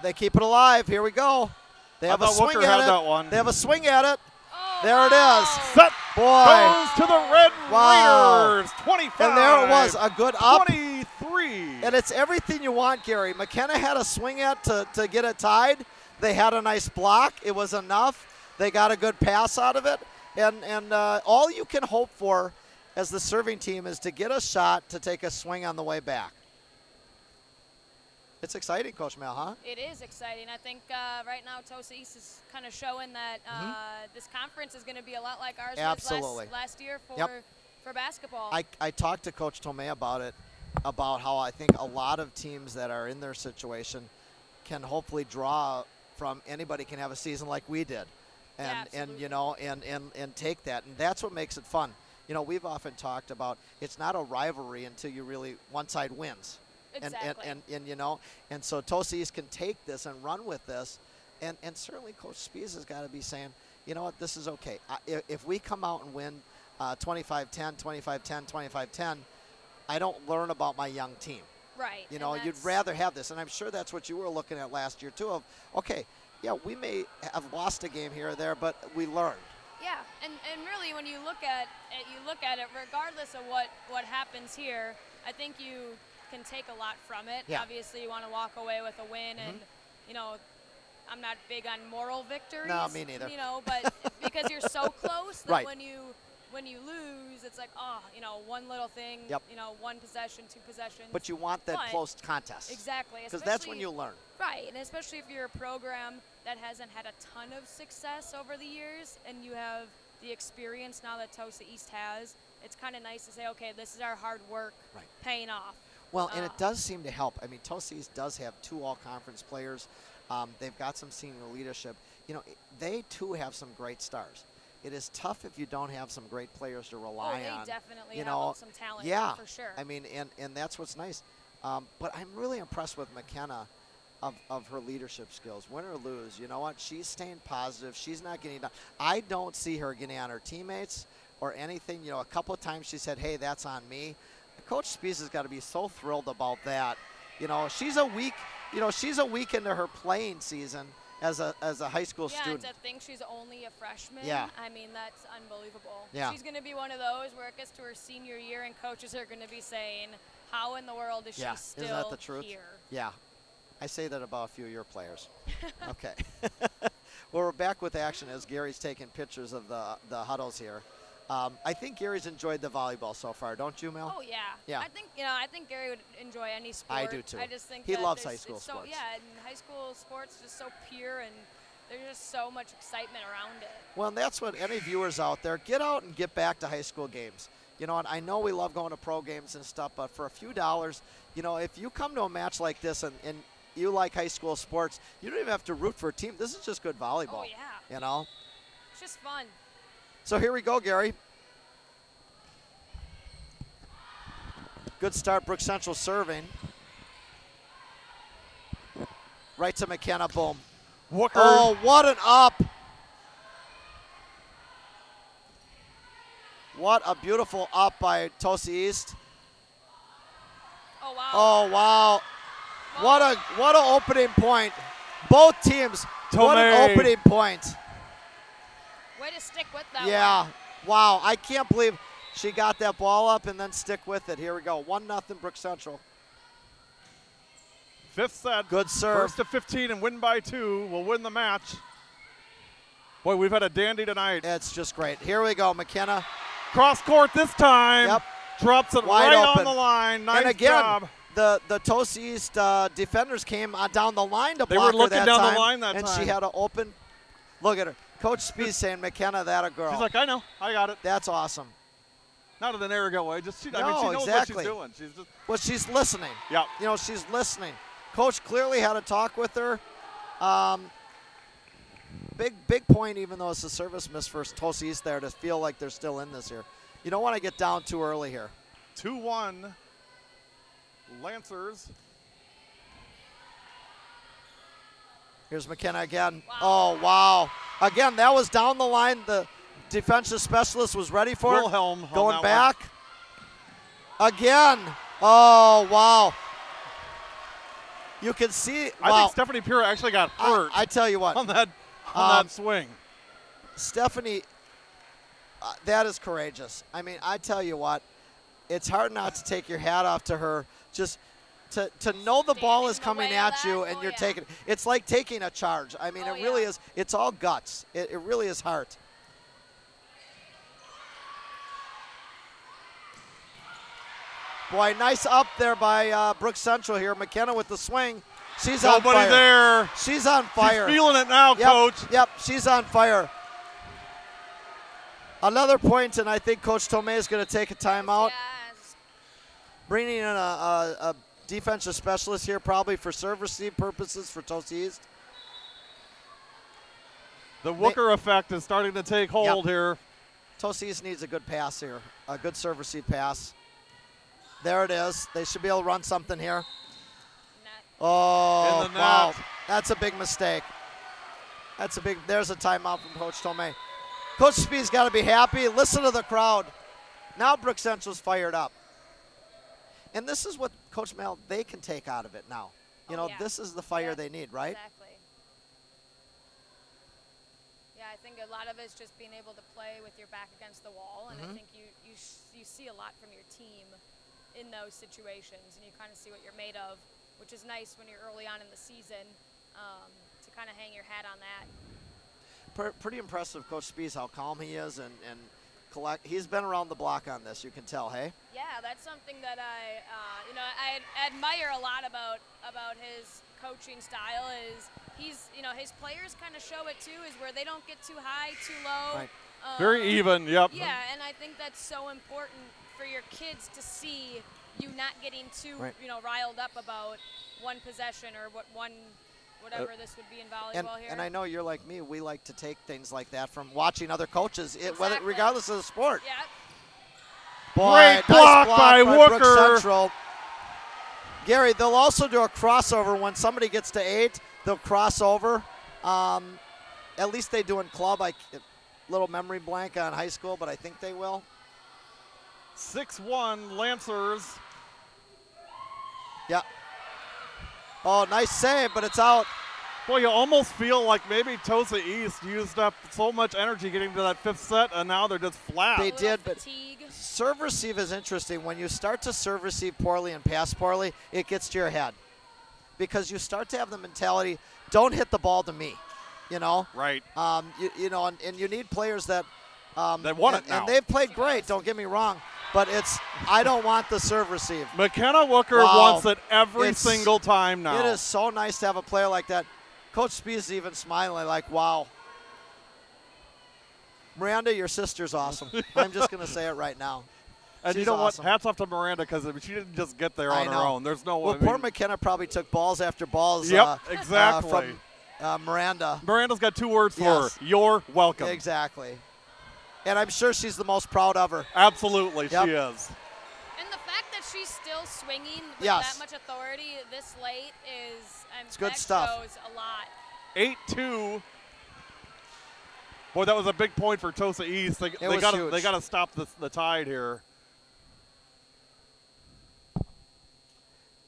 They keep it alive. Here we go. They have a swing at it. That one. They have a swing at it. Oh, there it is. Set Boy. goes to the Red Raiders. 25. And there it was, a good up. 23. And it's everything you want, Gary. McKenna had a swing at to get it tied. They had a nice block. It was enough. They got a good pass out of it. And all you can hope for as the serving team is to get a shot to take a swing on the way back. It's exciting, Coach Mel, huh? It is exciting. I think right now Tosa East is kind of showing that this conference is going to be a lot like ours was last year for basketball. I talked to Coach Tomei about it, about how I think a lot of teams that are in their situation can hopefully draw from anybody can have a season like we did. And take that. And that's what makes it fun. We've often talked about it's not a rivalry until you really one side wins. Exactly. And so Tosa East can take this and run with this, and certainly Coach Spies has got to be saying, you know what, this is okay. If we come out and win 25-10, 25-10, 25-10, I don't learn about my young team. Right. You'd rather have this, and I'm sure that's what you were looking at last year too. Of okay, yeah, we may have lost a game here or there, but we learned. Yeah, and really when you look at it, regardless of what happens here, I think you can take a lot from it. Yeah. Obviously, you want to walk away with a win, and I'm not big on moral victories. No, me neither. But because you're so close that Right. when you lose, it's like one little thing. Yep. 1 possession, 2 possessions. But you want that close contest. Exactly. Because that's when you learn. Right, and especially if you're a program that hasn't had a ton of success over the years, and you have the experience now that Tosa East has, it's kind of nice to say, okay, this is our hard work paying off. Well, and it does seem to help. I mean, Tosa East does have 2 all-conference players. They've got some senior leadership. They, too, have some great stars. it is tough if you don't have some great players to rely they on. definitely you have know, some talent, yeah, for sure. I mean, and that's what's nice. But I'm really impressed with McKenna of her leadership skills. Win or lose, you know what? She's staying positive. She's not getting down. I don't see her getting on her teammates or anything. You know, a couple of times she said, hey, that's on me. Coach Spies has got to be so thrilled about that. You know, she's a week into her playing season as a high school student. Yeah, to think she's only a freshman. Yeah. I mean, that's unbelievable. Yeah. She's going to be one of those where it gets to her senior year and coaches are going to be saying, how in the world is she still Isn't that the truth? here? Yeah. I say that about a few of your players. Okay. Well, we're back with action as Gary's taking pictures of the huddles here. I think Gary's enjoyed the volleyball so far, don't you, Mel? Oh yeah. Yeah. I think Gary would enjoy any sport. I do too. I just think he that loves high school sports. Yeah, and high school sports just so pure and there's just so much excitement around it. Well, and that's what any viewers out there, get out and get back to high school games. You know, and I know we love going to pro games and stuff, but for a few dollars, you know, if you come to a match like this and you like high school sports, you don't even have to root for a team. This is just good volleyball. Oh yeah. You know. It's just fun. So here we go, Gary. Good start, Brook Central serving. Right to McKenna, boom. Wooker. Oh, what an up. What a beautiful up by Tosa East. Oh, wow. Oh, wow. What an opening point. Both teams, what an opening point. Way to stick with that Yeah, one. wow. I can't believe she got that ball up and then stick with it. Here we go, 1-0 Brook Central. Fifth set. Good serve. First to 15 and win by 2 will win the match. Boy, we've had a dandy tonight. It's just great. Here we go, McKenna. Cross court this time. Yep. Drops it Wide right open. on the line. Nice and again, job. The Tosa East defenders came down the line to block her that time. They were looking down the line that and time. she had to open. Look at her. Coach Spies saying, McKenna, that a girl. She's like, I know. I got it. That's awesome. Not in an arrogant way. Just she knows exactly. what she's doing. She's just. Well, she's listening. Yeah. You know, she's listening. Coach clearly had a talk with her. Big point, even though it's a service miss for Tosa East there, to feel like they're still in this here. You don't want to get down too early here. 2-1 Lancers. Here's McKenna again. Wow. Oh, wow. Again, that was down the line. The defensive specialist was ready for Wilhelm it. Going back. Again. Oh, wow. You can see. I think Stephanie Pura actually got hurt. I tell you what. On that swing. Stephanie, that is courageous. I mean, I tell you what. It's hard not to take your hat off to her. Just to know the ball is coming at you and you're taking it. It's like taking a charge. I mean, it really is. It's all guts. It really is heart. Boy, nice up there by Brook Central here. McKenna with the swing. She's on fire. Nobody there. She's on fire. She's feeling it now, Coach. Yep, she's on fire. Another point, and I think Coach Tomei is going to take a timeout. Yes. Bringing in a defensive specialist here, probably for serve receive purposes for Tosa East. The Wooker effect is starting to take hold here. Tosa East needs a good pass here, a good serve receive pass. There it is. They should be able to run something here. Oh, wow. That's a big mistake. There's a timeout from Coach Tomei. Coach Spies got to be happy. Listen to the crowd. Now Brook Central's fired up. And this is what Coach Mel, they can take out of it now. You know, this is the fire they need, right? Exactly. Yeah, I think a lot of it's just being able to play with your back against the wall, and I think you see a lot from your team in those situations, and you kind of see what you're made of, which is nice when you're early on in the season to kind of hang your hat on that. Pretty impressive, Coach Spies, how calm he is and collect. He's been around the block on this, you can tell, hey? Yeah, that's something that I admire a lot about his coaching style. Is his players kind of show it too, is where they don't get too high, too low. Right. Very even, yep. Yeah, and I think that's so important for your kids to see you not getting too riled up about one possession or what one whatever this would be in volleyball here. And I know you're like me. We like to take things like that from watching other coaches, regardless of the sport. Yep. Boy, Great nice block by Brook Wooker. Central. Gary, they'll also do a crossover when somebody gets to 8. They'll cross over. At least they do in club. Little memory blank on high school, but I think they will. 6-1 Lancers. Yeah. Oh, nice save, but it's out. Boy, you almost feel like maybe Tosa East used up so much energy getting to that 5th set, and now they're just flat. They did, but serve receive is interesting. When you start to serve receive poorly and pass poorly, it gets to your head. Because you start to have the mentality, don't hit the ball to me, you know? Right. You know, and you need players that they want it now. And they've played great, don't get me wrong, but it's, I don't want the serve receive. McKenna Wooker wants it every single time now. It is so nice to have a player like that. Coach Spees is even smiling like, wow. Miranda, your sister's awesome. I'm just going to say it right now. And She's you know awesome. what? Hats off to Miranda because she didn't just get there on her own. There's no way. Well, poor McKenna probably took balls after balls. Yep, exactly. From Miranda. Miranda's got 2 words for her. You're welcome. Exactly. And I'm sure she's the most proud of her. Absolutely, she is. And the fact that she's still swinging with Yes. that much authority this late is, It's good stuff. Shows a lot. 8-2. Boy, that was a big point for Tosa East. They was got huge. to stop the tide here.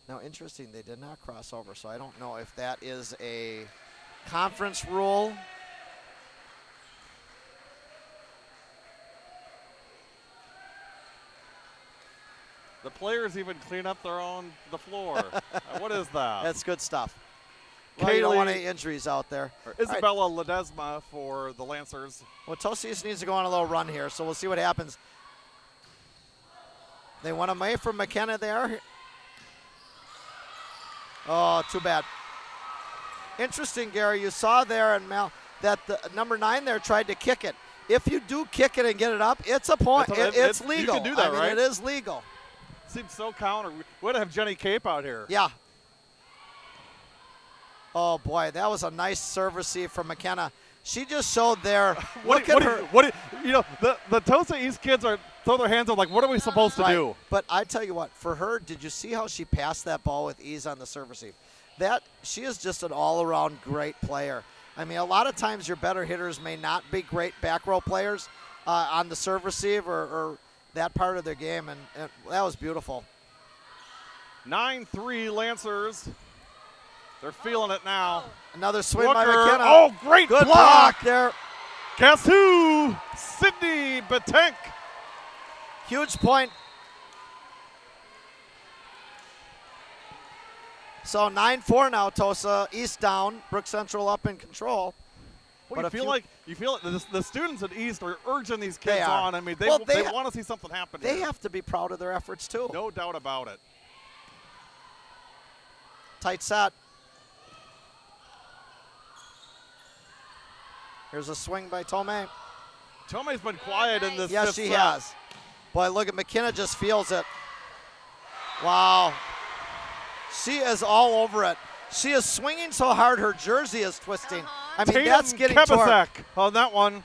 Now, interesting, they did not cross over, so I don't know if that is a conference rule. The players even clean up the floor. What is that? That's good stuff. Well, you don't want any injuries out there. Isabella Ledesma for the Lancers. Well, Tosa East needs to go on a little run here, so we'll see what happens. They went away from McKenna there. Oh, too bad. Interesting, Gary. You saw there and Mel that the number 9 there tried to kick it. If you do kick it and get it up, it's a point. It's legal. You can do that, right? It is legal. Seems so counter. We would have Jenny Cape out here. Yeah. Oh, boy, that was a nice serve receive from McKenna. She just showed there. The Tosa East kids throw their hands up like, what are we supposed to do? But I tell you what, for her, did you see how she passed that ball with ease on the serve receive? She is just an all-around great player. I mean, a lot of times your better hitters may not be great back row players on the serve receive or that part of their game, and that was beautiful. 9-3 Lancers. They're feeling it now. Another swing by McKenna. Oh, great Good block there. Guess who? Sydney Batenk. Huge point. So 9-4 now, Tosa East down. Brook Central up in control. Well, you feel like the students at East are urging these kids They are. on. I mean, they want to see something happen. They here. have to be proud of their efforts too. No doubt about it. Tight set. Here's a swing by Tomei. Tomei's been quiet in this. Yes, she has. Boy, look at McKenna, just feels it. Wow. She is all over it. She is swinging so hard her jersey is twisting. I mean, Tatum that's getting Kebasek on that one.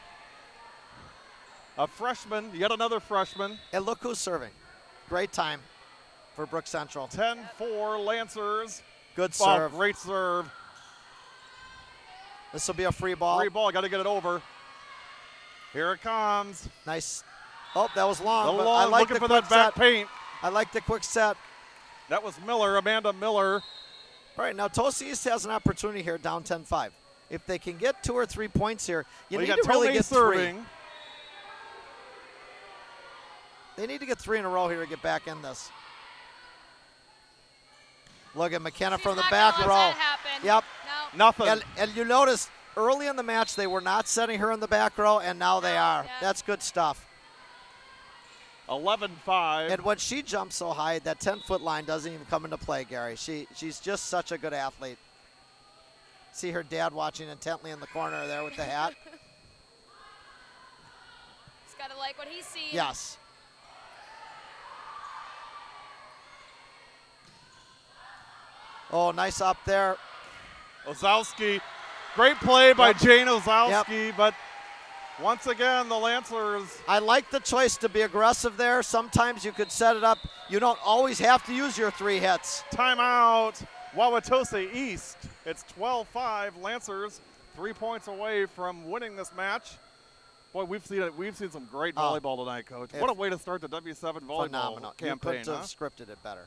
A freshman, yet another freshman. And look who's serving. Great time for Brook Central. 10-4 Lancers. Good serve. Great serve. This will be a free ball. Free ball, got to get it over. Here it comes. Nice. Oh, that was long. But long, I like looking the for quick that back set. paint. I like the quick set. That was Miller, Amanda Miller. All right, now Tosa East has an opportunity here down 10-5. If they can get 2 or 3 points here, you need to really get serving. 3. They need to get 3 in a row here to get back in this. Look at McKenna from the back row. Yep. No. Nothing. And you notice early in the match they were not setting her in the back row, and now they are. Yeah. That's good stuff. 11-5. And when she jumps so high, that 10-foot line doesn't even come into play, Gary. She's just such a good athlete. See her dad watching intently in the corner there with the hat. He's got to like what he sees. Yes. Oh, nice up there. Ozowski, great play by Jane Ozowski, but once again, the Lancers. I like the choice to be aggressive there. Sometimes you could set it up. You don't always have to use your 3 hits. Timeout, Wauwatosa East. It's 12-5. Lancers 3 points away from winning this match. Boy, we've seen some great volleyball tonight, Coach. What a way to start the W7 volleyball campaign. You couldn't have scripted it better.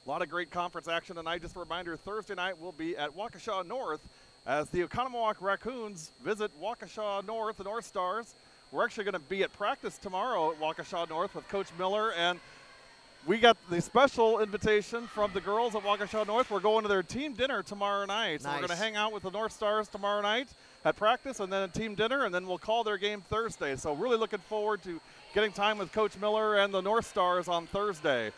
A lot of great conference action tonight. Just a reminder, Thursday night we'll be at Waukesha North as the Oconomowoc Raccoons visit Waukesha North, the North Stars. We're actually going to be at practice tomorrow at Waukesha North with Coach Miller, and we got the special invitation from the girls at Waukesha North. We're going to their team dinner tomorrow night. So we're going to hang out with the North Stars tomorrow night at practice, and then a team dinner, and then we'll call their game Thursday. So really looking forward to getting time with Coach Miller and the North Stars on Thursday.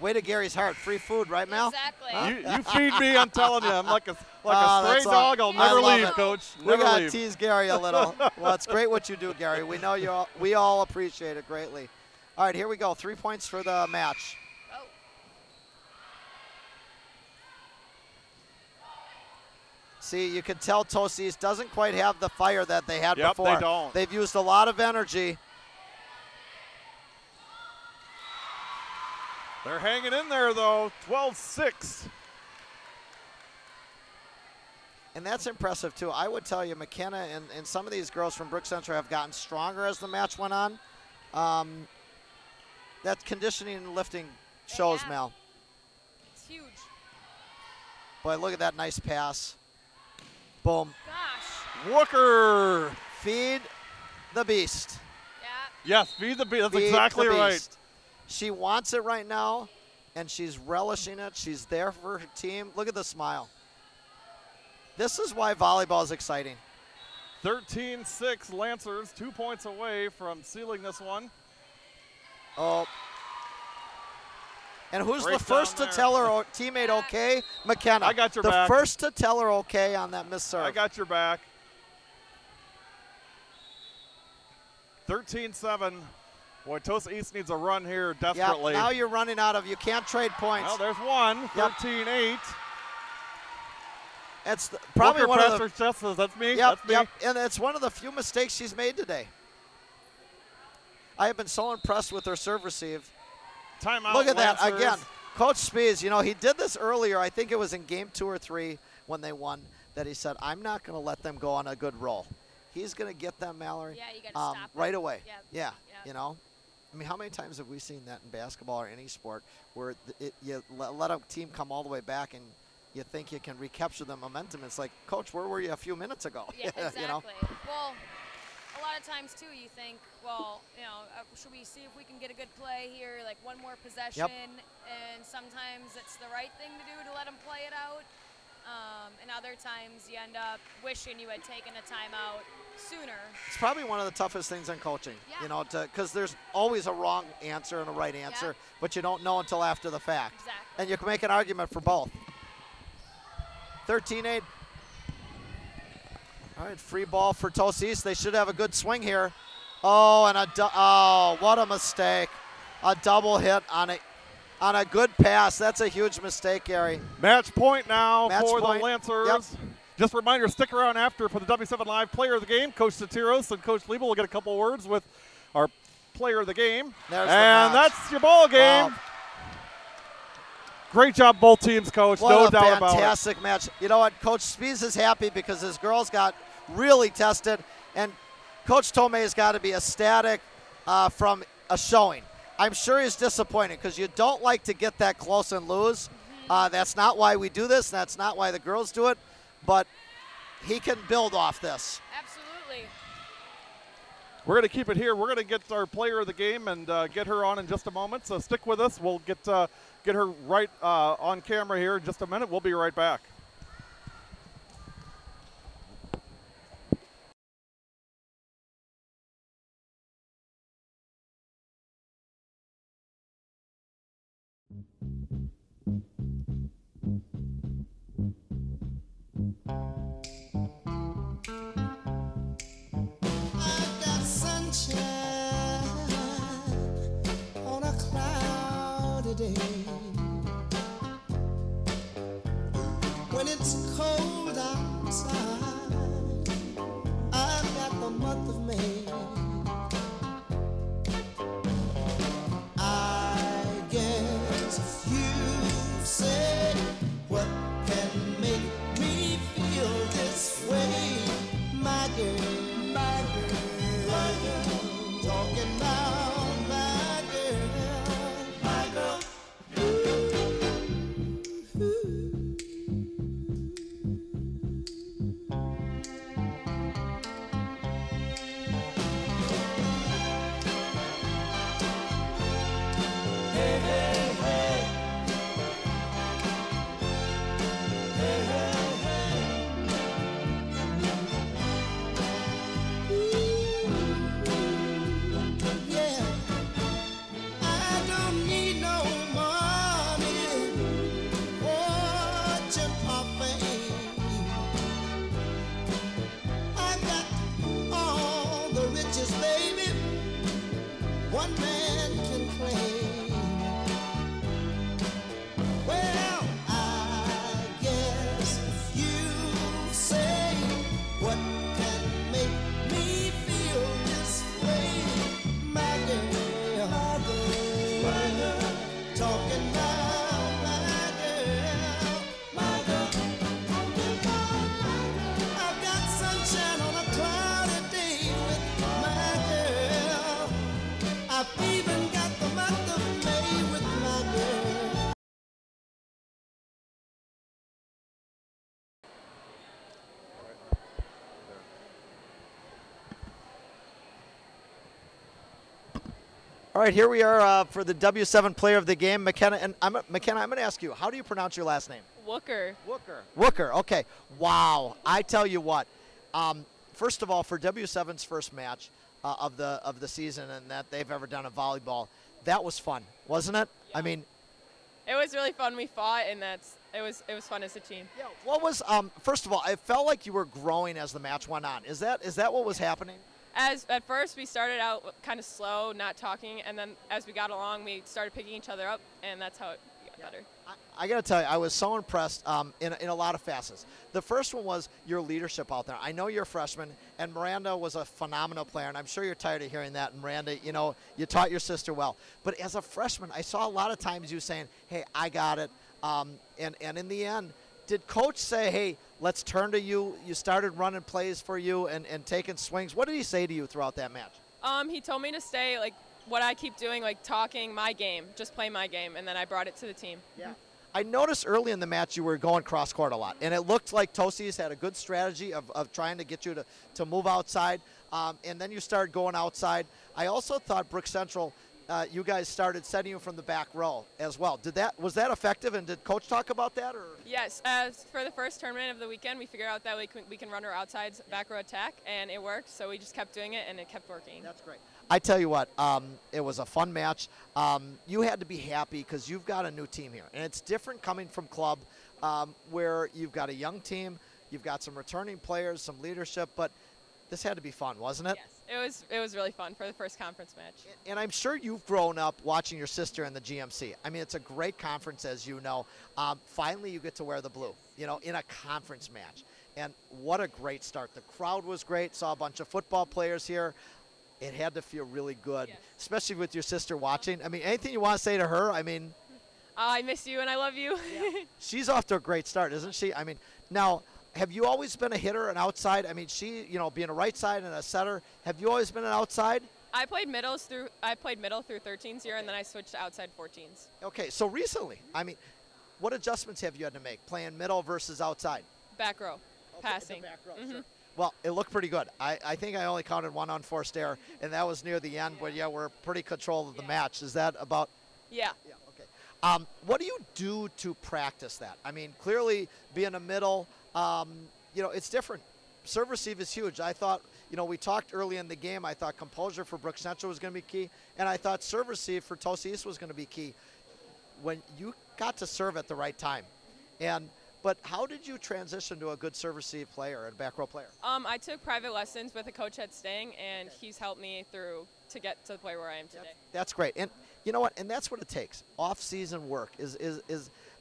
Way to Gary's heart. Free food, right, Mel? Exactly. You feed me, I'm telling you. I'm like a stray dog. I'll never leave, Coach. We got to tease Gary a little. Well, it's great what you do, Gary. We know we all appreciate it greatly. All right, here we go. 3 points for the match. Oh. See, you can tell Tosis doesn't quite have the fire that they had before. They don't. They've used a lot of energy. They're hanging in there, though. 12-6. And that's impressive, too. I would tell you, McKenna and some of these girls from Brook Central have gotten stronger as the match went on. That conditioning and lifting shows, Mel. It's huge. Boy, look at that nice pass. Boom. Gosh. Wooker. Feed the beast. Yeah. Yes, feed the beast. That's Feed exactly the right. beast. She wants it right now, and she's relishing it. She's there for her team. Look at the smile. This is why volleyball is exciting. 13-6 Lancers, 2 points away from sealing this one. Oh. And who's Right the first to down tell her teammate okay? McKenna. I got your the back. first to tell her okay on that missed serve. I got your back. 13-7. Wauwatosa East needs a run here desperately. Now you're running out of, you can't trade points. Well, there's one, 13-8. It's probably one of the. That's me. Yep, That's me. yep. And it's one of the few mistakes she's made today. I have been so impressed with her serve receive. Timeout. Look at Lancers. that again. Coach Spies, you know, he did this earlier. I think it was in game 2 or 3 when they won that he said, I'm not going to let them go on a good roll. He's going to get them, Mallory, Yeah, you got to stop right it. away. Yep. Yeah, Yep. you know. I mean, how many times have we seen that in basketball or any sport where you let a team come all the way back and you think you can recapture the momentum? It's like, Coach, where were you a few minutes ago? Yeah, exactly. You know? Well, a lot of times, too, you think, well, you know, should we see if we can get a good play here, like one more possession? And sometimes it's the right thing to do to let them play it out. And other times you end up wishing you had taken a timeout sooner. It's probably one of the toughest things in coaching, you know, because there's always a wrong answer and a right answer, but you don't know until after the fact. Exactly. And you can make an argument for both. 13-8. All right, free ball for Tosis. They should have a good swing here. Oh, and what a mistake. A double hit on a good pass. That's a huge mistake, Gary. Match point now for point. the Lancers. Yep. Just a reminder, stick around after for the W7 Live Player of the Game. Coach Satiros and Coach Liebel will get a couple words with our Player of the Game. There's and the match. that's your ball game. Wow. Great job, both teams, Coach. No doubt about it. Fantastic match. You know what? Coach Spies is happy because his girls got really tested, and Coach Tomei has got to be ecstatic from a showing. I'm sure he's disappointed because you don't like to get that close and lose. That's not why we do this. That's not why the girls do it. But he can build off this. Absolutely. We're going to keep it here. We're going to get our Player of the Game and get her on in just a moment. So stick with us. We'll get her right on camera here in just a minute. We'll be right back. On a cloudy day, when one man can claim. Well, I guess you say what can make me feel this way, my girl, my girl, talking about my girl, my girl, talking about my girl. I've got sunshine on a cloudy day with my girl. I've even got the month of May with my girl. All right, here we are for the W7 Player of the Game, McKenna. And McKenna, I'm going to ask you, how do you pronounce your last name? Wooker. Wooker. Okay. Wow. I tell you what. First of all, for W7's first match of the season and that they've ever done in volleyball, that was fun, wasn't it? Yeah. I mean, It was really fun. We fought, and it was fun as a team. yeah. What was first of all, it felt like you were growing as the match went on. Is that what was happening? At first, we started out kind of slow, not talking, and then as we got along, we started picking each other up, and that's how it got better. I got to tell you, I was so impressed in a lot of facets. The first one was your leadership out there. I know you're a freshman, and Miranda was a phenomenal player, and I'm sure you're tired of hearing that. And Miranda, you know, you taught your sister well. But as a freshman, I saw a lot of times you saying, hey, I got it. And in the end, did Coach say, hey, let's turn to you? You started running plays for you and taking swings. What did he say to you throughout that match? He told me to stay, like, what I keep doing, like talking my game, just play my game, and then I brought it to the team. Yeah. I noticed early in the match you were going cross court a lot, and it looked like Tosi's had a good strategy of trying to get you to move outside, and then you started going outside. I also thought Brook Central, you guys started setting you from the back row as well. Was that effective, and did Coach talk about that? Or? Yes, for the first tournament of the weekend, we figured out that we can run our outside back row attack, and it worked, so we just kept doing it, and it kept working. That's great. I tell you what, it was a fun match. You had to be happy because you've got a new team here, and it's different coming from club where you've got a young team, you've got some returning players, some leadership, but this had to be fun, wasn't it? Yes, it was really fun for the first conference match. And I'm sure you've grown up watching your sister in the GMC. I mean, it's a great conference, as you know. Finally, you get to wear the blue, you know, in a conference match. And what a great start. The crowd was great. Saw a bunch of football players here. It had to feel really good, especially with your sister watching. I mean, anything you want to say to her? I mean, I miss you and I love you. she's off to a great start, isn't she? I mean, now, have you always been a hitter, an outside? I mean, she, you know, being a right side and a setter, have you always been an outside? I played middle through 13s here, and then I switched to outside 14s. Okay, so recently, I mean, what adjustments have you had to make playing middle versus outside? Back row, passing. Back row, sure. Well, it looked pretty good. I think I only counted one unforced error, and that was near the end, but yeah, we're pretty control of the match. Is that about? Yeah. Yeah, okay. What do you do to practice that? I mean, clearly being a middle, you know, it's different. Serve receive is huge. I thought, you know, we talked early in the game, I thought composure for Brook Central was going to be key, and I thought serve receive for Tosa East was going to be key when you got to serve at the right time. But how did you transition to a good serve receive player and back row player? I took private lessons with a coach at Sting, and he's helped me through to get to the point where I am today. That's great. And you know what? And that's what it takes. Off-season work is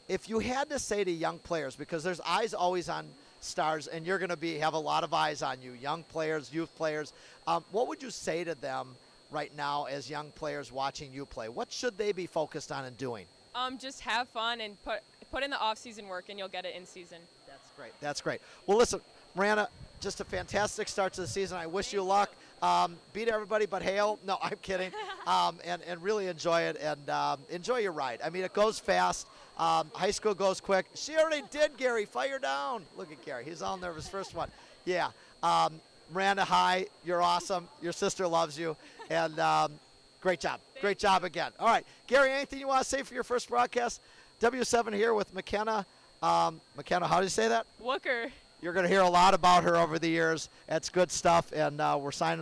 if you had to say to young players, because there's eyes always on stars, and you're going to have a lot of eyes on you, young players, youth players. What would you say to them right now as young players watching you play? What should they be focused on and doing? Just have fun and put in the off-season work, and you'll get it in season. That's great. That's great. Well, listen, Miranda, just a fantastic start to the season. I wish you luck. Beat everybody but Hale. No, I'm kidding. And really enjoy it and enjoy your ride. I mean, it goes fast. High school goes quick. She already did, Gary. Fire down. Look at Gary. He's all nervous. First one. Yeah. Miranda, hi. You're awesome. Your sister loves you. And great job. Great job again. All right. Gary, anything you want to say for your first broadcast? W7 here with McKenna. McKenna, how do you say that? Wooker. You're going to hear a lot about her over the years. That's good stuff, and we're signing off.